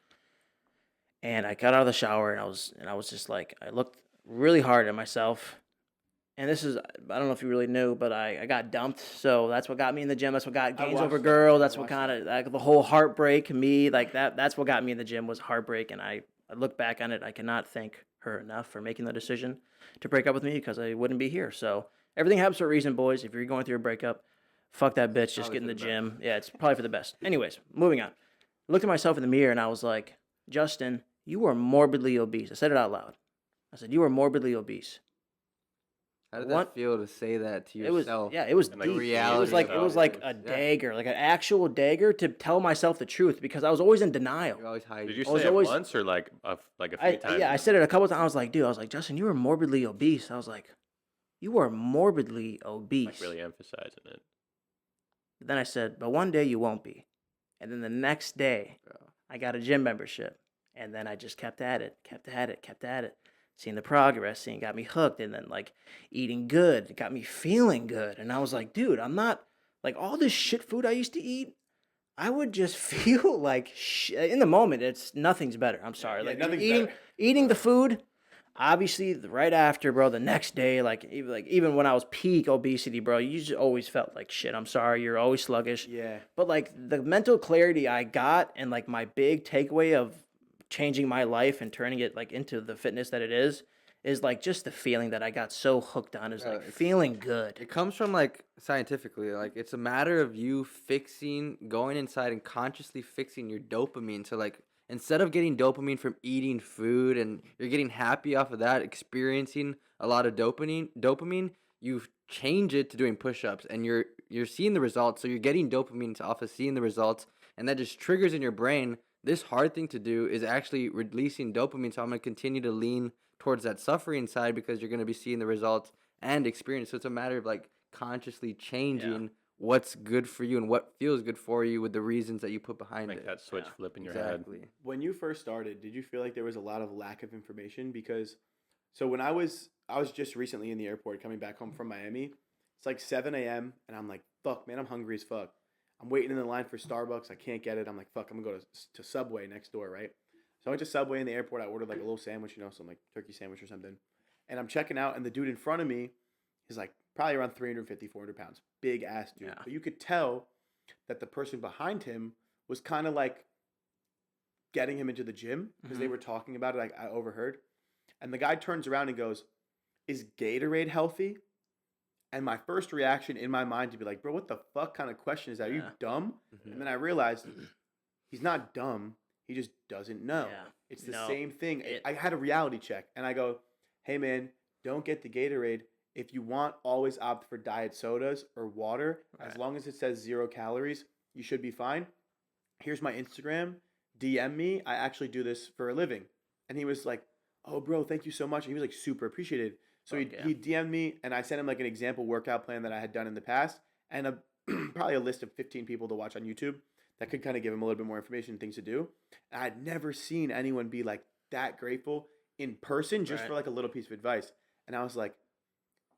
And I got out of the shower and I was just like, I looked really hard at myself. And this is, I don't know if you really knew, but I got dumped. So that's what got me in the gym. That's what got gains watched over that. girl. That's I what watched kind of, like, the whole heartbreak, me, like that's what got me in the gym was heartbreak. And I look back on it, I cannot thank her enough for making the decision to break up with me because I wouldn't be here. So everything happens for a reason, boys. If you're going through a breakup, fuck that bitch, just Probably get in for the the gym. Yeah, it's probably for the best. Anyways, moving on. Looked at myself in the mirror and I was like, Justin, you are morbidly obese. I said it out loud. I said, you are morbidly obese. How did What? that feel to say that to It was, yourself? yeah, it was And, deep. like, It was reality like of it was it. like a Yeah. dagger, like an actual dagger to tell myself the truth because I was always in denial. You're always hiding. Did you I was say it always- once or like a few times? Yeah, I said it a couple times. I was like, dude, I was like, Justin, you are morbidly obese. I was like, you are morbidly obese. Like really emphasizing it. Then I said, but one day you won't be. And then the next day, I got a gym membership. And then I just kept at it. Seeing the progress, seeing got me hooked. And then, like, eating good got me feeling good. And I was like, dude, I'm not, like, all this shit food I used to eat, I would just feel like in the moment, nothing's better. I'm sorry. Yeah, like, nothing's eating, better. eating the food, obviously, right after, bro, the next day, like even when I was peak obesity, bro, you just always felt like shit. I'm sorry. You're always sluggish. Yeah. But like the mental clarity I got and like my big takeaway of changing my life and turning it like into the fitness that it is like just the feeling that I got so hooked on is Yeah, like it's- feeling good. It comes from like scientifically, like it's a matter of you going inside and consciously fixing your dopamine. So like instead of getting dopamine from eating food and you're getting happy off of that, experiencing a lot of dopamine, you change it to doing push-ups and you're seeing the results. So you're getting dopamine off of seeing the results, and that just triggers in your brain. This hard thing to do is actually releasing dopamine. So I'm gonna continue to lean towards that suffering side because you're gonna be seeing the results and experience. So it's a matter of like consciously changing what's good for you and what feels good for you with the reasons that you put behind Like it. that switch flip in your head. Exactly. When you first started, did you feel like there was a lot of lack of information? Because so when I was just recently in the airport coming back home from Miami. It's like 7 a.m. and I'm like, fuck, man, I'm hungry as fuck. I'm waiting in the line for Starbucks. I can't get it. I'm like, fuck, I'm gonna go to Subway next door, right? So I went to Subway in the airport. I ordered like a little sandwich, some like turkey sandwich or something. And I'm checking out, and the dude in front of me is like probably around 350, 400 pounds. Big ass dude. Yeah. But you could tell that the person behind him was kind of like getting him into the gym because they were talking about it. Like I overheard. And the guy turns around and goes, "Is Gatorade healthy?" And my first reaction in my mind to be like, bro, what the fuck kind of question is that? Are you dumb? And then I realized he's not dumb. He just doesn't know. Yeah. It's the No. same thing. It- I had a reality check and I go, hey man, don't get the Gatorade. If you want, always opt for diet sodas or water. As Right. long as it says 0 calories, you should be fine. Here's my Instagram. DM me. I actually do this for a living. And he was like, oh, bro, thank you so much. And he was like super appreciative. So Fuck yeah. he DM'd me and I sent him like an example workout plan that I had done in the past and probably a list of 15 people to watch on YouTube that could kind of give him a little bit more information and things to do. And I'd never seen anyone be like that grateful in person just Right. for like a little piece of advice. And I was like,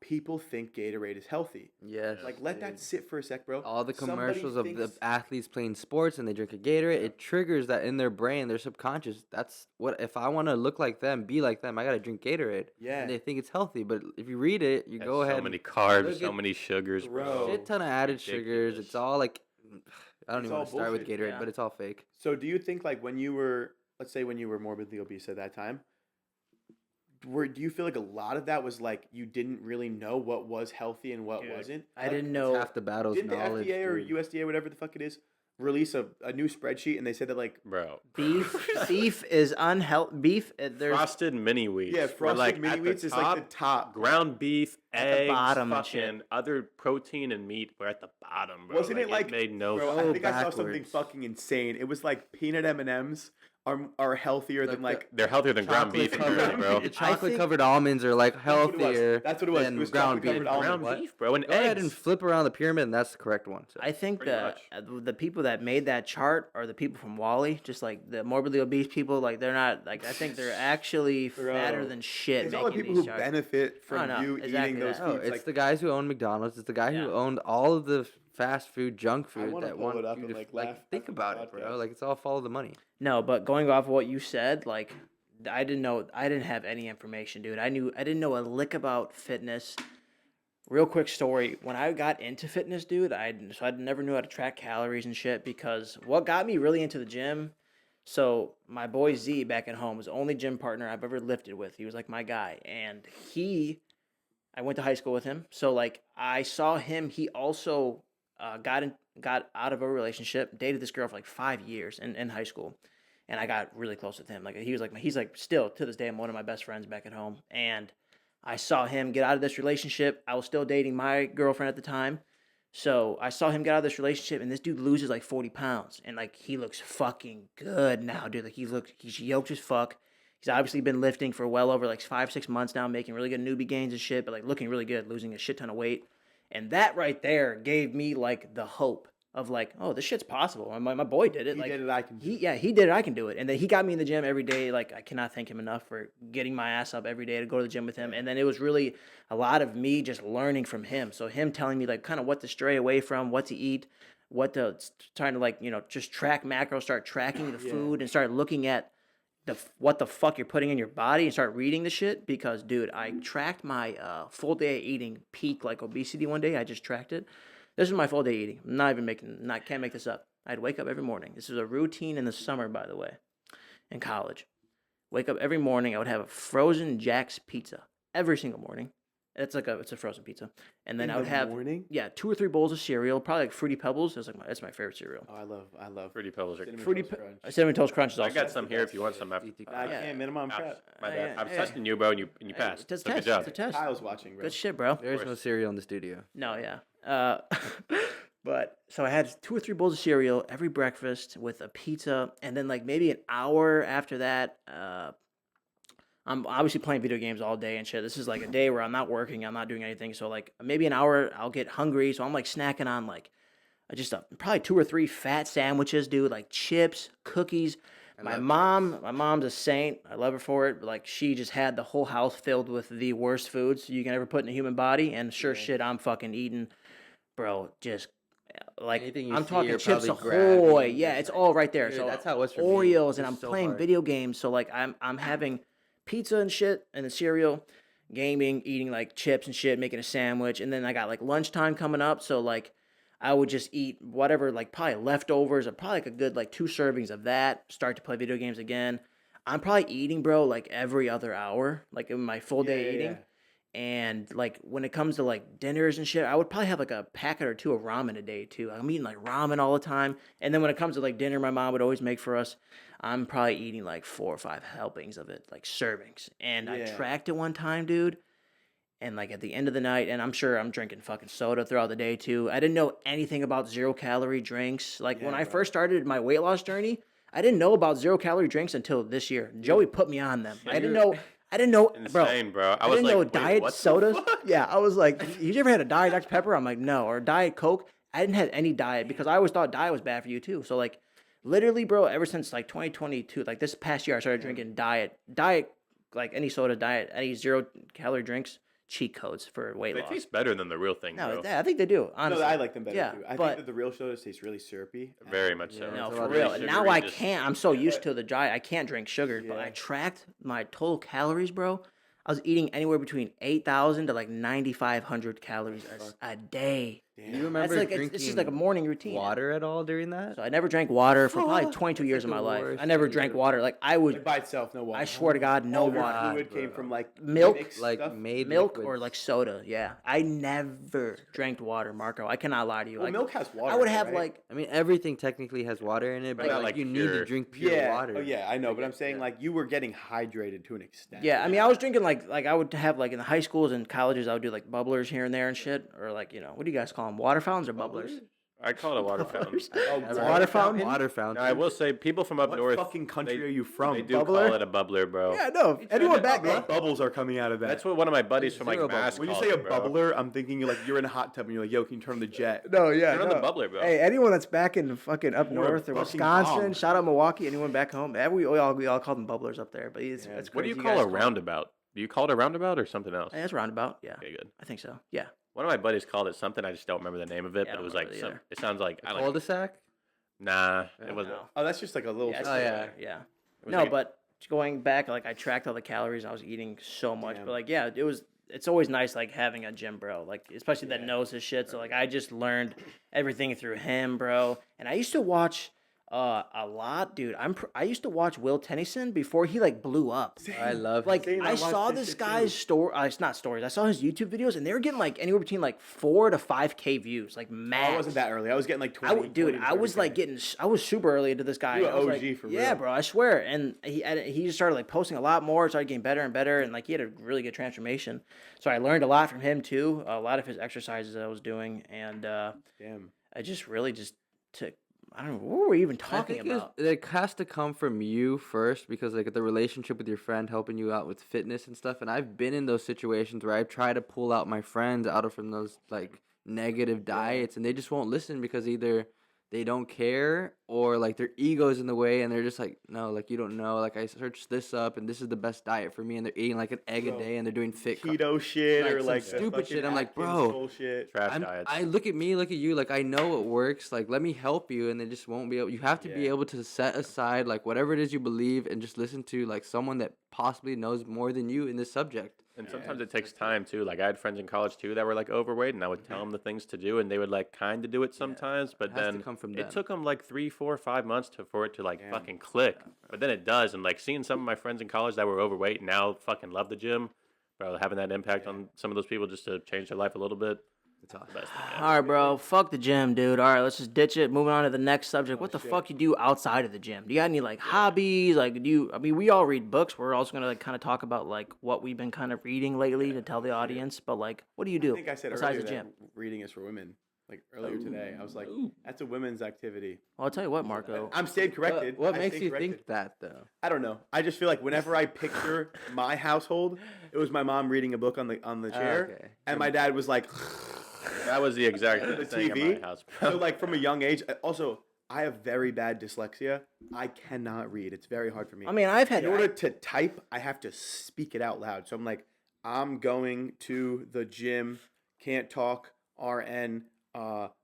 people think Gatorade is healthy. Yes. Like, let that dude. sit for a sec, bro. All the Somebody commercials of the thinks- athletes playing sports and they drink a Gatorade, it triggers that in their brain, their subconscious. That's what, if I want to look like them, be like them, I got to drink Gatorade. Yeah. And they think it's healthy. But if you read it, you Has go ahead. So many carbs, look so at- many sugars, Bro. bro. Shit ton of added sugars. Ridiculous. It's all like, I don't It's even want all to start with bullshit. Gatorade, Yeah. but it's all fake. So do you think like when you were, let's say when you were morbidly obese at that time, do you feel like a lot of that was like you didn't really know what was healthy and what Dude, wasn't? I Like, didn't It's know. half the battle's Didn't the knowledge. FDA or dude. USDA, whatever the fuck it is, release a new spreadsheet and they said that like Bro. Beef is unhealthy. Beef, there's Frosted mini wheats. yeah, were, frosted like, mini at the wheats is like the top. Ground beef, At the eggs, bottom and shit. fucking other protein and meat were at the bottom, bro. Wasn't it like made no bro? sense. I think I saw something backwards. fucking insane. It was like peanut M&Ms are healthier than Like like They're healthier than ground beef, apparently, bro. The chocolate covered almonds are like what it was. healthier That's what it was. than It was ground beef. chocolate-covered Ground almonds. beef, bro, and Go ahead and eggs. flip around the pyramid, and that's the correct one. So. I think Pretty much. the people that made that chart are the people from Wally, just like the morbidly obese people. Like they're not like I think they're actually fatter Bro. than shit. It's all the making people these who charts. benefit from no, you exactly eating those that. Oh, foods. it's Like the guys who own McDonald's. It's the guy Yeah. who owned all of the fast food, junk food wanna that pull want it up you and, to like, laugh think after the about it, bro. podcast. Like it's all follow the money. No, but going off of what you said, like I didn't know. I didn't have any information, dude. I didn't know a lick about fitness. Real quick story. When I got into fitness, dude, I never knew how to track calories and shit because what got me really into the gym. So my boy Z back at home was the only gym partner I've ever lifted with. He was like my guy, and I went to high school with him. So like I saw him. He also got out of a relationship, dated this girl for like 5 years in high school, and I got really close with him. Like he's like still to this day, I'm one of my best friends back at home, and I saw him get out of this relationship. I was still dating my girlfriend at the time. So I saw him get out of this relationship, and this dude loses like 40 pounds, and like he looks fucking good now, dude. Like he's yoked as fuck. He's obviously been lifting for well over like 5-6 months now, making really good newbie gains and shit, but like looking really good, losing a shit ton of weight. And that right there gave me like the hope of like, oh, this shit's possible. My boy did it. He like, did it, I can do it. he did it. I can do it. And then he got me in the gym every day. Like I cannot thank him enough for getting my ass up every day to go to the gym with him. And then it was really a lot of me just learning from him. So him telling me like kind of what to stray away from, what to eat, what to trying to like just track macros, start tracking the food, and start looking at what the fuck you're putting in your body and start reading the shit. Because dude, I tracked my full day eating peak like obesity one day. I just tracked it. This is my full day eating. I'm not even can't make this up. I'd wake up every morning. This is a routine in the summer, by the way, in college. Wake up every morning. I would have a frozen Jack's pizza every single morning. It's a frozen pizza, and then I would have morning? 2 or 3 bowls of cereal, probably like Fruity Pebbles. That's my favorite cereal. Oh, I love Fruity Pebbles are Cinnamon Toast Crunch is I also. got some here if you want some after. I can't, man. I'm on prep. My bad. yeah, I was yeah. testing you, bro, and you passed. It's a So test. good job. It's a test. Kyle's watching, bro. Good shit, bro. There's no cereal in the studio. No, yeah. But so I had 2 or 3 bowls of cereal every breakfast with a pizza, and then like maybe an hour after that, I'm obviously playing video games all day and shit. This is like a day where I'm not working, I'm not doing anything. So like maybe an hour, I'll get hungry, so I'm like snacking on like just probably 2 or 3 fat sandwiches, dude, like chips, cookies. My mom's a saint. I love her for it. But like she just had the whole house filled with the worst foods you can ever put in a human body, and sure shit, I'm fucking eating, bro. Just like Anything you I'm see, talking you're Chips probably Ahoy, grabbing, yeah, just it's like- all right there. Dude, So that's how it was for me. Oreos, It's and I'm so playing hard. video games. So like I'm having pizza and shit, and the cereal, gaming, eating like chips and shit, making a sandwich, and then I got like lunchtime coming up. So like I would just eat whatever, like probably leftovers, or probably like a good like 2 servings of that. Start to play video games again. I'm probably eating, bro, like every other hour, like in my full day eating. And like when it comes to like dinners and shit, I would probably have like a packet or 2 of ramen a day too. I'm eating like ramen all the time. And then when it comes to like dinner, my mom would always make for us. I'm probably eating like 4 or 5 helpings of it, like servings. And I tracked it one time, dude. And like at the end of the night, and I'm sure I'm drinking fucking soda throughout the day too. I didn't know anything about 0-calorie drinks. Like when I first started my weight loss journey, I didn't know about 0-calorie drinks until this year. Joey put me on them. I didn't know, Insane, bro. I was didn't like, know wait, diet what the sodas. fuck? Yeah, I was like, you ever had a Diet Dr Pepper? I'm like, no, or Diet Coke. I didn't have any diet because I always thought diet was bad for you too. So like, literally, bro, ever since like 2022, like this past year, I started drinking diet, like any soda, diet, any 0-calorie drinks. Cheat codes for weight They loss. taste better than the real thing, No, bro. I think they do. Honestly, No, I like them better Yeah, too. I but think that the real sodas taste really syrupy. Very much so. no, it's a for lot of real. sugary, And now I just- can't. I'm so used to the diet. I can't drink sugar. But I Yeah. tracked my total calories, bro. I was eating anywhere between 8,000 to like 9,500 calories a day. Do you remember That's like drinking it's just like a morning routine. water at all during that? So I never drank water for probably Fuck, 22 that's years like of my the life. worst I never thing drank ever. water. Like I would, Like by itself, no water. I swear to God, no All your water. fluid came from like Milk? mixed Like stuff. made Milk or liquids. like soda. Yeah, I never drank water, Marco. I cannot lie to you. Well, Like milk has water. I would in it, have right? like I mean, everything technically has water in it, but not like like you need pure. to drink pure water. Oh yeah, I know, but I'm saying like you were getting hydrated to an extent. Yeah, I mean, I was drinking like I would have like in the high schools and colleges, I would do like bubblers here and there and shit, or like what do you guys call them? Water fountains or bubblers? I call it a water fountain. Oh, Water fountain? Water fountain. Now, I will say, people from up What north, fucking country they- are you from? they do Bubbler? call it a bubbler, bro. Yeah, no. Anyone back What then? bubbles are coming out of that? That's what one of my buddies from like Zero Mass when you calls say a it, bro. bubbler, I'm thinking you're in a hot tub and you're like, yo, can you turn on the jet? No, yeah, Turn on the bubbler, bro. Hey, anyone that's back in fucking up You're a north or fucking Wisconsin, bomb. shout out Milwaukee. Anyone back home? We all call them bubblers up there, but it's What do crazy you call guys a roundabout? Do you call it a roundabout or something else? Hey, that's roundabout. Yeah, Okay, good. I think so. Yeah, One of my buddies called it something. I just don't remember the name of it, Yeah, I but it was don't like remember either. it sounds like I like. Cul-de-sac? Nah, it wasn't. no. Oh, that's just like a little. Yeah, it's Oh, yeah. yeah. was No, like- but going back, like I tracked all the calories. I was eating so much, Damn. but like, yeah, it's always nice like having a gym bro, like especially that knows his shit. So like I just learned everything through him, bro. And I used to watch A lot, dude. I used to watch Will Tennyson before he like blew up. I love Like him. I watched saw this this shit guy's too. story. It's not stories. I saw his YouTube videos, and they were getting like anywhere between like 4 to 5K views, like max. I wasn't that early. I was getting like 20. Dude, 20 to I was like 30K. getting. I was super early into this guy. You and were I was OG like, for yeah, real. bro. I swear. And he just started like posting a lot more. Started getting better and better, and like he had a really good transformation. So I learned a lot from him too. A lot of his exercises I was doing, and Damn. I just really just took. I don't know what were we even talking about. It has to come from you first because like the relationship with your friend helping you out with fitness and stuff. And I've been in those situations where I've tried to pull out my friends out of from those like negative diets, and they just won't listen because either they don't care or like their ego's in the way, and they're just like, no, like you don't know. Like I searched this up, and this is the best diet for me, and they're eating like an egg a day, and they're doing fit Keto shit like or some like stupid fucking shit. I'm like, Atkins bro, bullshit. Trash diets. I look at me, look at you, like I know it works. Like let me help you, and they just won't be able. You have to be Yeah. able to set aside like whatever it is you believe, and just listen to like someone that possibly knows more than you in this subject. And sometimes it takes time too. Like I had friends in college too that were like overweight, and I would tell them the things to do, and they would like kind of do it sometimes. But It has to then come from it them. took them like 3, 4, 5 months for it to like Damn. fucking click. But then it does, and like seeing some of my friends in college that were overweight now fucking love the gym, bro. Having that impact on some of those people just to change their life a little bit. It's awesome. Best thing ever. All right, bro. Fuck the gym, dude. All right, let's just ditch it. Moving on to the next subject. What the fuck you do outside of the gym? Do you got any like hobbies? Like, do you? I mean, we all read books. We're also gonna like kind of talk about like what we've been kind of reading lately to tell the audience. But like, what do you do I think I said besides earlier the gym? that reading is for women. Like earlier today, I was like, that's a women's activity. Well, I'll tell you what, Marco. I'm stayed corrected. What I makes stayed you corrected. think that though? I don't know. I just feel like whenever I picture my household, it was my mom reading a book on the chair, okay. and my dad was like, That was the exact The thing TV? at my house, bro. so like from a young age. Also, I have very bad dyslexia. I cannot read. It's very hard for me. I mean, I've had. In order to type, I have to speak it out loud. So I'm like, I'm going to the gym. Can't talk. RN.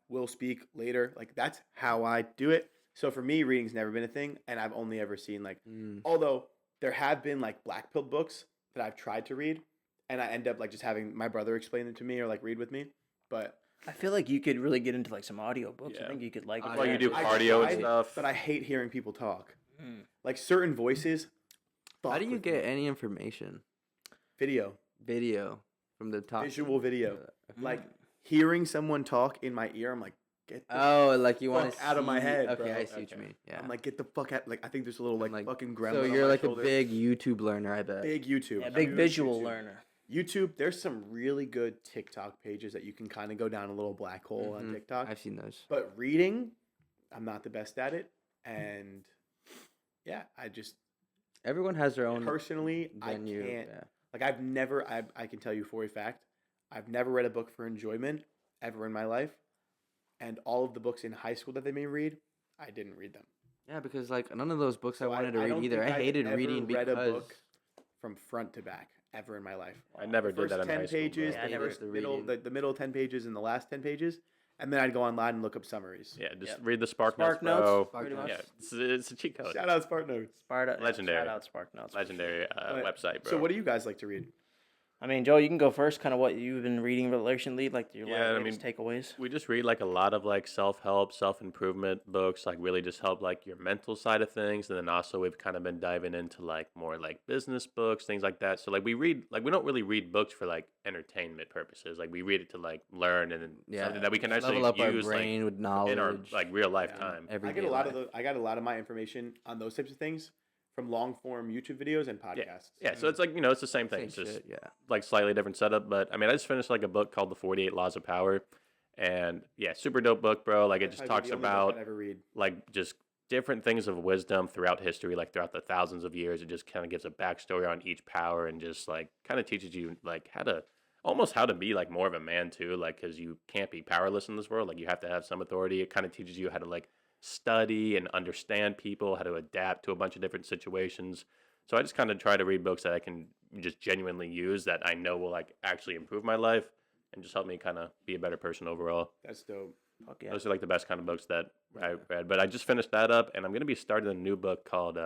Will speak later. Like that's how I do it. So for me, reading's never been a thing, and I've only ever seen like, although there have been like black pill books that I've tried to read, and I end up like just having my brother explain them to me or like read with me. But I feel like you could really get into like some audiobooks. I Yeah. think you could like. That's why you do I cardio and tried, stuff. But I hate hearing people talk. Mm. Like certain voices. How fuck do you with get me. any information? Video, Video from the top. visual video? Like hearing someone talk in my ear, I'm like, get the Oh, like you want fuck to out of my head, Okay, bro. I see what you Okay. mean. Yeah. I'm like, get the fuck out. Like, I think there's a little like, fucking gremlin. So on you're my like shoulder. a big YouTube learner, I bet. big YouTube. Yeah, I'm big huge visual YouTube. learner. YouTube, there's some really good TikTok pages that you can kind of go down a little black hole on Mhm. TikTok. I've seen those. But reading, I'm not the best at it. And yeah, I just Everyone has their own personally, venue. I can't. Yeah. Like, I've never, I can tell you for a fact, I've never read a book for enjoyment ever in my life. And all of the books in high school that they made me read, I didn't read them. Yeah, because like none of those books I So wanted to I read don't either. think I I've hated ever reading read because a book from front to back ever in my life. I never The did that first in 10 high school. pages, bro. Yeah, I the never- first the middle, reading. the middle 10 pages, and the last 10 pages, and then I'd go online and look up summaries. Yeah, just Yep. read the Spark Spark Notes, Notes, bro. pretty much. Yeah, it's a cheat code. Shout out Spark Notes. Sparta, Legendary. Shout out Spark Notes. for Legendary But- website, bro. So, what do you guys like to read? I mean, Joe, you can go first. Kind of what you've been reading recently, like your Yeah, I latest takeaways. We just read like a lot of like self-help, self-improvement books, like really just help like your mental side of things, and then also we've kind of been diving into like more like business books, things like that. So like we don't really read books for like entertainment purposes. Like we read it to like learn and something that we can actually level up our use brain with like knowledge in our like real lifetime. every I get day a lot life. I got a lot of my information on those types of things from long form YouTube videos and podcasts. Yeah, so it's like it's the same thing. Same It's just shit, yeah. like slightly different setup. But I mean, I just finished like a book called The 48 Laws of Power, and yeah, super dope book, bro. Like it just That's talks probably the only book about I'd ever read. like just different things of wisdom throughout history, like throughout the thousands of years. It just kind of gives a backstory on each power and just like kind of teaches you like how to be like more of a man too, like because you can't be powerless in this world. Like you have to have some authority. It kind of teaches you how to like study and understand people, how to adapt to a bunch of different situations. So I just kind of try to read books that I can just genuinely use that I know will like actually improve my life and just help me kind of be a better person overall. That's dope. Fuck yeah. Those are like the best kind of books that I read. But I just finished that up, and I'm going to be starting a new book called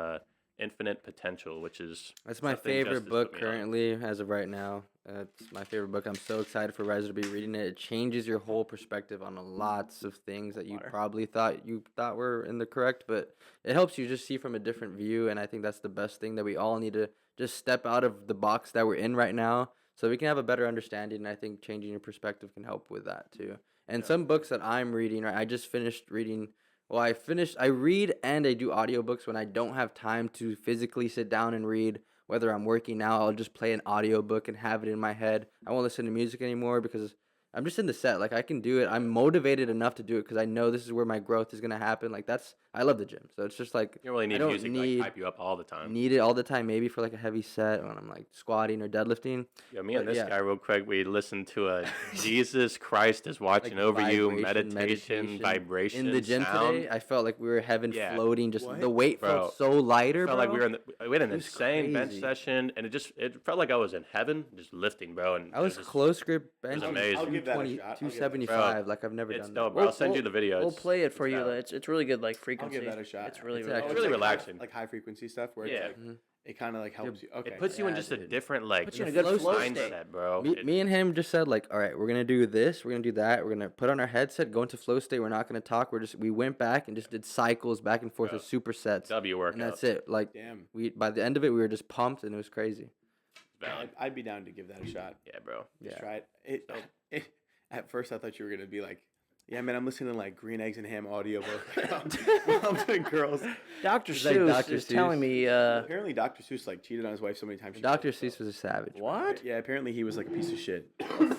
Infinite Potential, which is That's my something favorite Justice book put me on. currently as of right now. It's my favorite book. I'm so excited for Riser to be reading it. It changes your whole perspective on lots of things that you Water. probably thought were in the correct, but it helps you just see from a different view. And I think that's the best thing, that we all need to just step out of the box that we're in right now so we can have a better understanding. And I think changing your perspective can help with that too. And some books that I'm reading, right? I just finished reading. Well, I read and I do audiobooks when I don't have time to physically sit down and read. Whether I'm working now, I'll just play an audiobook and have it in my head. I won't listen to music anymore because I'm just in the set. Like, I can do it. I'm motivated enough to do it because I know this is where my growth is going to happen. Like, I love the gym. So it's just like, You don't really I need don't music to need- like hype you up all the time. need it all the time, maybe for like a heavy set when I'm like squatting or deadlifting. Yeah, me and But this yeah. guy, real quick, we listened to a Jesus Christ is watching Like over you, meditation. meditation, vibration, In the gym sound. today, I felt like we were heaven Yeah. floating. Just What? the weight Bro, felt so lighter, Felt bro. like we had an It was insane bench crazy. session, and it felt like I was in heaven, just lifting, bro. And I was it just, close grip bench. amazing. I'll give that a shot. I'll give that a 275. Like, I've never It's done dope, that. bro. I'll send you the video. We'll It's- play it for it's you. valid. It's really good, like I'll frequency. give that a shot. It's really, It's really, actually It's really good. relaxing. Like high frequency stuff where Yeah. it's like, it kind of like helps you. Okay. It puts you in Yeah, just a dude. different like Puts you in a good flow mindset, state. bro. Me and him just said, like, all right, we're gonna do this, we're gonna do that, we're gonna put on our headset, go into flow state. We're not gonna talk. We went back and just did cycles back and forth Yeah. with supersets, W workout. and that's it. Like, Damn. by the end of it, we were just pumped, and it was crazy. Valid. I'd be down to give that a shot. Yeah, bro. Just Yeah. try it. At first, I thought you were gonna be like, yeah, man, I'm listening to like Green Eggs and Ham audiobook while I'm doing girls. Dr. It's like Seuss Dr. is telling Seuss. me, Apparently, Dr. Seuss like cheated on his wife so many times. she Dr. fell. Seuss was a savage. bro. what? Yeah, apparently he was like a piece of shit.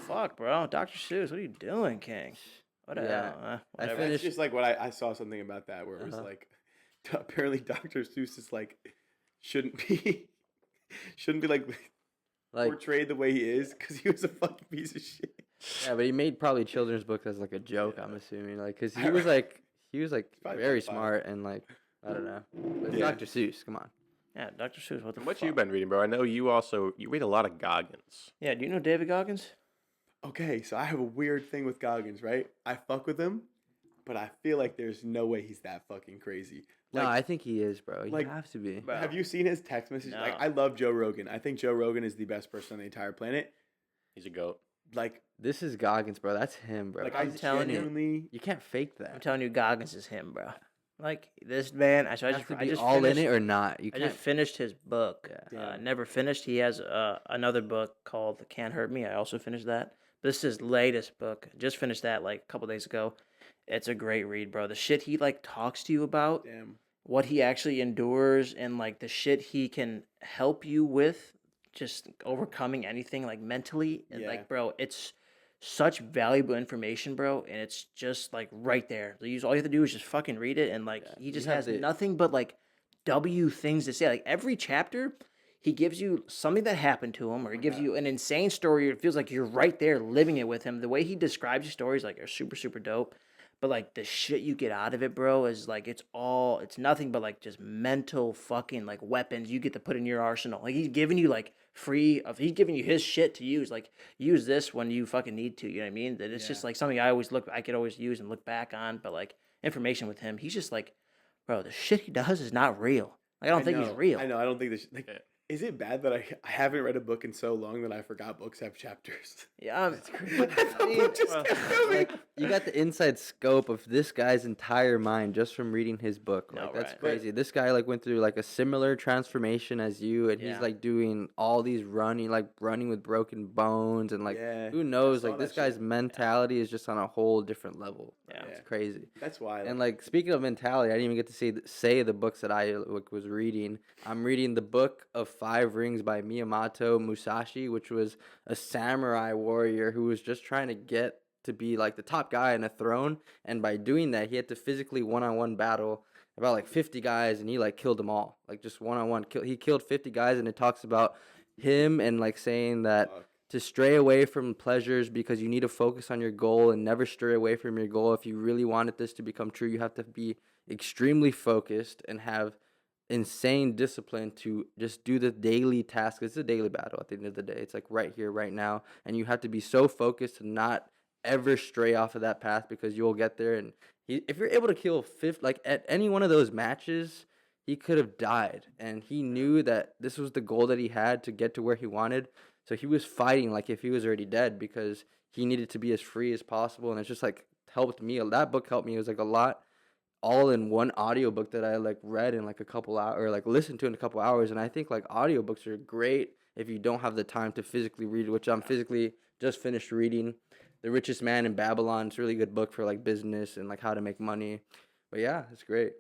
Fuck, bro. Dr. Seuss, what are you doing, King? What Yeah. whatever. finished- That's just like what I saw something about that where it was Uh-huh. like, apparently Dr. Seuss is like shouldn't be like Like, portrayed the way he is because he was a fucking piece of shit. yeah, but he made probably children's books as like a joke. I'm assuming, like, cause he was probably very pedophile. smart and like, I don't know. But it's Yeah. Dr. Seuss, come on. Yeah, Dr. Seuss, what the What fuck? you been reading, bro? I know you read a lot of Goggins. Yeah, do you know David Goggins? Okay, so I have a weird thing with Goggins, right? I fuck with him, but I feel like there's no way he's that fucking crazy. No, Like, I think he is, bro. You like- have to be. Bro. have you seen his text message? Like, No. I love Joe Rogan. I think Joe Rogan is the best person on the entire planet. He's a goat. Like, This is Goggins, bro. That's him, bro. like I'm I telling you. genuinely. You can't fake I'm that. telling you, Goggins is him, bro. Like, this man, I You have to I be just all in finished, it or not. You I can't. just finished his book. Yeah. Never finished. He has another book called Can't Hurt Me. I also finished that. This is his latest book. Just finished that like a couple days ago. It's a great read, bro. The shit he like talks to you about, Damn. what he actually endures, and like the shit he can help you with, just overcoming anything like mentally. And Yeah. like, bro, it's such valuable information, bro. And it's just like right there. All you have to do is just fucking read it, and like Yeah, he you just have has to- nothing but like W things to say. Like every chapter, he gives you something that happened to him, or he gives you an insane story. It feels like you're right there living it with him. The way he describes his stories, like, are super, super dope. But like the shit you get out of it, bro, is like it's nothing but like just mental fucking like weapons you get to put in your arsenal. Like he's giving you like he's giving you his shit to use. Like use this when you fucking need to. You know what I mean? That it's just Yeah. like something I could always use and look back on. But like information with him, he's just like, bro, the shit he does is not real. Like I don't think he's know, real. I know. I don't think this. Like, Yeah. is it bad that I haven't read a book in so long that I forgot books have chapters? Yeah, it's crazy. The book just well, kept going. Like, you got the inside scope of this guy's entire mind just from reading his book. Like, No, that's right. crazy. This guy like went through like a similar transformation as you, and Yeah. he's like doing all these running with broken bones, and like Yeah, who knows? saw Like this that guy's shit. mentality is just on a whole different level. Yeah. It's crazy. That's why. And like speaking of mentality, I didn't even get to say the books that I was reading. I'm reading the Book of Five Rings by Miyamoto Musashi, which was a samurai warrior who was just trying to get to be like the top guy in a throne, and by doing that, he had to physically one-on-one battle about like 50 guys, and he like killed them all, like just one-on-one. He killed 50 guys, and it talks about him and like saying that Fuck. to stray away from pleasures because you need to focus on your goal and never stray away from your goal. If you really wanted this to become true, you have to be extremely focused and have insane discipline to just do the daily task. It's a daily battle at the end of the day. It's like right here, right now. And you have to be so focused to not ever stray off of that path because you'll get there. And if you're able to kill like at any one of those matches, he could have died. And he knew that this was the goal that he had to get to where he wanted. So he was fighting like if he was already dead because he needed to be as free as possible. And it's just like helped me. That book helped me. It was like a lot all in one audiobook that I like read in like a couple hours or like listened to in a couple hours. And I think like audiobooks are great if you don't have the time to physically read, which I'm physically just finished reading. The Richest Man in Babylon. It's a really good book for like business and like how to make money. But yeah, it's great.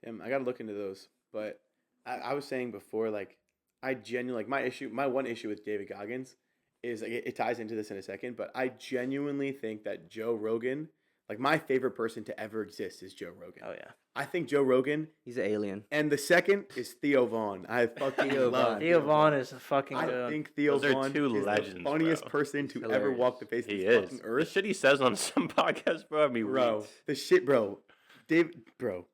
I got to look into those. But I was saying before, like, I genuinely, like, my one issue with David Goggins is, like, it ties into this in a second, but I genuinely think that Joe Rogan, like, my favorite person to ever exist is Joe Rogan. Oh yeah. I think Joe Rogan, He's an alien. and the second is Theo Vaughn. I fucking Theo love Von. Theo Vaughn is a fucking I good. think Theo Those are Vaughn two is legends, the funniest bro. person to ever Hilarious. walk the face of He this is. fucking The earth. shit he says on some podcasts, bro. I mean, Bro, the shit, bro. Bro.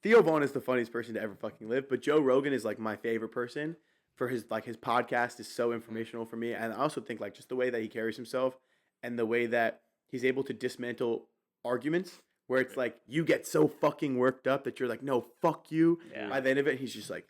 Theo Vaughn is the funniest person to ever fucking live, but Joe Rogan is like my favorite person for his podcast is so informational for me. And I also think like just the way that he carries himself and the way that he's able to dismantle arguments where it's like you get so fucking worked up that you're like, no, fuck you. Yeah. By the end of it, he's just like,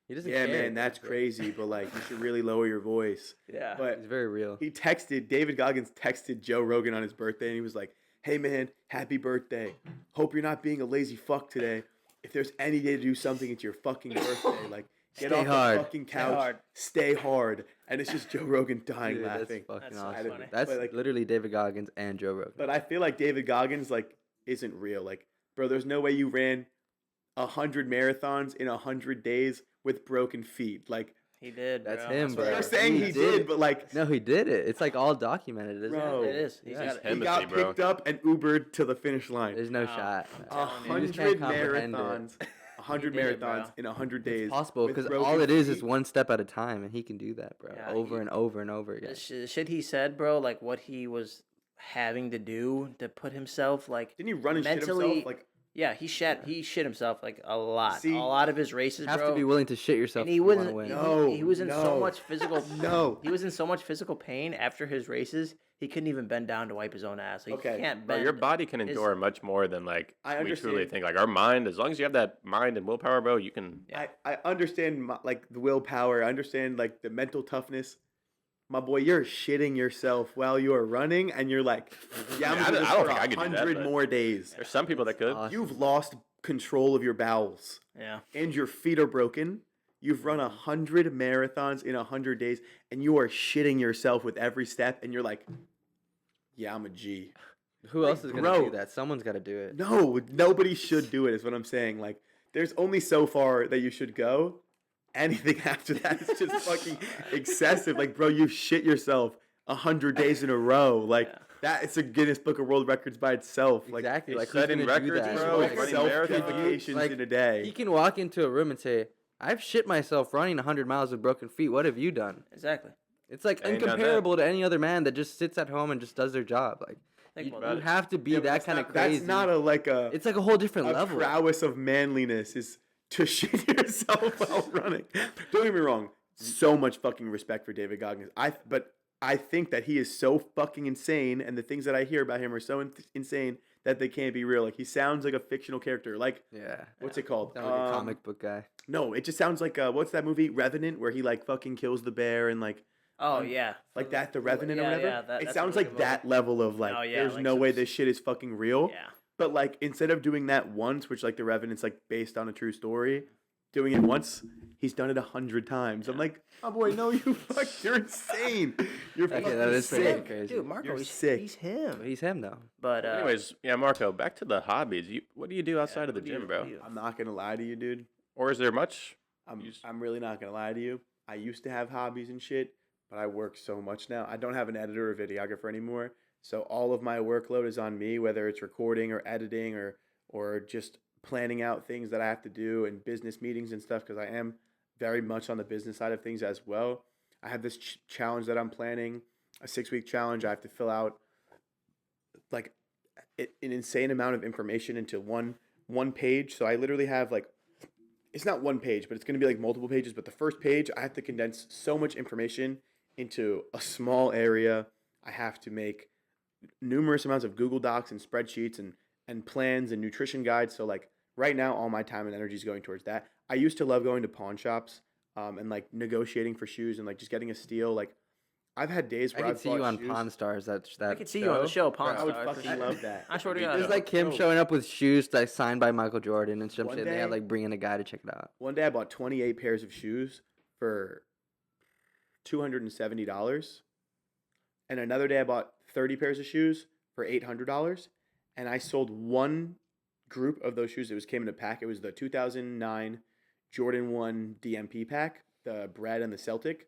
He doesn't yeah, care. man, that's crazy, but like you should really lower your voice. Yeah. But He's very real. David Goggins texted Joe Rogan on his birthday, and he was like, hey, man, happy birthday. Hope you're not being a lazy fuck today. If there's any day to do something, it's your fucking birthday. Like, get Stay off hard. the fucking couch. Stay hard. And it's just Joe Rogan dying Dude, laughing. That's fucking That's so awesome. funny. That's But, like- literally David Goggins and Joe Rogan. But I feel like David Goggins, like, isn't real. Like, bro, there's no way you ran 100 marathons in 100 days with broken feet. Like, He did. That's bro. him, I bro. swear. they're saying he did, but like, No, he did it. It's like all documented, isn't Bro. it? It is. He's Yeah. got it. he Empathy, got bro. picked up and Ubered to the finish line. There's no Wow. shot. telling you. You just can't 100 comprehend it. marathons. 100 He did it, bro. marathons in 100 days. It's possible with because broken all it is feet. one step at a time, and he can do that, bro, Yeah, over he- and over and over again. The shit he said, bro, like what he was having to do to put himself like Didn't he run and shit mentally- himself? Like, yeah, he shit himself like a lot. See, a lot of his races, You have bro. to be willing to shit yourself and if he you want to wasn't win. No. he was in so no. much physical No. he was in so much physical pain after his races, he couldn't even bend down to wipe his own ass. Like, Okay. he can't Bro, bend. your body can his- endure much more than like I we truly understand. think. Like our mind, as long as you have that mind and willpower, bro, you can. Yeah. I understand like the willpower. I understand like the mental toughness. My boy, you're shitting yourself while you are running, and you're like, yeah, I'm Yeah, gonna do I this don't for think I could do that, 100 but- more days. There's some people that could. awesome. You've lost control of your bowels, Yeah. and your feet are broken. You've run 100 marathons in 100 days, and you are shitting yourself with every step, and you're like, yeah, I'm a G. Who Like, else is gonna bro. do that? Someone's got to do it. No, nobody should do it, is what I'm saying. Like, there's only so far that you should go. Anything after that is just fucking excessive. Like, bro, you've shit yourself 100 days in a row. Like, Yeah. that it's a Guinness Book of World Records by itself. Like, Exactly. he's Like who's setting gonna do records, that? bro, Like, running self-purifications Like, in a day. He can walk into a room and say, "I've shit myself running 100 miles with broken feet. What have you done?" Exactly. It's like Ain't done that. incomparable to any other man that just sits at home and just does their job. Like Think you, about you it. have to be Yeah, but that that's kind not- of crazy. That's not a like a It's like a whole different level. prowess of manliness is to shit yourself while running. Don't get me wrong. So much fucking respect for David Goggins. But I think that he is so fucking insane, and the things that I hear about him are so insane that they can't be real. Like he sounds like a fictional character. Like Yeah. what's it called? Sound like a comic book guy. No, it just sounds like what's that movie Revenant where he like fucking kills the bear and like Oh yeah. like that, The Revenant Yeah, or whatever. yeah, It that's a sounds really like good that level of like, Oh, yeah, there's like no some way s- this shit is fucking real. Yeah. But like instead of doing that once, which like The Revenant's like based on a true story, doing it once, he's done it 100 times. I'm like, oh boy, no, you fuck, you're insane. You're Okay, fucking that is pretty sick. crazy. Dude, Marco, You're he's sick. He's him. But he's him though. But Anyways, yeah, Marco, back to the hobbies. What do you do outside of the what do you- gym, bro? what do you- I'm not gonna lie to you, dude. Or is there much? I'm really not gonna lie to you. I used to have hobbies and shit, but I work so much now. I don't have an editor or videographer anymore, so all of my workload is on me, whether it's recording or editing or just planning out things that I have to do and business meetings and stuff. Because I am very much on the business side of things as well. I have this challenge that I'm planning, a 6-week challenge. I have to fill out like an insane amount of information into one page. So I literally have like, it's not one page, but it's going to be like multiple pages. But the first page, I have to condense so much information into a small area. I have to make numerous amounts of Google Docs and spreadsheets and plans and nutrition guides. So like right now, all my time and energy is going towards that. I used to love going to pawn shops and like negotiating for shoes and like just getting a steal. Like I've had days I where could I've see you bought on shoes. Pawn Stars. That I could see you on the show, Pawn I would Stars. fucking love that. I swear to It'd God. be It's like him dope. showing up with shoes like signed by Michael Jordan and some One shit. And they had day- like bringing a guy to check it out. One day I bought 28 pairs of shoes for $270. And another day I bought 30 pairs of shoes for $800. And I sold one group of those shoes. Came in a pack. It was the 2009 Jordan 1 DMP pack, the Bread and the Celtic.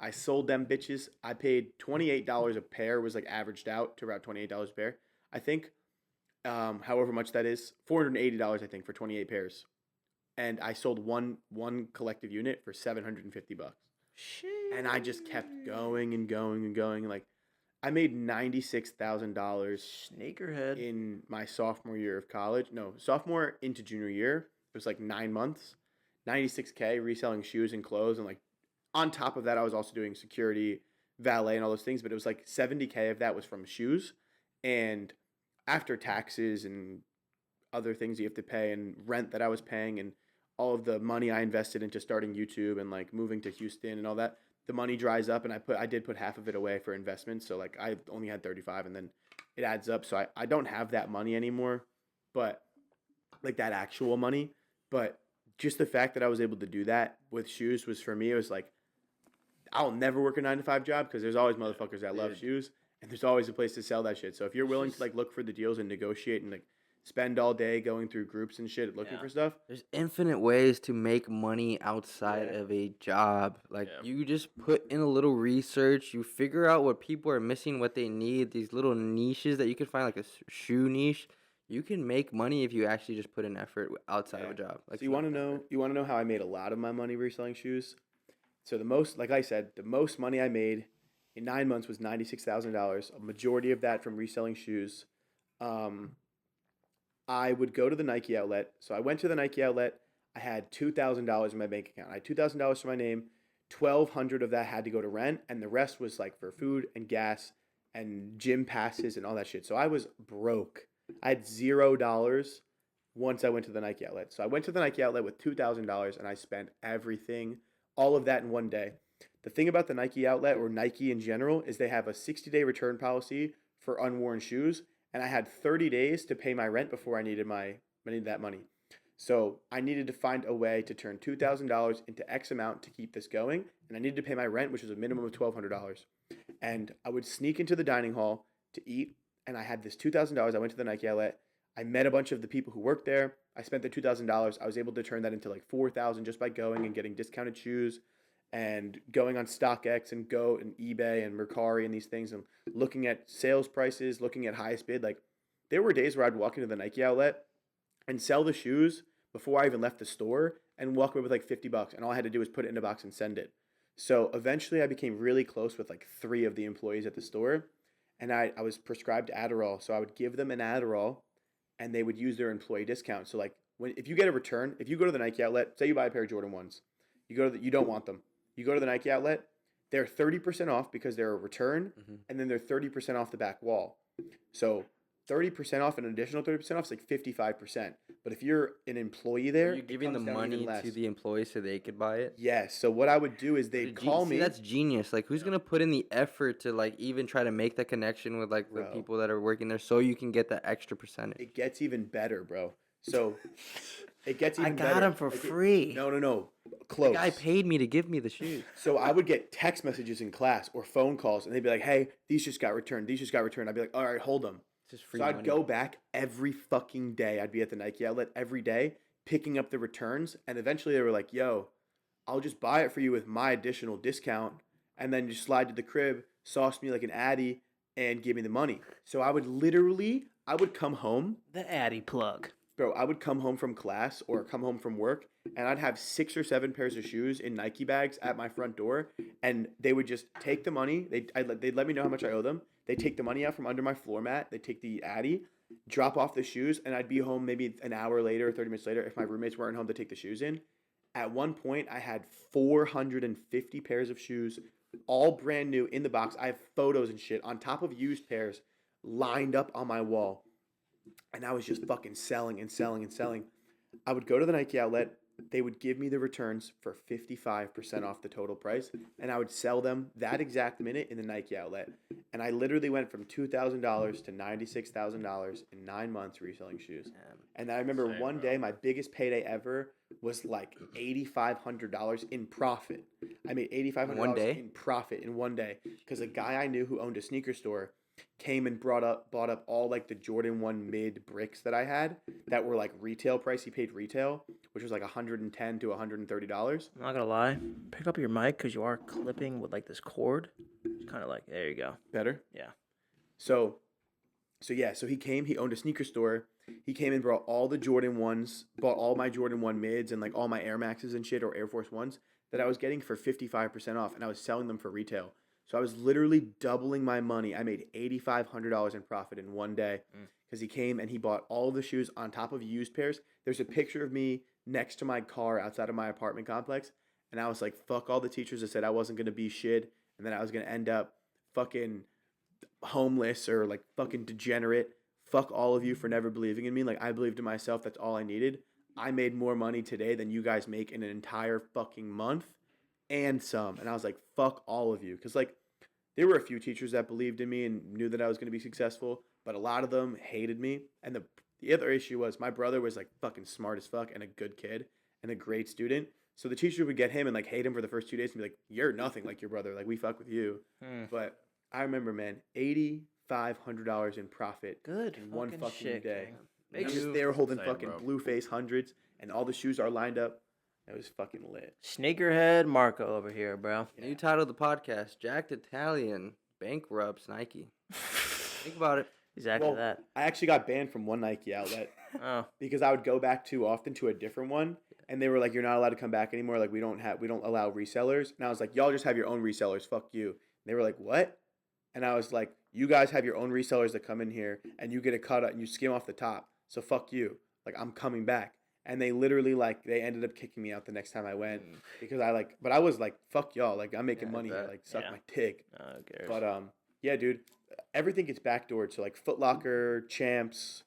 I sold them bitches. I paid $28 a pair, was like averaged out to about $28 a pair. I think, however much that is, $480 I think for 28 pairs. And I sold one collective unit for $750. And I just kept going and going and going. Like, I made $96,000 Sneakerhead. in my sophomore year of college. No, sophomore into junior year. It was like 9 months. $96K reselling shoes and clothes. And like on top of that, I was also doing security, valet, and all those things. But it was like $70K of that was from shoes. And after taxes and other things you have to pay and rent that I was paying and all of the money I invested into starting YouTube and like moving to Houston and all that, the money dries up, and I did put half of it away for investments. So like I only had 35, and then it adds up. So I don't have that money anymore, but like that actual money. But just the fact that I was able to do that with shoes was, for me, it was like, I'll never work a 9-to-5 job because there's always motherfuckers that love shoes, and there's always a place to sell that shit. So if you're willing to like look for the deals and negotiate and like spend all day going through groups and shit looking for stuff. There's infinite ways to make money outside Yeah. of a job. Like Yeah. you just put in a little research, you figure out what people are missing, what they need, these little niches that you can find, like a shoe niche. You can make money if you actually just put in effort outside of a job. Like, So you want to know how I made a lot of my money reselling shoes? So the most, like I said, the most money I made in 9 months was $96,000. A majority of that from reselling shoes. I would go to the Nike outlet. So I went to the Nike outlet. I had $2,000 in my bank account. I had $2,000 to my name. $1,200 of that had to go to rent, and the rest was like for food and gas and gym passes and all that shit. So I was broke. I had $0 once I went to the Nike outlet. So I went to the Nike outlet with $2,000, and I spent everything, all of that in one day. The thing about the Nike outlet, or Nike in general, is they have a 60-day return policy for unworn shoes, and I had 30 days to pay my rent before I needed that money. So I needed to find a way to turn $2,000 into X amount to keep this going, and I needed to pay my rent, which was a minimum of $1,200. And I would sneak into the dining hall to eat, and I had this $2,000. I went to the Nike outlet. I met a bunch of the people who worked there. I spent the $2,000. I was able to turn that into like $4,000 just by going and getting discounted shoes and going on StockX and Go and eBay and Mercari and these things and looking at sales prices, looking at highest bid. Like, there were days where I'd walk into the Nike outlet and sell the shoes before I even left the store and walk away with like $50, and all I had to do was put it in a box and send it. So eventually I became really close with like 3 of the employees at the store, and I was prescribed Adderall. So I would give them an Adderall and they would use their employee discount. So like if you get a return, if you go to the Nike outlet, say you buy a pair of Jordan 1s, you don't want them. You go to the Nike outlet, they're 30% off because they're a return, and then they're 30% off the back wall. So 30% off, an additional 30% off is like 55%. But if you're an employee there, are you giving the it comes down even money less. to the employees so they could buy it? Yes. So what I would do is they'd call me. That's genius. Like, who's gonna put in the effort to like even try to make that connection with like the Bro. people that are working there so you can get that extra percentage? It gets even better, bro. So it gets even I better. got them for free. No. Close. The guy paid me to give me the shoes. So I would get text messages in class or phone calls, and they'd be like, "Hey, these just got returned. These just got returned." I'd be like, "All right, hold them." It's just free So I'd money. go back every fucking day. I'd be at the Nike outlet every day, picking up the returns, and eventually they were like, "Yo, I'll just buy it for you with my additional discount, and then just slide to the crib, sauce me like an Addy, and give me the money." So I would come home. The Addy plug. Bro, I would come home from class or come home from work, and I'd have 6 or 7 pairs of shoes in Nike bags at my front door, and they would just take the money. They'd let me know how much I owe them. They'd take the money out from under my floor mat. They'd take the Addy, drop off the shoes, and I'd be home maybe an hour later or 30 minutes later if my roommates weren't home to take the shoes in. At one point, I had 450 pairs of shoes, all brand new in the box. I have photos and shit on top of used pairs lined up on my wall. And I was just fucking selling and selling and selling. I would go to the Nike outlet. they would give me the returns for 55% off the total price, and I would sell them that exact minute in the Nike outlet. And I literally went from $2,000 to $96,000 in 9 months reselling shoes. And I remember Same, one bro. day, my biggest payday ever was like $8,500 in profit. I made $8,500 One day? in profit in one day because a guy I knew who owned a sneaker store came and bought up all like the Jordan 1 mid bricks that I had that were like retail price. He paid retail, which was like $110 to $130. I'm not gonna lie. Pick up your mic because you are clipping with like this cord. It's kind of like there you go. Better? Yeah. So he came, he owned a sneaker store. He came and brought all the Jordan 1s, bought all my Jordan 1 mids and like all my Air Maxes and shit or Air Force 1s that I was getting for 55% off, and I was selling them for retail. So I was literally doubling my money. I made $8,500 in profit in one day because he came and he bought all the shoes on top of used pairs. There's a picture of me next to my car outside of my apartment complex, and I was like, fuck all the teachers that said I wasn't going to be shit and then I was going to end up fucking homeless or like fucking degenerate. Fuck all of you for never believing in me. Like, I believed in myself. That's all I needed. I made more money today than you guys make in an entire fucking month and some. And I was like, fuck all of you. Because, like, there were a few teachers that believed in me and knew that I was going to be successful, but a lot of them hated me. And the other issue was my brother was, like, fucking smart as fuck and a good kid and a great student. So the teacher would get him and, like, hate him for the first 2 days and be like, you're nothing like your brother. Like, we fuck with you. But I remember, man, $8,500 in profit Good in one fucking shit, day. King. They just they were holding Same, fucking bro. blue face hundreds, and all the shoes are lined up. It was fucking lit. Sneakerhead Marco over here, bro. New title of the podcast: Jacked Italian bankrupts Nike. Think about it. Exactly Well, that. I actually got banned from one Nike outlet Oh, because I would go back too often to a different one, and they were like, "You're not allowed to come back anymore. Like we don't allow resellers." And I was like, "Y'all just have your own resellers. Fuck you." And they were like, "What?" And I was like, "You guys have your own resellers that come in here, and you get a cut and you skim off the top. So fuck you. Like I'm coming back." And they literally they ended up kicking me out the next time I went because but I was like, "Fuck y'all. Like I'm making Yeah, I money here. bet. Like suck Yeah. my dick." who cares? But yeah, dude, everything gets backdoored. So like Foot Locker, Champs,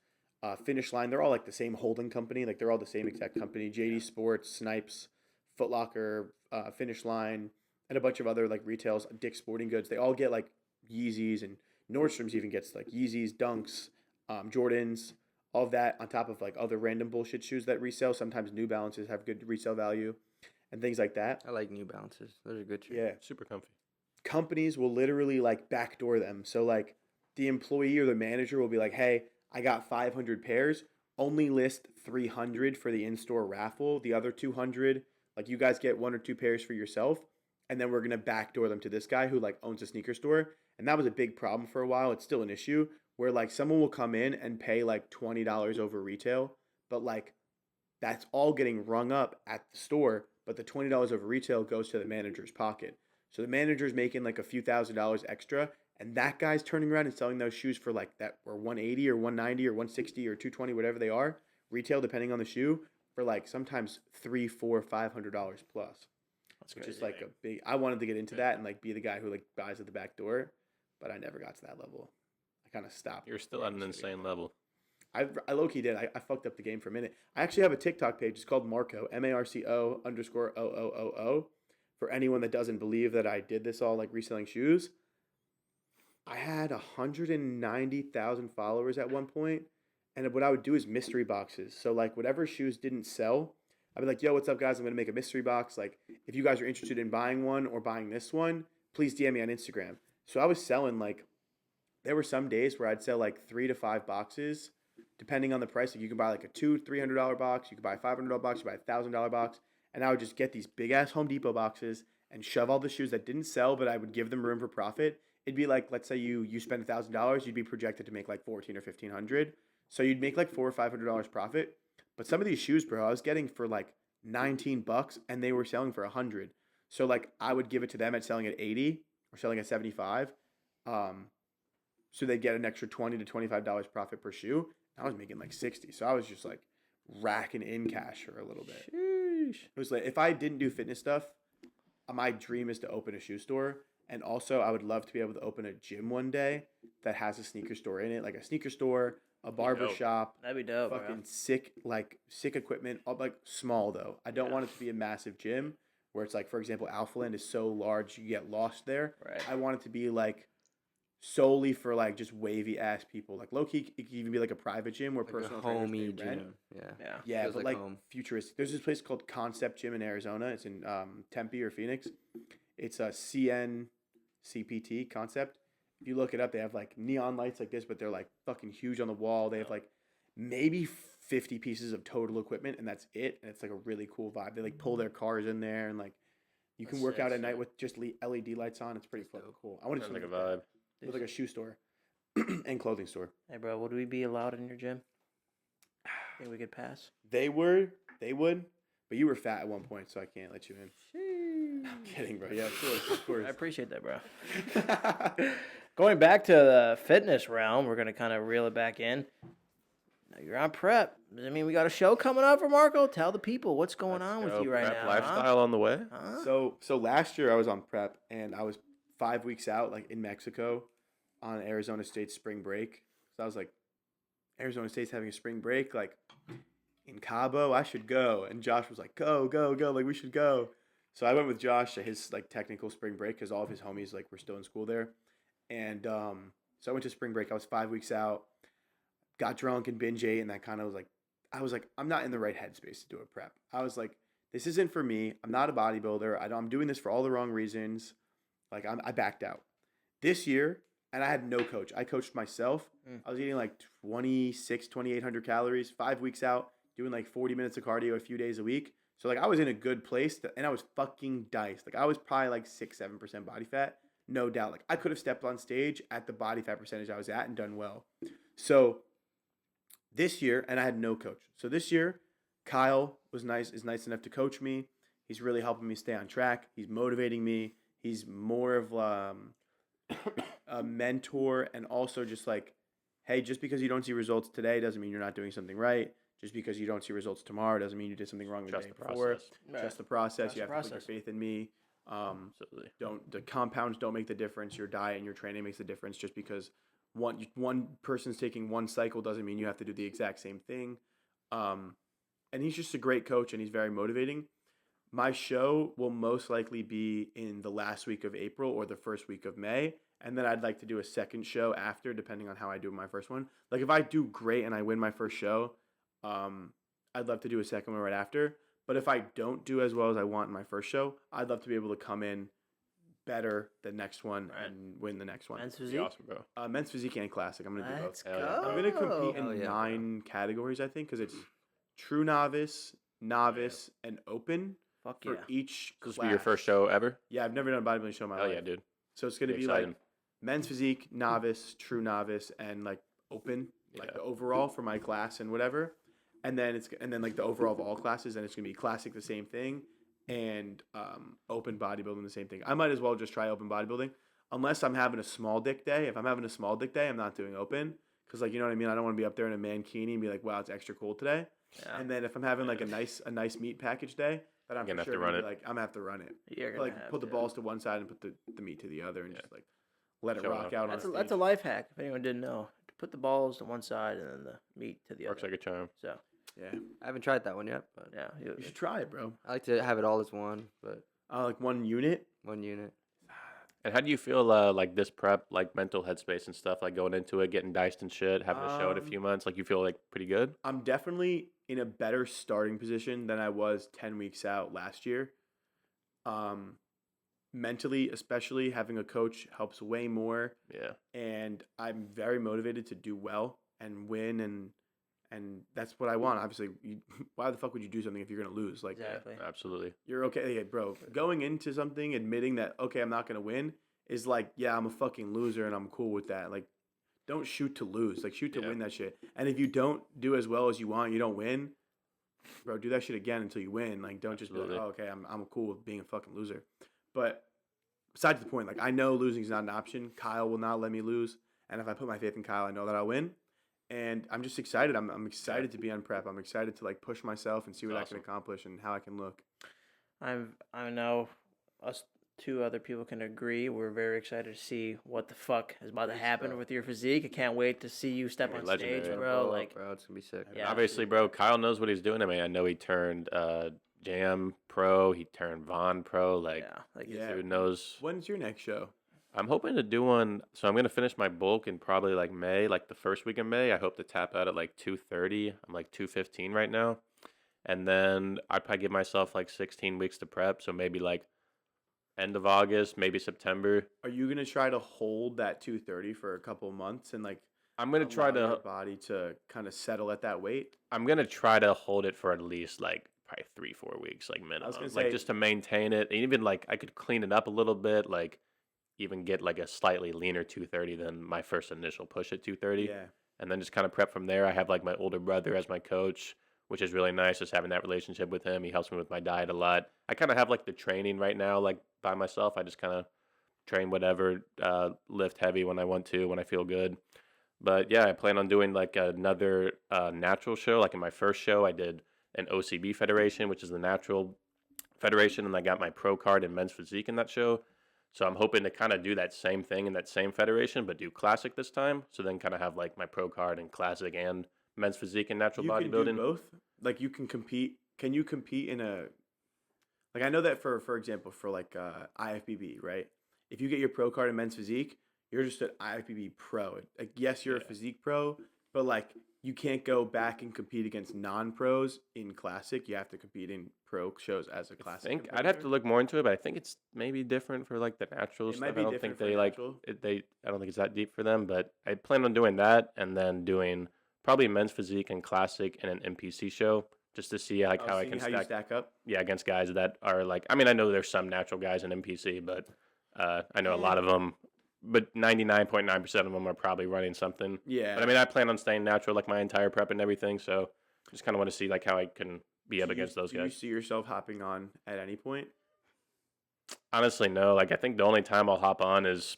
Finish Line, they're all like the same holding company. Like they're all the same exact company. JD Sports, Snipes, Foot Locker, Finish Line, and a bunch of other like retails. Dick's Sporting Goods. They all get like Yeezys, and Nordstrom's even gets like Yeezys, Dunks, Jordans, all of that on top of like other random bullshit shoes that resell. Sometimes New Balances have good resale value, and things like that. I like New Balances. Those are good shoes. Yeah. Super comfy. Companies will literally like backdoor them. So like the employee or the manager will be like, "Hey, I got 500 pairs. Only list 300 for the in-store raffle. The other 200, like you guys get 1 or 2 pairs for yourself, and then we're gonna backdoor them to this guy who like owns a sneaker store." And that was a big problem for a while. It's still an issue where like someone will come in and pay like $20 over retail, but like that's all getting rung up at the store, but the $20 over retail goes to the manager's pocket. So the manager's making like a few $1,000s extra, and that guy's turning around and selling those shoes for like that were 180 or 190 or 160 or 220, whatever they are, retail depending on the shoe, for like sometimes $300, $400, $500 plus. That's Which crazy. is like a big. I wanted to get into that and like be the guy who like buys at the back door, but I never got to that level. I kind of stopped. You're still where I at an was gonna insane go. level. I low key did. I fucked up the game for a minute. I actually have a TikTok page. It's called Marco MARCO_OOOO. For anyone that doesn't believe that I did this all like reselling shoes, I had 190,000 followers at one point, and what I would do is mystery boxes. So like whatever shoes didn't sell, I'd be like, "Yo, what's up, guys? I'm gonna make a mystery box. Like if you guys are interested in buying one or buying this one, please DM me on Instagram." So I was selling like. There were some days where I'd sell like 3 to 5 boxes, depending on the price. Like you can buy like a $200-$300 box, you could buy a $500 box, you buy a $1,000 box, and I would just get these big ass Home Depot boxes and shove all the shoes that didn't sell, but I would give them room for profit. It'd be like, let's say you spend $1,000, you'd be projected to make like 1,400 or 1,500, so you'd make like $400 or $500 profit. But some of these shoes, bro, I was getting for like $19, and they were selling for $100. So like I would give it to them at selling at 80 or selling at 75. So they'd get an extra $20 to $25 profit per shoe. I was making like 60. So I was just like racking in cash for a little bit. Sheesh. It was like, if I didn't do fitness stuff, my dream is to open a shoe store. And also I would love to be able to open a gym one day that has a sneaker store in it, like a sneaker store, a barber dope. shop, That'd be dope, bro. fucking sick equipment, like small though. I don't want it to be a massive gym where it's like, for example, Alphaland is so large you get lost there. Right. I want it to be like solely for like just wavy ass people. Like low key, it could even be like a private gym where Like personal a trainers homey they rent. gym. Yeah. Yeah. Yeah, Feels but like like home. futuristic. There's this place called Concept Gym in Arizona. It's in Tempe or Phoenix. It's a CNCPT Concept. If you look it up, they have like neon lights like this, but they're like fucking huge on the wall. They have like maybe 50 pieces of total equipment, and that's it. And it's like a really cool vibe. They like pull their cars in there, and like you can That's work sick, out at night sick. with just LED lights on. It's pretty fucking cool. I want to do Sounds like something a like vibe. that. With like a shoe store and clothing store. Hey, bro, would we be allowed in your gym? Think we could pass? They would, but you were fat at one point, so I can't let you in. I'm kidding, bro. Yeah, of course. I appreciate that, bro. Going back to the fitness realm, we're gonna kind of reel it back in. Now you're on prep. Does that mean we got a show coming up for Marco? Tell the people what's going on with you right Prep now. lifestyle on the way. Huh? So last year I was on prep, and I was 5 weeks out, like in Mexico, on Arizona State spring break. So I was like, Arizona State's having a spring break, like in Cabo, I should go. And Josh was like, go, like we should go. So I went with Josh to his like technical spring break because all of his homies like were still in school there. And so I went to spring break. I was 5 weeks out, got drunk and binge ate, and that kind of was like, I was like, I'm not in the right headspace to do a prep. I was like, this isn't for me. I'm not a bodybuilder. I'm doing this for all the wrong reasons. Like I backed out. This year, and I had no coach. I coached myself. I was eating like 2,800 calories, 5 weeks out, doing like 40 minutes of cardio a few days a week. So like I was in a good place, and I was fucking diced. Like I was probably like 6-7% body fat, no doubt. Like I could have stepped on stage at the body fat percentage I was at and done well. So this year, and I had no coach. So this year, Kyle is nice enough to coach me. He's really helping me stay on track. He's motivating me. He's more of a mentor, and also just like, hey, just because you don't see results today doesn't mean you're not doing something right. Just because you don't see results tomorrow doesn't mean you did something wrong the day before. Right. Just the process. Trust You the have to put process. your faith in me. Absolutely. The compounds don't make the difference. Your diet and your training makes the difference. Just because one person's taking one cycle doesn't mean you have to do the exact same thing. And he's just a great coach, and he's very motivating. My show will most likely be in the last week of April or the first week of May. And then I'd like to do a second show after, depending on how I do my first one. Like if I do great and I win my first show, I'd love to do a second one right after. But if I don't do as well as I want in my first show, I'd love to be able to come in better the next one and win the next one. Men's That'd physique. be awesome, bro. Men's physique and classic. I'm gonna do Let's both. go. Hell yeah. I'm gonna compete Hell in yeah, bro. 9 categories, I think, because it's true novice, and open Fuck for yeah. each This class. will be your first show ever. Yeah, I've never done a bodybuilding show in my Hell life. yeah, dude. So it's gonna be Exciting. like men's physique, novice, true novice, and like open, like Yeah. the overall for my class and whatever. And then like the overall of all classes, and it's gonna be classic, the same thing, and open bodybuilding, the same thing. I might as well just try open bodybuilding, unless I'm having a small dick day. If I'm having a small dick day, I'm not doing open, because like you know what I mean. I don't want to be up there in a mankini and be like, wow, it's extra cool today. Yeah. And then if I'm having like a nice meat package day, then I'm You're gonna for have to sure run gonna be it. like I'm gonna have to run it. You're gonna Like have put the to. balls to one side and put the meat to the other, and Yeah. just like let it Show rock off. out. That's on a stage. life hack. If anyone didn't know, put the balls to one side and then the meat to the Works other. like a charm. So Yeah, I haven't tried that one yet, but yeah, you should try it, bro. I like to have it all as one, but Like one unit. one unit. And how do you feel like this prep, like mental headspace and stuff, like going into it, getting diced and shit, having a show in a few months? Like you feel like pretty good? I'm definitely in a better starting position than I was 10 weeks out last year. Mentally, especially having a coach helps way more, Yeah. and I'm very motivated to do well and win, and that's what I want. Obviously, why the fuck would you do something if you're gonna lose? Like, exactly. Absolutely. you're okay, yeah, bro. Going into something, admitting that okay, I'm not gonna win, is like, yeah, I'm a fucking loser, and I'm cool with that. Like, don't shoot to lose. Like, shoot to Yeah. win that shit. And if you don't do as well as you want, you don't win, bro. Do that shit again until you win. Like, don't just be Absolutely. like, oh, okay, I'm cool with being a fucking loser. But besides the point, like, I know losing is not an option. Kyle will not let me lose, and if I put my faith in Kyle, I know that I'll win. And I'm just excited. I'm excited to be on prep. I'm excited to like push myself and see what I Awesome. can accomplish and how I can look. I know us two other people can agree. We're very excited to see what the fuck is about to Great happen stuff. with your physique. I can't wait to see you step Gonna on be legendary. stage, It's bro. Blow up, Like, bro, it's gonna be sick. Yeah. Obviously, bro, Kyle knows what he's doing. I mean, I know he turned Jam Pro. He turned Vaughn Pro. Like, yeah, like Yeah. dude knows. When's your next show? I'm hoping to do one. So I'm gonna finish my bulk in probably like May, like the first week in May. I hope to tap out at like 230. I'm like 215 right now, and then I'd probably give myself like 16 weeks to prep. So maybe like end of August, maybe September. Are you gonna try to hold that 230 for a couple months and like I'm gonna try allow your to. body to kind of settle at that weight? I'm gonna try to hold it for at least like probably 3-4 weeks, like minimum. gonna Like say- just to maintain it. And even like I could clean it up a little bit, like even get like a slightly leaner 230 than my first initial push at 230. Yeah. And then just kind of prep from there. I have like my older brother as my coach, which is really nice, just having that relationship with him. He helps me with my diet a lot. I kind of have like the training right now, like by myself. I just kind of train whatever, lift heavy when I want to, when I feel good. But yeah, I plan on doing like another natural show. Like in my first show, I did an OCB federation, which is the natural federation, and I got my pro card in men's physique in that show. So I'm hoping to kind of do that same thing in that same federation, but do classic this time. So then kind of have like my pro card in classic and men's physique and natural You can bodybuilding. do both. Like you can compete. Can you compete in a? Like I know that for example for like IFBB, right? If you get your pro card in men's physique, you're just an IFBB pro. Like yes, you're a physique pro, but like you can't go back and compete against non-pros in classic. You have to compete in pro shows as a I classic. think I'd have to look more into it, but I think it's maybe different for like the natural It stuff. might I be don't different think for they like natural. it, I don't think it's that deep for them, but I plan on doing that and then doing probably men's physique and classic and an NPC show just to see like how I can how you stack up. yeah, against guys that are like, I mean, I know there's some natural guys in NPC, but I know a lot of them, but 99.9% of them are probably running something. Yeah. But I mean, I plan on staying natural like my entire prep and everything, so just kind of want to see like how I can be up against those Do you guys. see yourself hopping on at any point? Honestly, no. Like, I think the only time I'll hop on is,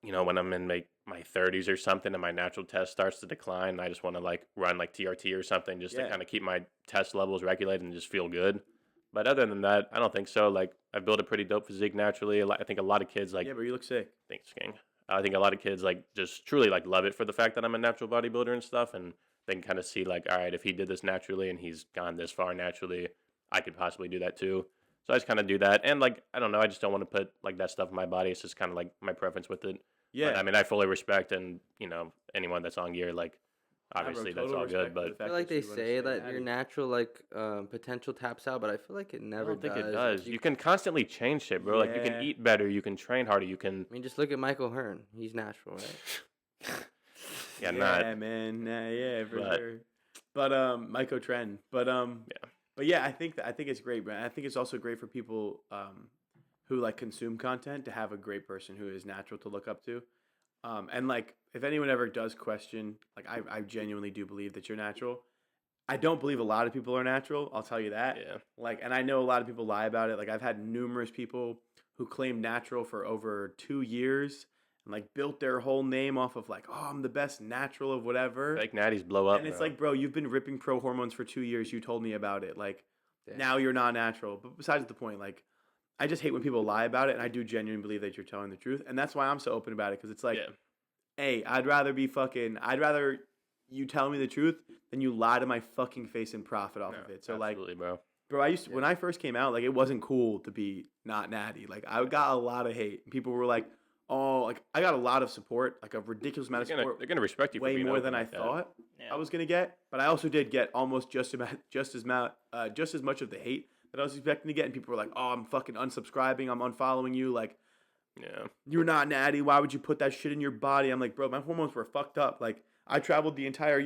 when I'm in my 30s or something and my natural test starts to decline. And I just want to like run like TRT or something just to Yeah. kind of keep my test levels regulated and just feel good. But other than that, I don't think so. Like, I've built a pretty dope physique naturally. I think a lot of kids like Yeah, but you look sick. thanks, King. I think a lot of kids like just truly like love it for the fact that I'm a natural bodybuilder and stuff, and they can kind of see like, all right, if he did this naturally and he's gone this far naturally, I could possibly do that too. So I just kind of do that, and like I don't know, I just don't want to put like that stuff in my body. It's just kind of like my preference with it. Yeah. But, I mean, I fully respect and anyone that's on gear, like bro, obviously that's total all respect good, for the but fact I feel like that they you wanna say stay that your natty. natural potential taps out, but I feel like it I never don't think does. it does. You can constantly change shit, bro. Like you Yeah. can eat better, you can train harder, you can. I mean, just look at Michael Hearn. He's natural, right? Yeah, not. Yeah, man. Nah, yeah, for But- sure. But Myco Trend. But yeah, I think it's great, man. I think it's also great for people who like consume content to have a great person who is natural to look up to. And like if anyone ever does question, like I genuinely do believe that you're natural. I don't believe a lot of people are natural, I'll tell you that. Yeah. Like, and I know a lot of people lie about it. Like I've had numerous people who claim natural for over 2 years and like built their whole name off of like, oh, I'm the best natural of whatever. Fake natties blow up. And it's bro. like, bro, you've been ripping pro hormones for 2 years. You told me about it. Like, Damn. now you're not natural. But besides the point, like, I just hate when people lie about it. And I do genuinely believe that you're telling the truth. And that's why I'm so open about it. Because it's like, yeah. hey, I'd rather you tell me the truth than you lie to my fucking face and profit off of it. So, like, absolutely, bro. bro, I used to, when I first came out, like, it wasn't cool to be not natty. Like, I got a lot of hate. People were like, oh, like, I got a lot of support, like a ridiculous amount of support. They're gonna respect you for Way being more open than I like that. thought Yeah. I was gonna get, but I also did get almost just as much of the hate that I was expecting to get, and people were like, "Oh, I'm fucking unsubscribing, I'm unfollowing you, like Yeah. you're not natty. Why would you put that shit in your body?" I'm like, bro, my hormones were fucked up. Like I traveled the entire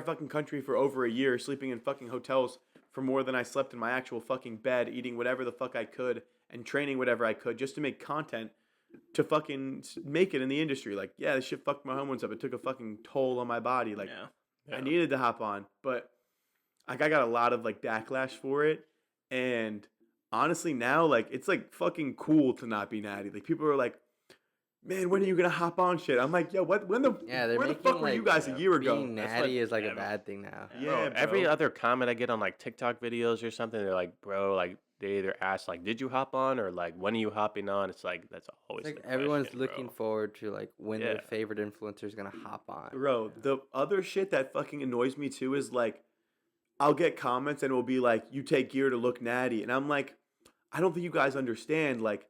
fucking country for over a year, sleeping in fucking hotels for more than I slept in my actual fucking bed, eating whatever the fuck I could, and training whatever I could just to make content to fucking make it in the industry. Like, yeah, this shit fucked my hormones up. It took a fucking toll on my body. Like, Yeah. I needed to hop on, but like I got a lot of like backlash for it. And honestly, now like it's like fucking cool to not be natty. Like people are like, "Man, when are you gonna hop on shit?" I'm like, "Yo, what? When the Yeah, they're where the making, fuck were you like, guys a year ago?" Being That's natty what- is like yeah, a bad thing now. Yeah, Bro, every bro. other comment I get on like TikTok videos or something, they're like, bro, like they either ask like, "Did you hop on?" or like, "When are you hopping on?" It's like that's always It's like the everyone's question, looking bro. forward to like when Yeah. their favorite influencer is gonna hop on. Bro, the other shit that fucking annoys me too is like, I'll get comments and it will be like, you take gear to look natty. And I'm like, I don't think you guys understand. Like,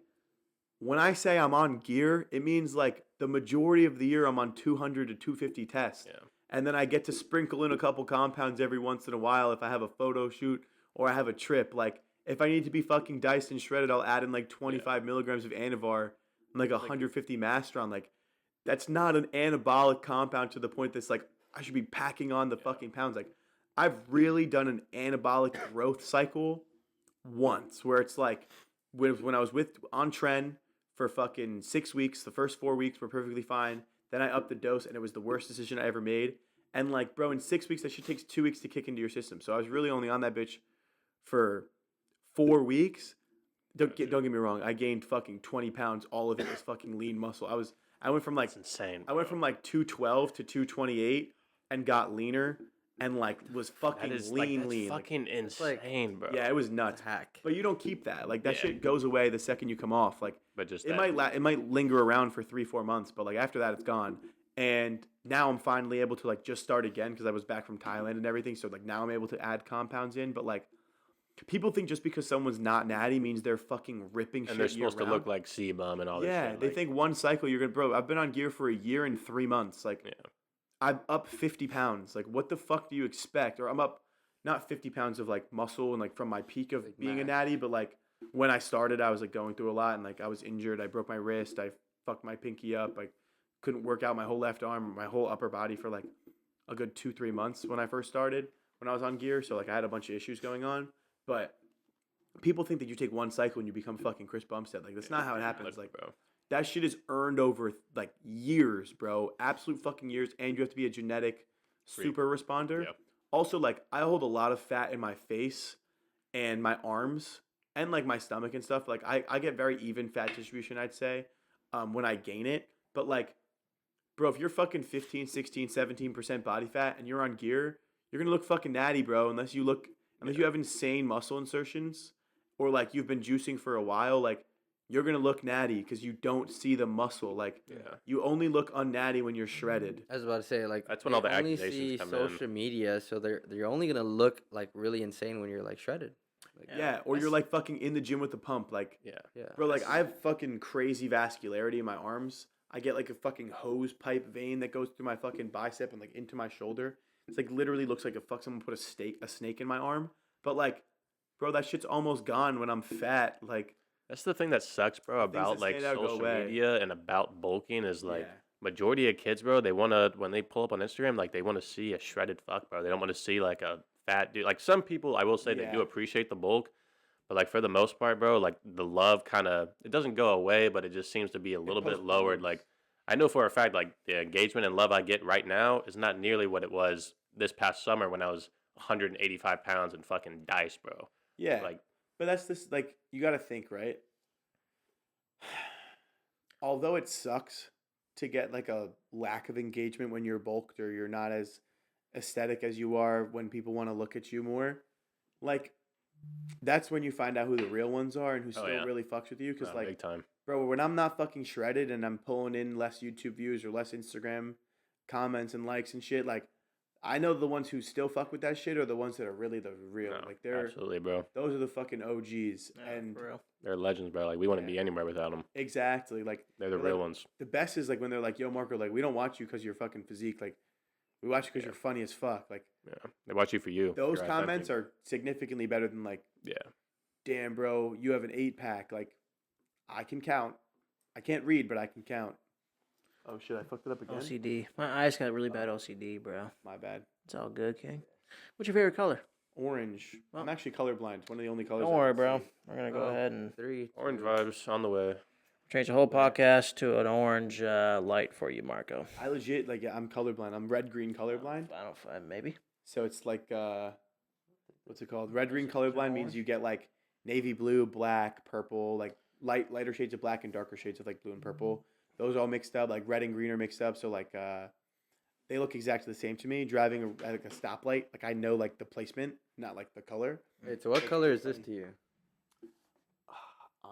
when I say I'm on gear, it means like the majority of the year I'm on 200 to 250 tests. Yeah. And then I get to sprinkle in a couple compounds every once in a while if I have a photo shoot or I have a trip. Like, if I need to be fucking diced and shredded, I'll add in like 25 milligrams of Anavar and like 150 Mastron. Like, that's not an anabolic compound to the point that's like, I should be packing on the fucking pounds. Like, I've really done an anabolic growth cycle once where it's like, when I was on Tren for fucking 6 weeks, the first 4 weeks were perfectly fine. Then I upped the dose, and it was the worst decision I ever made. And like, bro, in 6 weeks, that shit takes 2 weeks to kick into your system. So I was really only on that bitch for 4 weeks. Don't get me wrong. I gained fucking 20 pounds. All of it was fucking lean muscle. I went from like, That's insane. I went from like 212 to 228 and got leaner and like was fucking that is lean. that's Like, fucking insane, bro. yeah, it was nuts. Hack. But you don't keep that. Like, that Yeah. shit goes away the second you come off. Like, But just it that, it might linger around for 3-4 months, but like after that it's gone. And now I'm finally able to like just start again because I was back from Thailand and everything. So like now I'm able to add compounds in. But like, people think just because someone's not natty means they're fucking ripping shit and they're supposed to year-round. look like C-bum and all this Yeah, shit. they like, think one cycle you're gonna, bro. I've been on gear for a year and 3 months. Like, Yeah. I'm up 50 pounds. Like, what the fuck do you expect? Or I'm up not 50 pounds of like muscle and like from my peak of Like being a mass. natty, but like when I started, I was like going through a lot and like I was injured. I broke my wrist. I fucked my pinky up. I couldn't work out my whole left arm, my whole upper body for like a good 2-3 months when I first started, when I was on gear. So like I had a bunch of issues going on. But people think that you take one cycle and you become fucking Chris Bumstead. Like, that's not how it happens. look, Like, bro. that shit is earned over like years, bro. Absolute fucking years. And you have to be a genetic super responder. Yeah. Also, like, I hold a lot of fat in my face and my arms and like my stomach and stuff. Like, I get very even fat distribution, I'd say, when I gain it. But like, bro, if you're fucking 15, 16, 17% body fat and you're on gear, you're gonna look fucking natty, bro, unless you have insane muscle insertions or like you've been juicing for a while. Like, you're gonna look natty because you don't see the muscle. Like, Yeah. you only look unnatty when you're shredded. I was about to say, like, That's when they all the only accusations see come in. social media, so they're only gonna look like really insane when you're like shredded. Like, Yeah, or you're like fucking in the gym with the pump. Like, Yeah. yeah. bro, like I have fucking crazy vascularity in my arms. I get like a fucking hose pipe vein that goes through my fucking bicep and like into my shoulder. It's like literally looks like someone put a snake in my arm. But like, bro, that shit's almost gone when I'm fat. Like, That's the thing that sucks, bro, things about that like stand out go social away. media and about bulking is like Yeah. majority of kids, bro, they wanna when they pull up on Instagram, like they wanna see a shredded fuck, bro. They don't want to see like a fat dude. Like some people, I will say, they do Yeah. appreciate the bulk, but like for the most part, bro, like the love kind of it doesn't go away, but it just seems to be a little bit lowered. postpones. Like I know for a fact, like the engagement and love I get right now is not nearly what it was this past summer when I was 185 pounds and fucking diced, bro. Yeah. Like But that's this, like, you got to think, right? Although it sucks to get like a lack of engagement when you're bulked or you're not as aesthetic as you are when people want to look at you more, like, that's when you find out who the real ones are and who still yeah. really fucks with you. Because, like, big time. bro, when I'm not fucking shredded and I'm pulling in less YouTube views or less Instagram comments and likes and shit, like, I know the ones who still fuck with that shit are the ones that are really the real. No, Like, they're absolutely, bro. those are the fucking OGs. Yeah, And for real. They're legends, bro. Like we wouldn't Yeah. be anywhere without them. exactly, like, They're the like, real ones. the best is like when they're like, "Yo, Marco, like, we don't watch you because you're fucking physique. Like, we watch you because you're funny as fuck." Like, Yeah, they watch you for you. those You're comments authentic. are significantly better than like, Yeah, "Damn, bro, you have an 8-pack." Like, I can count. I can't read, but I can count. Oh shit, I fucked it up again. OCD. My eyes got really bad OCD, bro. My bad. It's all good, King. What's your favorite color? Orange. Well- I'm actually colorblind. It's one of the only colors. Don't I worry, can bro. see. We're gonna go Oh. ahead and 3, orange 2. vibes on the way. change the whole podcast to an orange light for you, Marco. I legit like I'm colorblind. I'm red-green colorblind. I don't know, maybe. So it's like what's it called? Red-green colorblind means you get like navy blue, black, purple, like lighter shades of black and darker shades of like blue and purple. Those all mixed up. Like red and green are mixed up. So like they look exactly the same to me. Driving at like a stoplight, like I know like the placement, not like the color. Wait, so what color is this to you?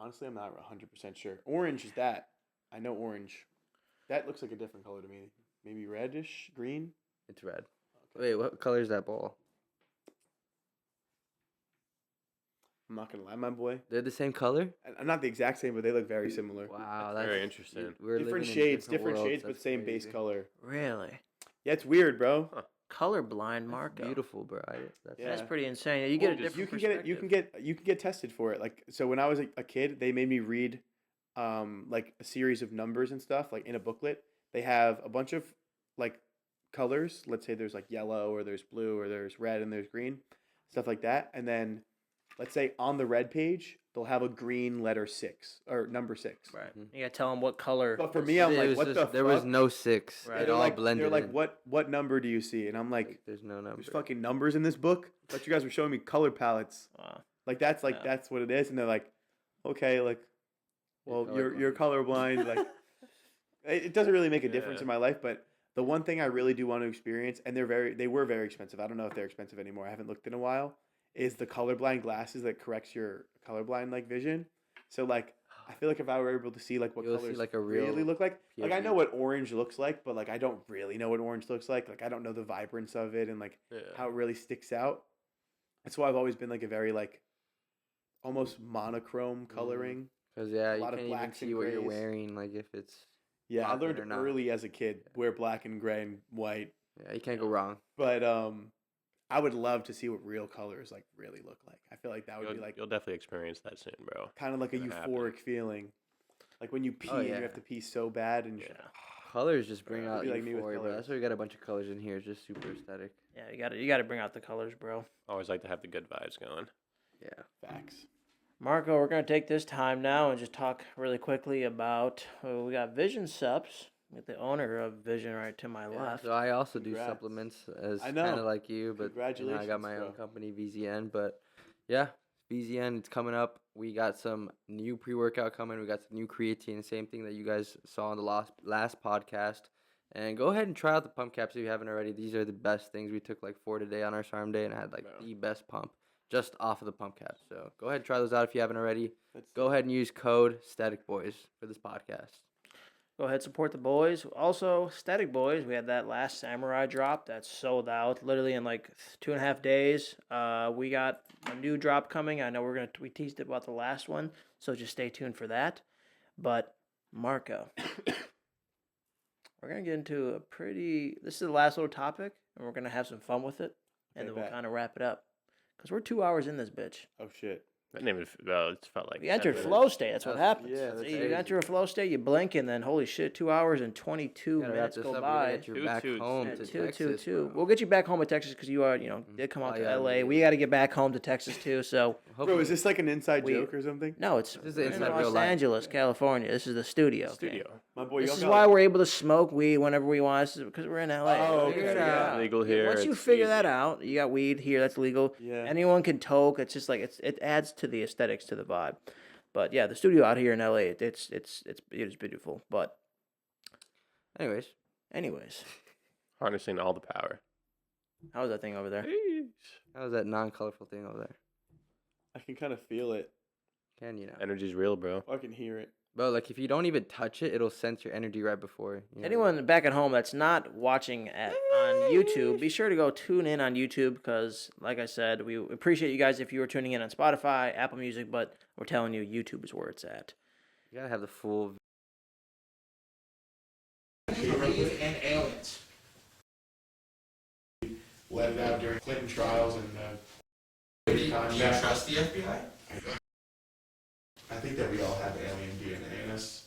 Honestly, I'm not 100% sure. Orange is that. I know orange. That looks like a different color to me. Maybe reddish, green. It's red. Wait, what color is that ball? I'm not gonna lie, my boy. They're the same color? I'm not the exact same, but they look very similar. Wow, That's very interesting. We're Different living in shades, different worlds. shades, but That's same crazy. base color. Really? Yeah, it's weird, bro. Huh. Colorblind Marco. Beautiful, bro. That's Yeah. That's pretty insane. You get a different You can get it. You can get tested for it. Like, so when I was a kid, they made me read, like a series of numbers and stuff. Like in a booklet, they have a bunch of like colors. Let's say there's like yellow, or there's blue, or there's red, and there's green, stuff like that. And then, let's say on the red page, they'll have a green letter 6 or number 6. Right. You gotta tell them what color. But for me, I'm like, what the fuck? There was no 6. Right. It They're all like, blended they're like, in. what number do you see? And I'm like, There's no number. there's fucking numbers in this book. But you guys were showing me color palettes. Wow. Like that's Yeah. that's what it is. And they're like, okay, like, well, you're colorblind. Like, it doesn't really make a difference Yeah. in my life. But the one thing I really do want to experience, and they were very expensive. I don't know if they're expensive anymore. I haven't looked in a while. Is the colorblind glasses that corrects your colorblind like vision. So like, I feel like if I were able to see like what You'll see, colors like, a really real look like I know POV. what orange looks like, but like I don't really know what orange looks like. Like I don't know the vibrance of it and like Yeah. how it really sticks out. That's why I've always been like a very like almost monochrome coloring. Because, yeah, a you lot of can't even blacks and see what you're grays. wearing, like, if it's... Yeah, I popping learned or not. early as a kid wear black and gray and white. Yeah, you can't go wrong. But I would love to see what real colors like really look like. I feel like that would be like You'll definitely experience that soon, bro. kind of like a gonna happen. euphoric feeling. Like when you pee and you yeah. have to pee so bad and Yeah. Colors just bring out Be like me with euphoria, bro. That's colors. why we got a bunch of colors in here. It's just super aesthetic. Yeah, you gotta bring out the colors, bro. Always like to have the good vibes going. Yeah. facts. Marco, we're gonna take this time now and just talk really quickly about we got Vision Subs with the owner of Vision right to my left. So I also do Congrats. supplements as I kind know. of like you, but I got Congratulations, my own bro. company, VZN. But yeah, VZN, it's coming up. We got some new pre-workout coming. We got some new creatine, same thing that you guys saw on the last podcast. And go ahead and try out the pump caps if you haven't already. These are the best things. We took like 4 today on our SARM day and I had like Yeah. the best pump just off of the pump caps. So go ahead and try those out if you haven't already. That's Go ahead and use code Stheticboys for this podcast. Go ahead, support the boys. Also, Stheticboys, we had that last Samurai drop that's sold out literally in like 2.5 days. We got a new drop coming. I know we teased it about the last one, so just stay tuned for that. But Marco, we're gonna get into this is the last little topic, and we're gonna have some fun with it, and Okay, then we'll bet. kind of wrap it up. Because we're 2 hours in this bitch. Oh shit. That name, it felt like We 10 entered minutes. flow state. That's what That's- happens. yeah, that's you crazy. enter a flow state, you blink, and then holy shit, 2 hours and 22 Gotta wrap minutes this go up. We by. gotta get you Two, back two, home two. to Two, Texas. two. bro. We'll get you back home to Texas because you are, did come out Oh, to yeah, LA. yeah. We got to get back home to Texas too. So Bro, Hopefully- is this like an inside We- joke or something? no, it's This is we're in inside real Los life. Angeles, California. This is the studio. okay? Studio. My boy, This y'all is got, why like- we're able to smoke weed whenever we want. This is because we're in LA. Oh, Figure okay, it yeah. out. Legal here. Once you it's figure easy. that out, you got weed here. That's legal. Yeah. Anyone can toke. It's just like it adds to the aesthetics to the vibe. But yeah, the studio out here in LA, it is beautiful. But anyways, Harnessing all the power. how's that thing over there? How's that non-colorful thing over there? I can kind of feel it. Can you know? Energy's real, bro. I can hear it. Bro, like if you don't even touch it, it'll sense your energy right before. You know? Anyone back at home that's not watching on YouTube, be sure to go tune in on YouTube because, like I said, we appreciate you guys if you were tuning in on Spotify, Apple Music, but we're telling you, YouTube is where it's at. You gotta have the full. And aliens. Let it out during Clinton trials and. You trust the FBI? I think that we all have alien DNA in us.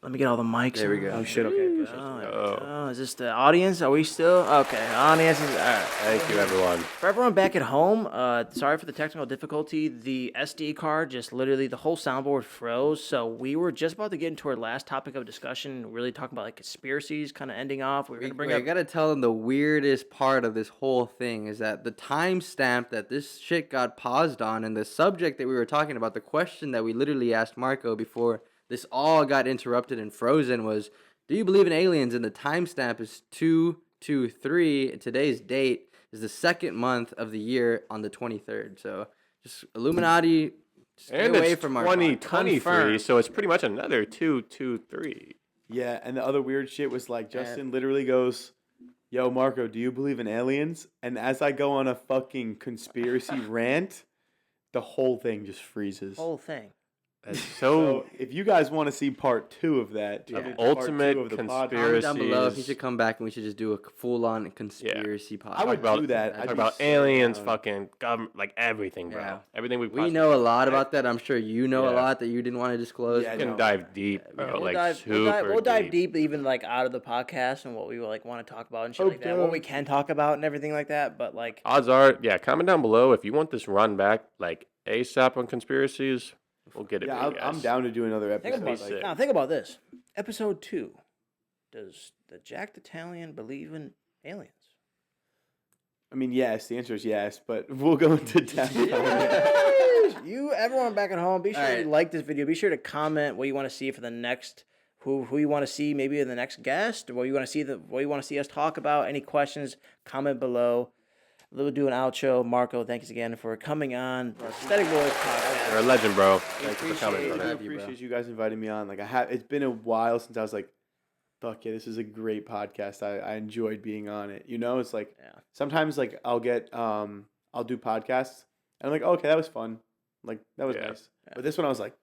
Let me get all the mics. There we on. go. Oh shit! Okay. Okay. Oh, there we Oh. go. Is this the audience? Are we still? Okay, audience is all right. Thank you, everyone. For everyone back at home, sorry for the technical difficulty. The SD card just literally, the whole soundboard froze. So we were just about to get into our last topic of discussion, really talking about like conspiracies, kind of ending off. We were going to bring I up. gotta tell them the weirdest part of this whole thing is that the timestamp that this shit got paused on and the subject that we were talking about, the question that we literally asked Marco before this all got interrupted and frozen was, do you believe in aliens? And the timestamp is 2 2, 3. Today's date is the second month of the year on the 23rd. So just Illuminati, stay And away it's from our 2023, Confirmed. so it's pretty much another 223. Yeah, and the other weird shit was like Justin literally goes, "Yo, Marco, do you believe in aliens?" And as I go on a fucking conspiracy rant, the whole thing just freezes. Whole thing. That's So if you guys want to see part 2 of that, Yeah. tune into part Ultimate 2 of the podcast. Comment conspiracy. down below if he Conspiracies. should come back and we should just do a full-on conspiracy podcast. I would about- do that. Talk I'd Talk be about so aliens, down. fucking government, like everything, bro. Yeah. Everything we We possibly know a lot can. about that. I'm sure you know a Yeah. lot that you didn't want to disclose. Yeah, We can no. dive deep, bro. Yeah, we'll like dive, super we'll dive deep. deep, even like out of the podcast and what we like want to talk about and shit Oh, like that. What duh. we can talk about and everything like that. But like, Odds are, yeah. Comment down below if you want this run back, like ASAP on conspiracies. We'll get it. Yeah, for you I'm guys. down to do another think episode. about sick. now. Think about this. Episode 2. Does the Jack Italian believe in aliens? I mean, yes, the answer is yes, but we'll go into depth. You, everyone back at home, be sure Alright. to like this video. Be sure to comment what you want to see for the next, who you want to see maybe in the next guest, or what you want to see what you want to see us talk about. Any questions? Comment below. We'll do an outro. Marco, thanks again for coming on the Aesthetic Boys podcast. You're a legend, bro. We Thank you for coming, appreciate I brother. it. do appreciate you guys inviting me on. Like it's been a while since I was like, fuck yeah, this is a great podcast. I enjoyed being on it. You know, it's like Yeah. sometimes like I'll do podcasts and I'm like, okay, that was fun. Like that was Yeah. nice. But this one I was like,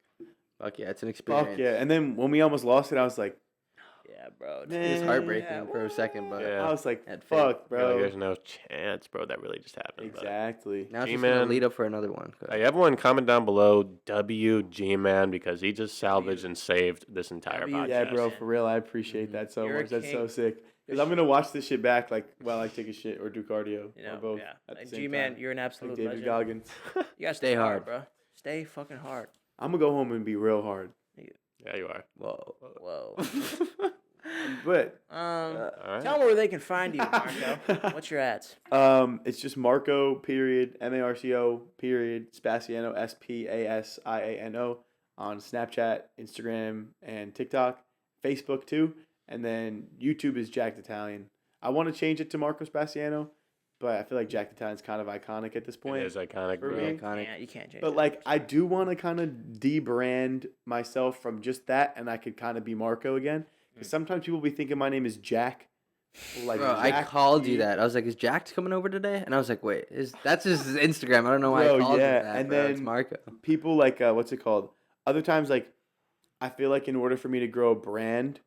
Fuck yeah, it's an experience. fuck yeah. And then when we almost lost it, I was like, Yeah, bro. It's heartbreaking Yeah, for a second, but Yeah. I was like, Had faith. fuck, Bro, bro. there's no chance, bro. That really just happened. but- Exactly. now it's just G-Man. gonna lead up for another one. Hey, everyone, comment down below WG Man because he just salvaged and saved this entire W- podcast. Yeah, bro, for real. I appreciate that so You're a much. That's so king. sick. Because I'm gonna watch this shit back like while I take a shit or do cardio You know, or both yeah. at the Like, same G-Man, time. you're an Like absolute David legend. Goggins. You gotta Stay stay hard. hard, bro. Stay fucking hard. I'm gonna go home and be real hard. Yeah, you are. Whoa. Whoa. But All right. Tell them where they can find you, Marco. What's your ads? it's just Marco period Marco period Spasiano Spasiano on Snapchat, Instagram, and TikTok, Facebook too, and then YouTube is Jack Italian. I want to change it to Marco Spasiano, but I feel like Jack Italian's kind of iconic at this point. It is iconic, For bro. me. Iconic. You can't change But it. like, I do want to kind of debrand myself from just that, and I could kind of be Marco again. Because sometimes people be thinking my name is Jack. Like Bro, I Jack called you E. that. I was like, "Is Jack coming over today?" And I was like, "Wait, that's his Instagram. I don't know why Bro, I called yeah, you that." and Bro. It's then- Marco. People like what's it called? Other times, like I feel like in order for me to grow a brand,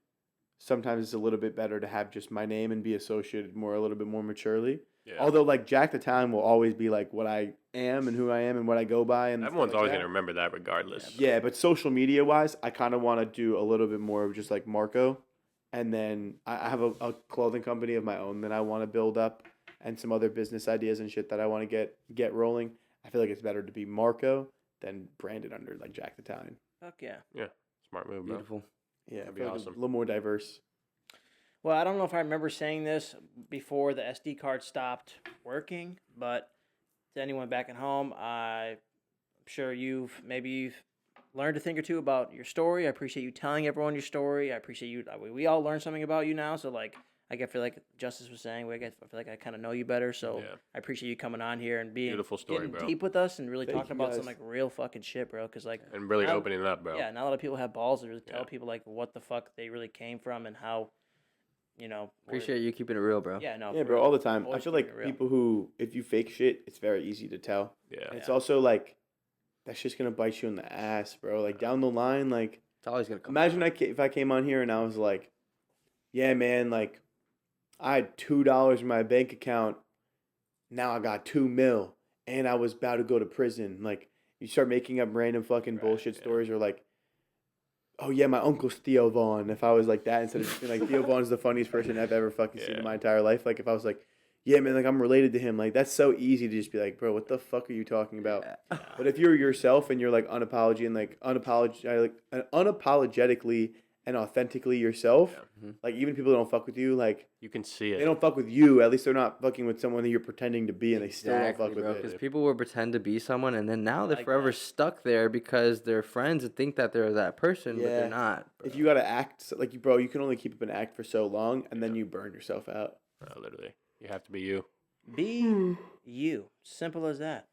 sometimes it's a little bit better to have just my name and be associated more a little bit more maturely. Yeah. Although like Jack the Town will always be like what I am and who I am and what I go by and Everyone's stuff like always that. going to remember that regardless. Yeah, but social media wise, I kind of want to do a little bit more of just like Marco, and then I have a clothing company of my own that I want to build up, and some other business ideas and shit that I want to get rolling. I feel like it's better to be Marco than branded under like Jack the Italian. Fuck yeah. Smart move, bro. Beautiful. Yeah, That'd I be feel like awesome. a little more diverse. Well, I don't know if I remember saying this before the SD card stopped working, but to anyone back at home, I'm sure you've learned a thing or two about your story. I appreciate you telling everyone your story. I appreciate you. We all learned something about you now. So like, I feel like Justice was saying, I feel like I kind of know you better. So Yeah. I appreciate you coming on here and being Beautiful story, getting bro. deep with us and really Thank talking you, about some guys. like real fucking shit, bro. Because like, And really Now- opening it up, bro. yeah, not a lot of people have balls to really tell Yeah. people like what the fuck they really came from and how, we're- Appreciate you keeping it real, bro. Yeah, no. Yeah, for bro, real. all the time. I Always feel keeping like it real. people who, if you fake shit, it's very easy to tell. Yeah. And it's Yeah. also like, that shit's gonna bite you in the ass, bro. Like down the line, like It's always gonna come. imagine if I came on here and I was like, yeah, man, like I had $2 in my bank account. Now I got 2 mil, and I was about to go to prison. Like you start making up random fucking Right, bullshit yeah. stories, or like, oh yeah, my uncle's Theo Vaughn. If I was like that, instead of just being like Theo Vaughn's the funniest person I've ever fucking seen Yeah. in my entire life. Like if I was like, yeah, man, like I'm related to him. Like that's so easy to just be like, bro, what the fuck are you talking about? But if you're yourself and you're like unapologetically and authentically yourself, Yeah. like even people that don't fuck with you, like You can see they it. don't fuck with you. At least they're not fucking with someone that you're pretending to be, and they still don't Exactly, fuck with bro. it. Because people will pretend to be someone, and then now they're like forever that. stuck there because they're friends and think that they're that person, but Yeah. they're not. If you gotta act bro, you can only keep up an act for so long, and then Yeah. you burn yourself out. Literally, you have to be you. Be you. Simple as that.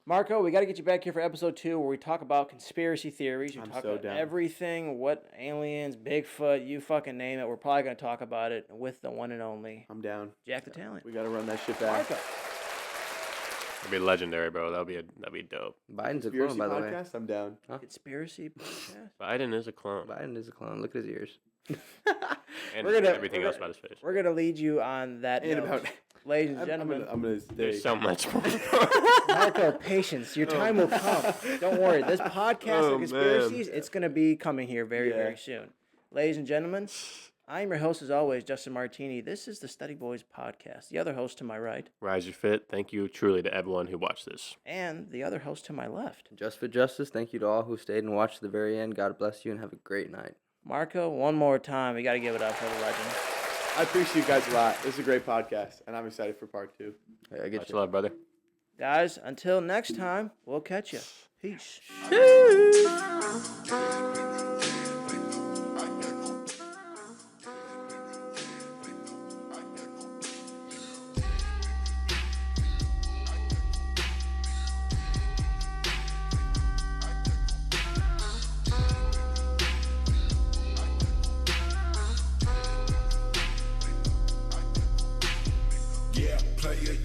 Marco, we got to get you back here for episode 2 where we talk about conspiracy theories. We I'm talk so about down. everything, what aliens, Bigfoot, you fucking name it. We're probably going to talk about it with the one and only I'm down. Jack the Talent. We gotta run that shit back. Marco. That'd be legendary, bro. That'd be dope. Biden's a Conspiracy clone, by the way. podcast. I'm down. Conspiracy podcast. Biden is a clone. Biden is a clone. Look at his ears. And We're gonna- everything we're else gonna- about his face. We're going to lead you on that And note. about Ladies and gentlemen. I'm gonna stay. There's so much more. Marco, patience. Your time will come. Don't worry. This podcast Oh, of conspiracies, it's going to be coming here very, Yeah. very soon. Ladies and gentlemen, I'm your host, as always, Justin Martini. This is the Stheticboys podcast. The other host to my right, Rise your fit. Thank you truly to everyone who watched this. and the other host to my left. Just for justice, thank you to all who stayed and watched to the very end. God bless you and have a great night. Marco, one more time. We got to give it up for the legend. I appreciate you guys a lot. This is a great podcast, and I'm excited for part 2. Hey, I get Much you. love, brother. Guys, until next time, we'll catch you. Peace. Yeah, player.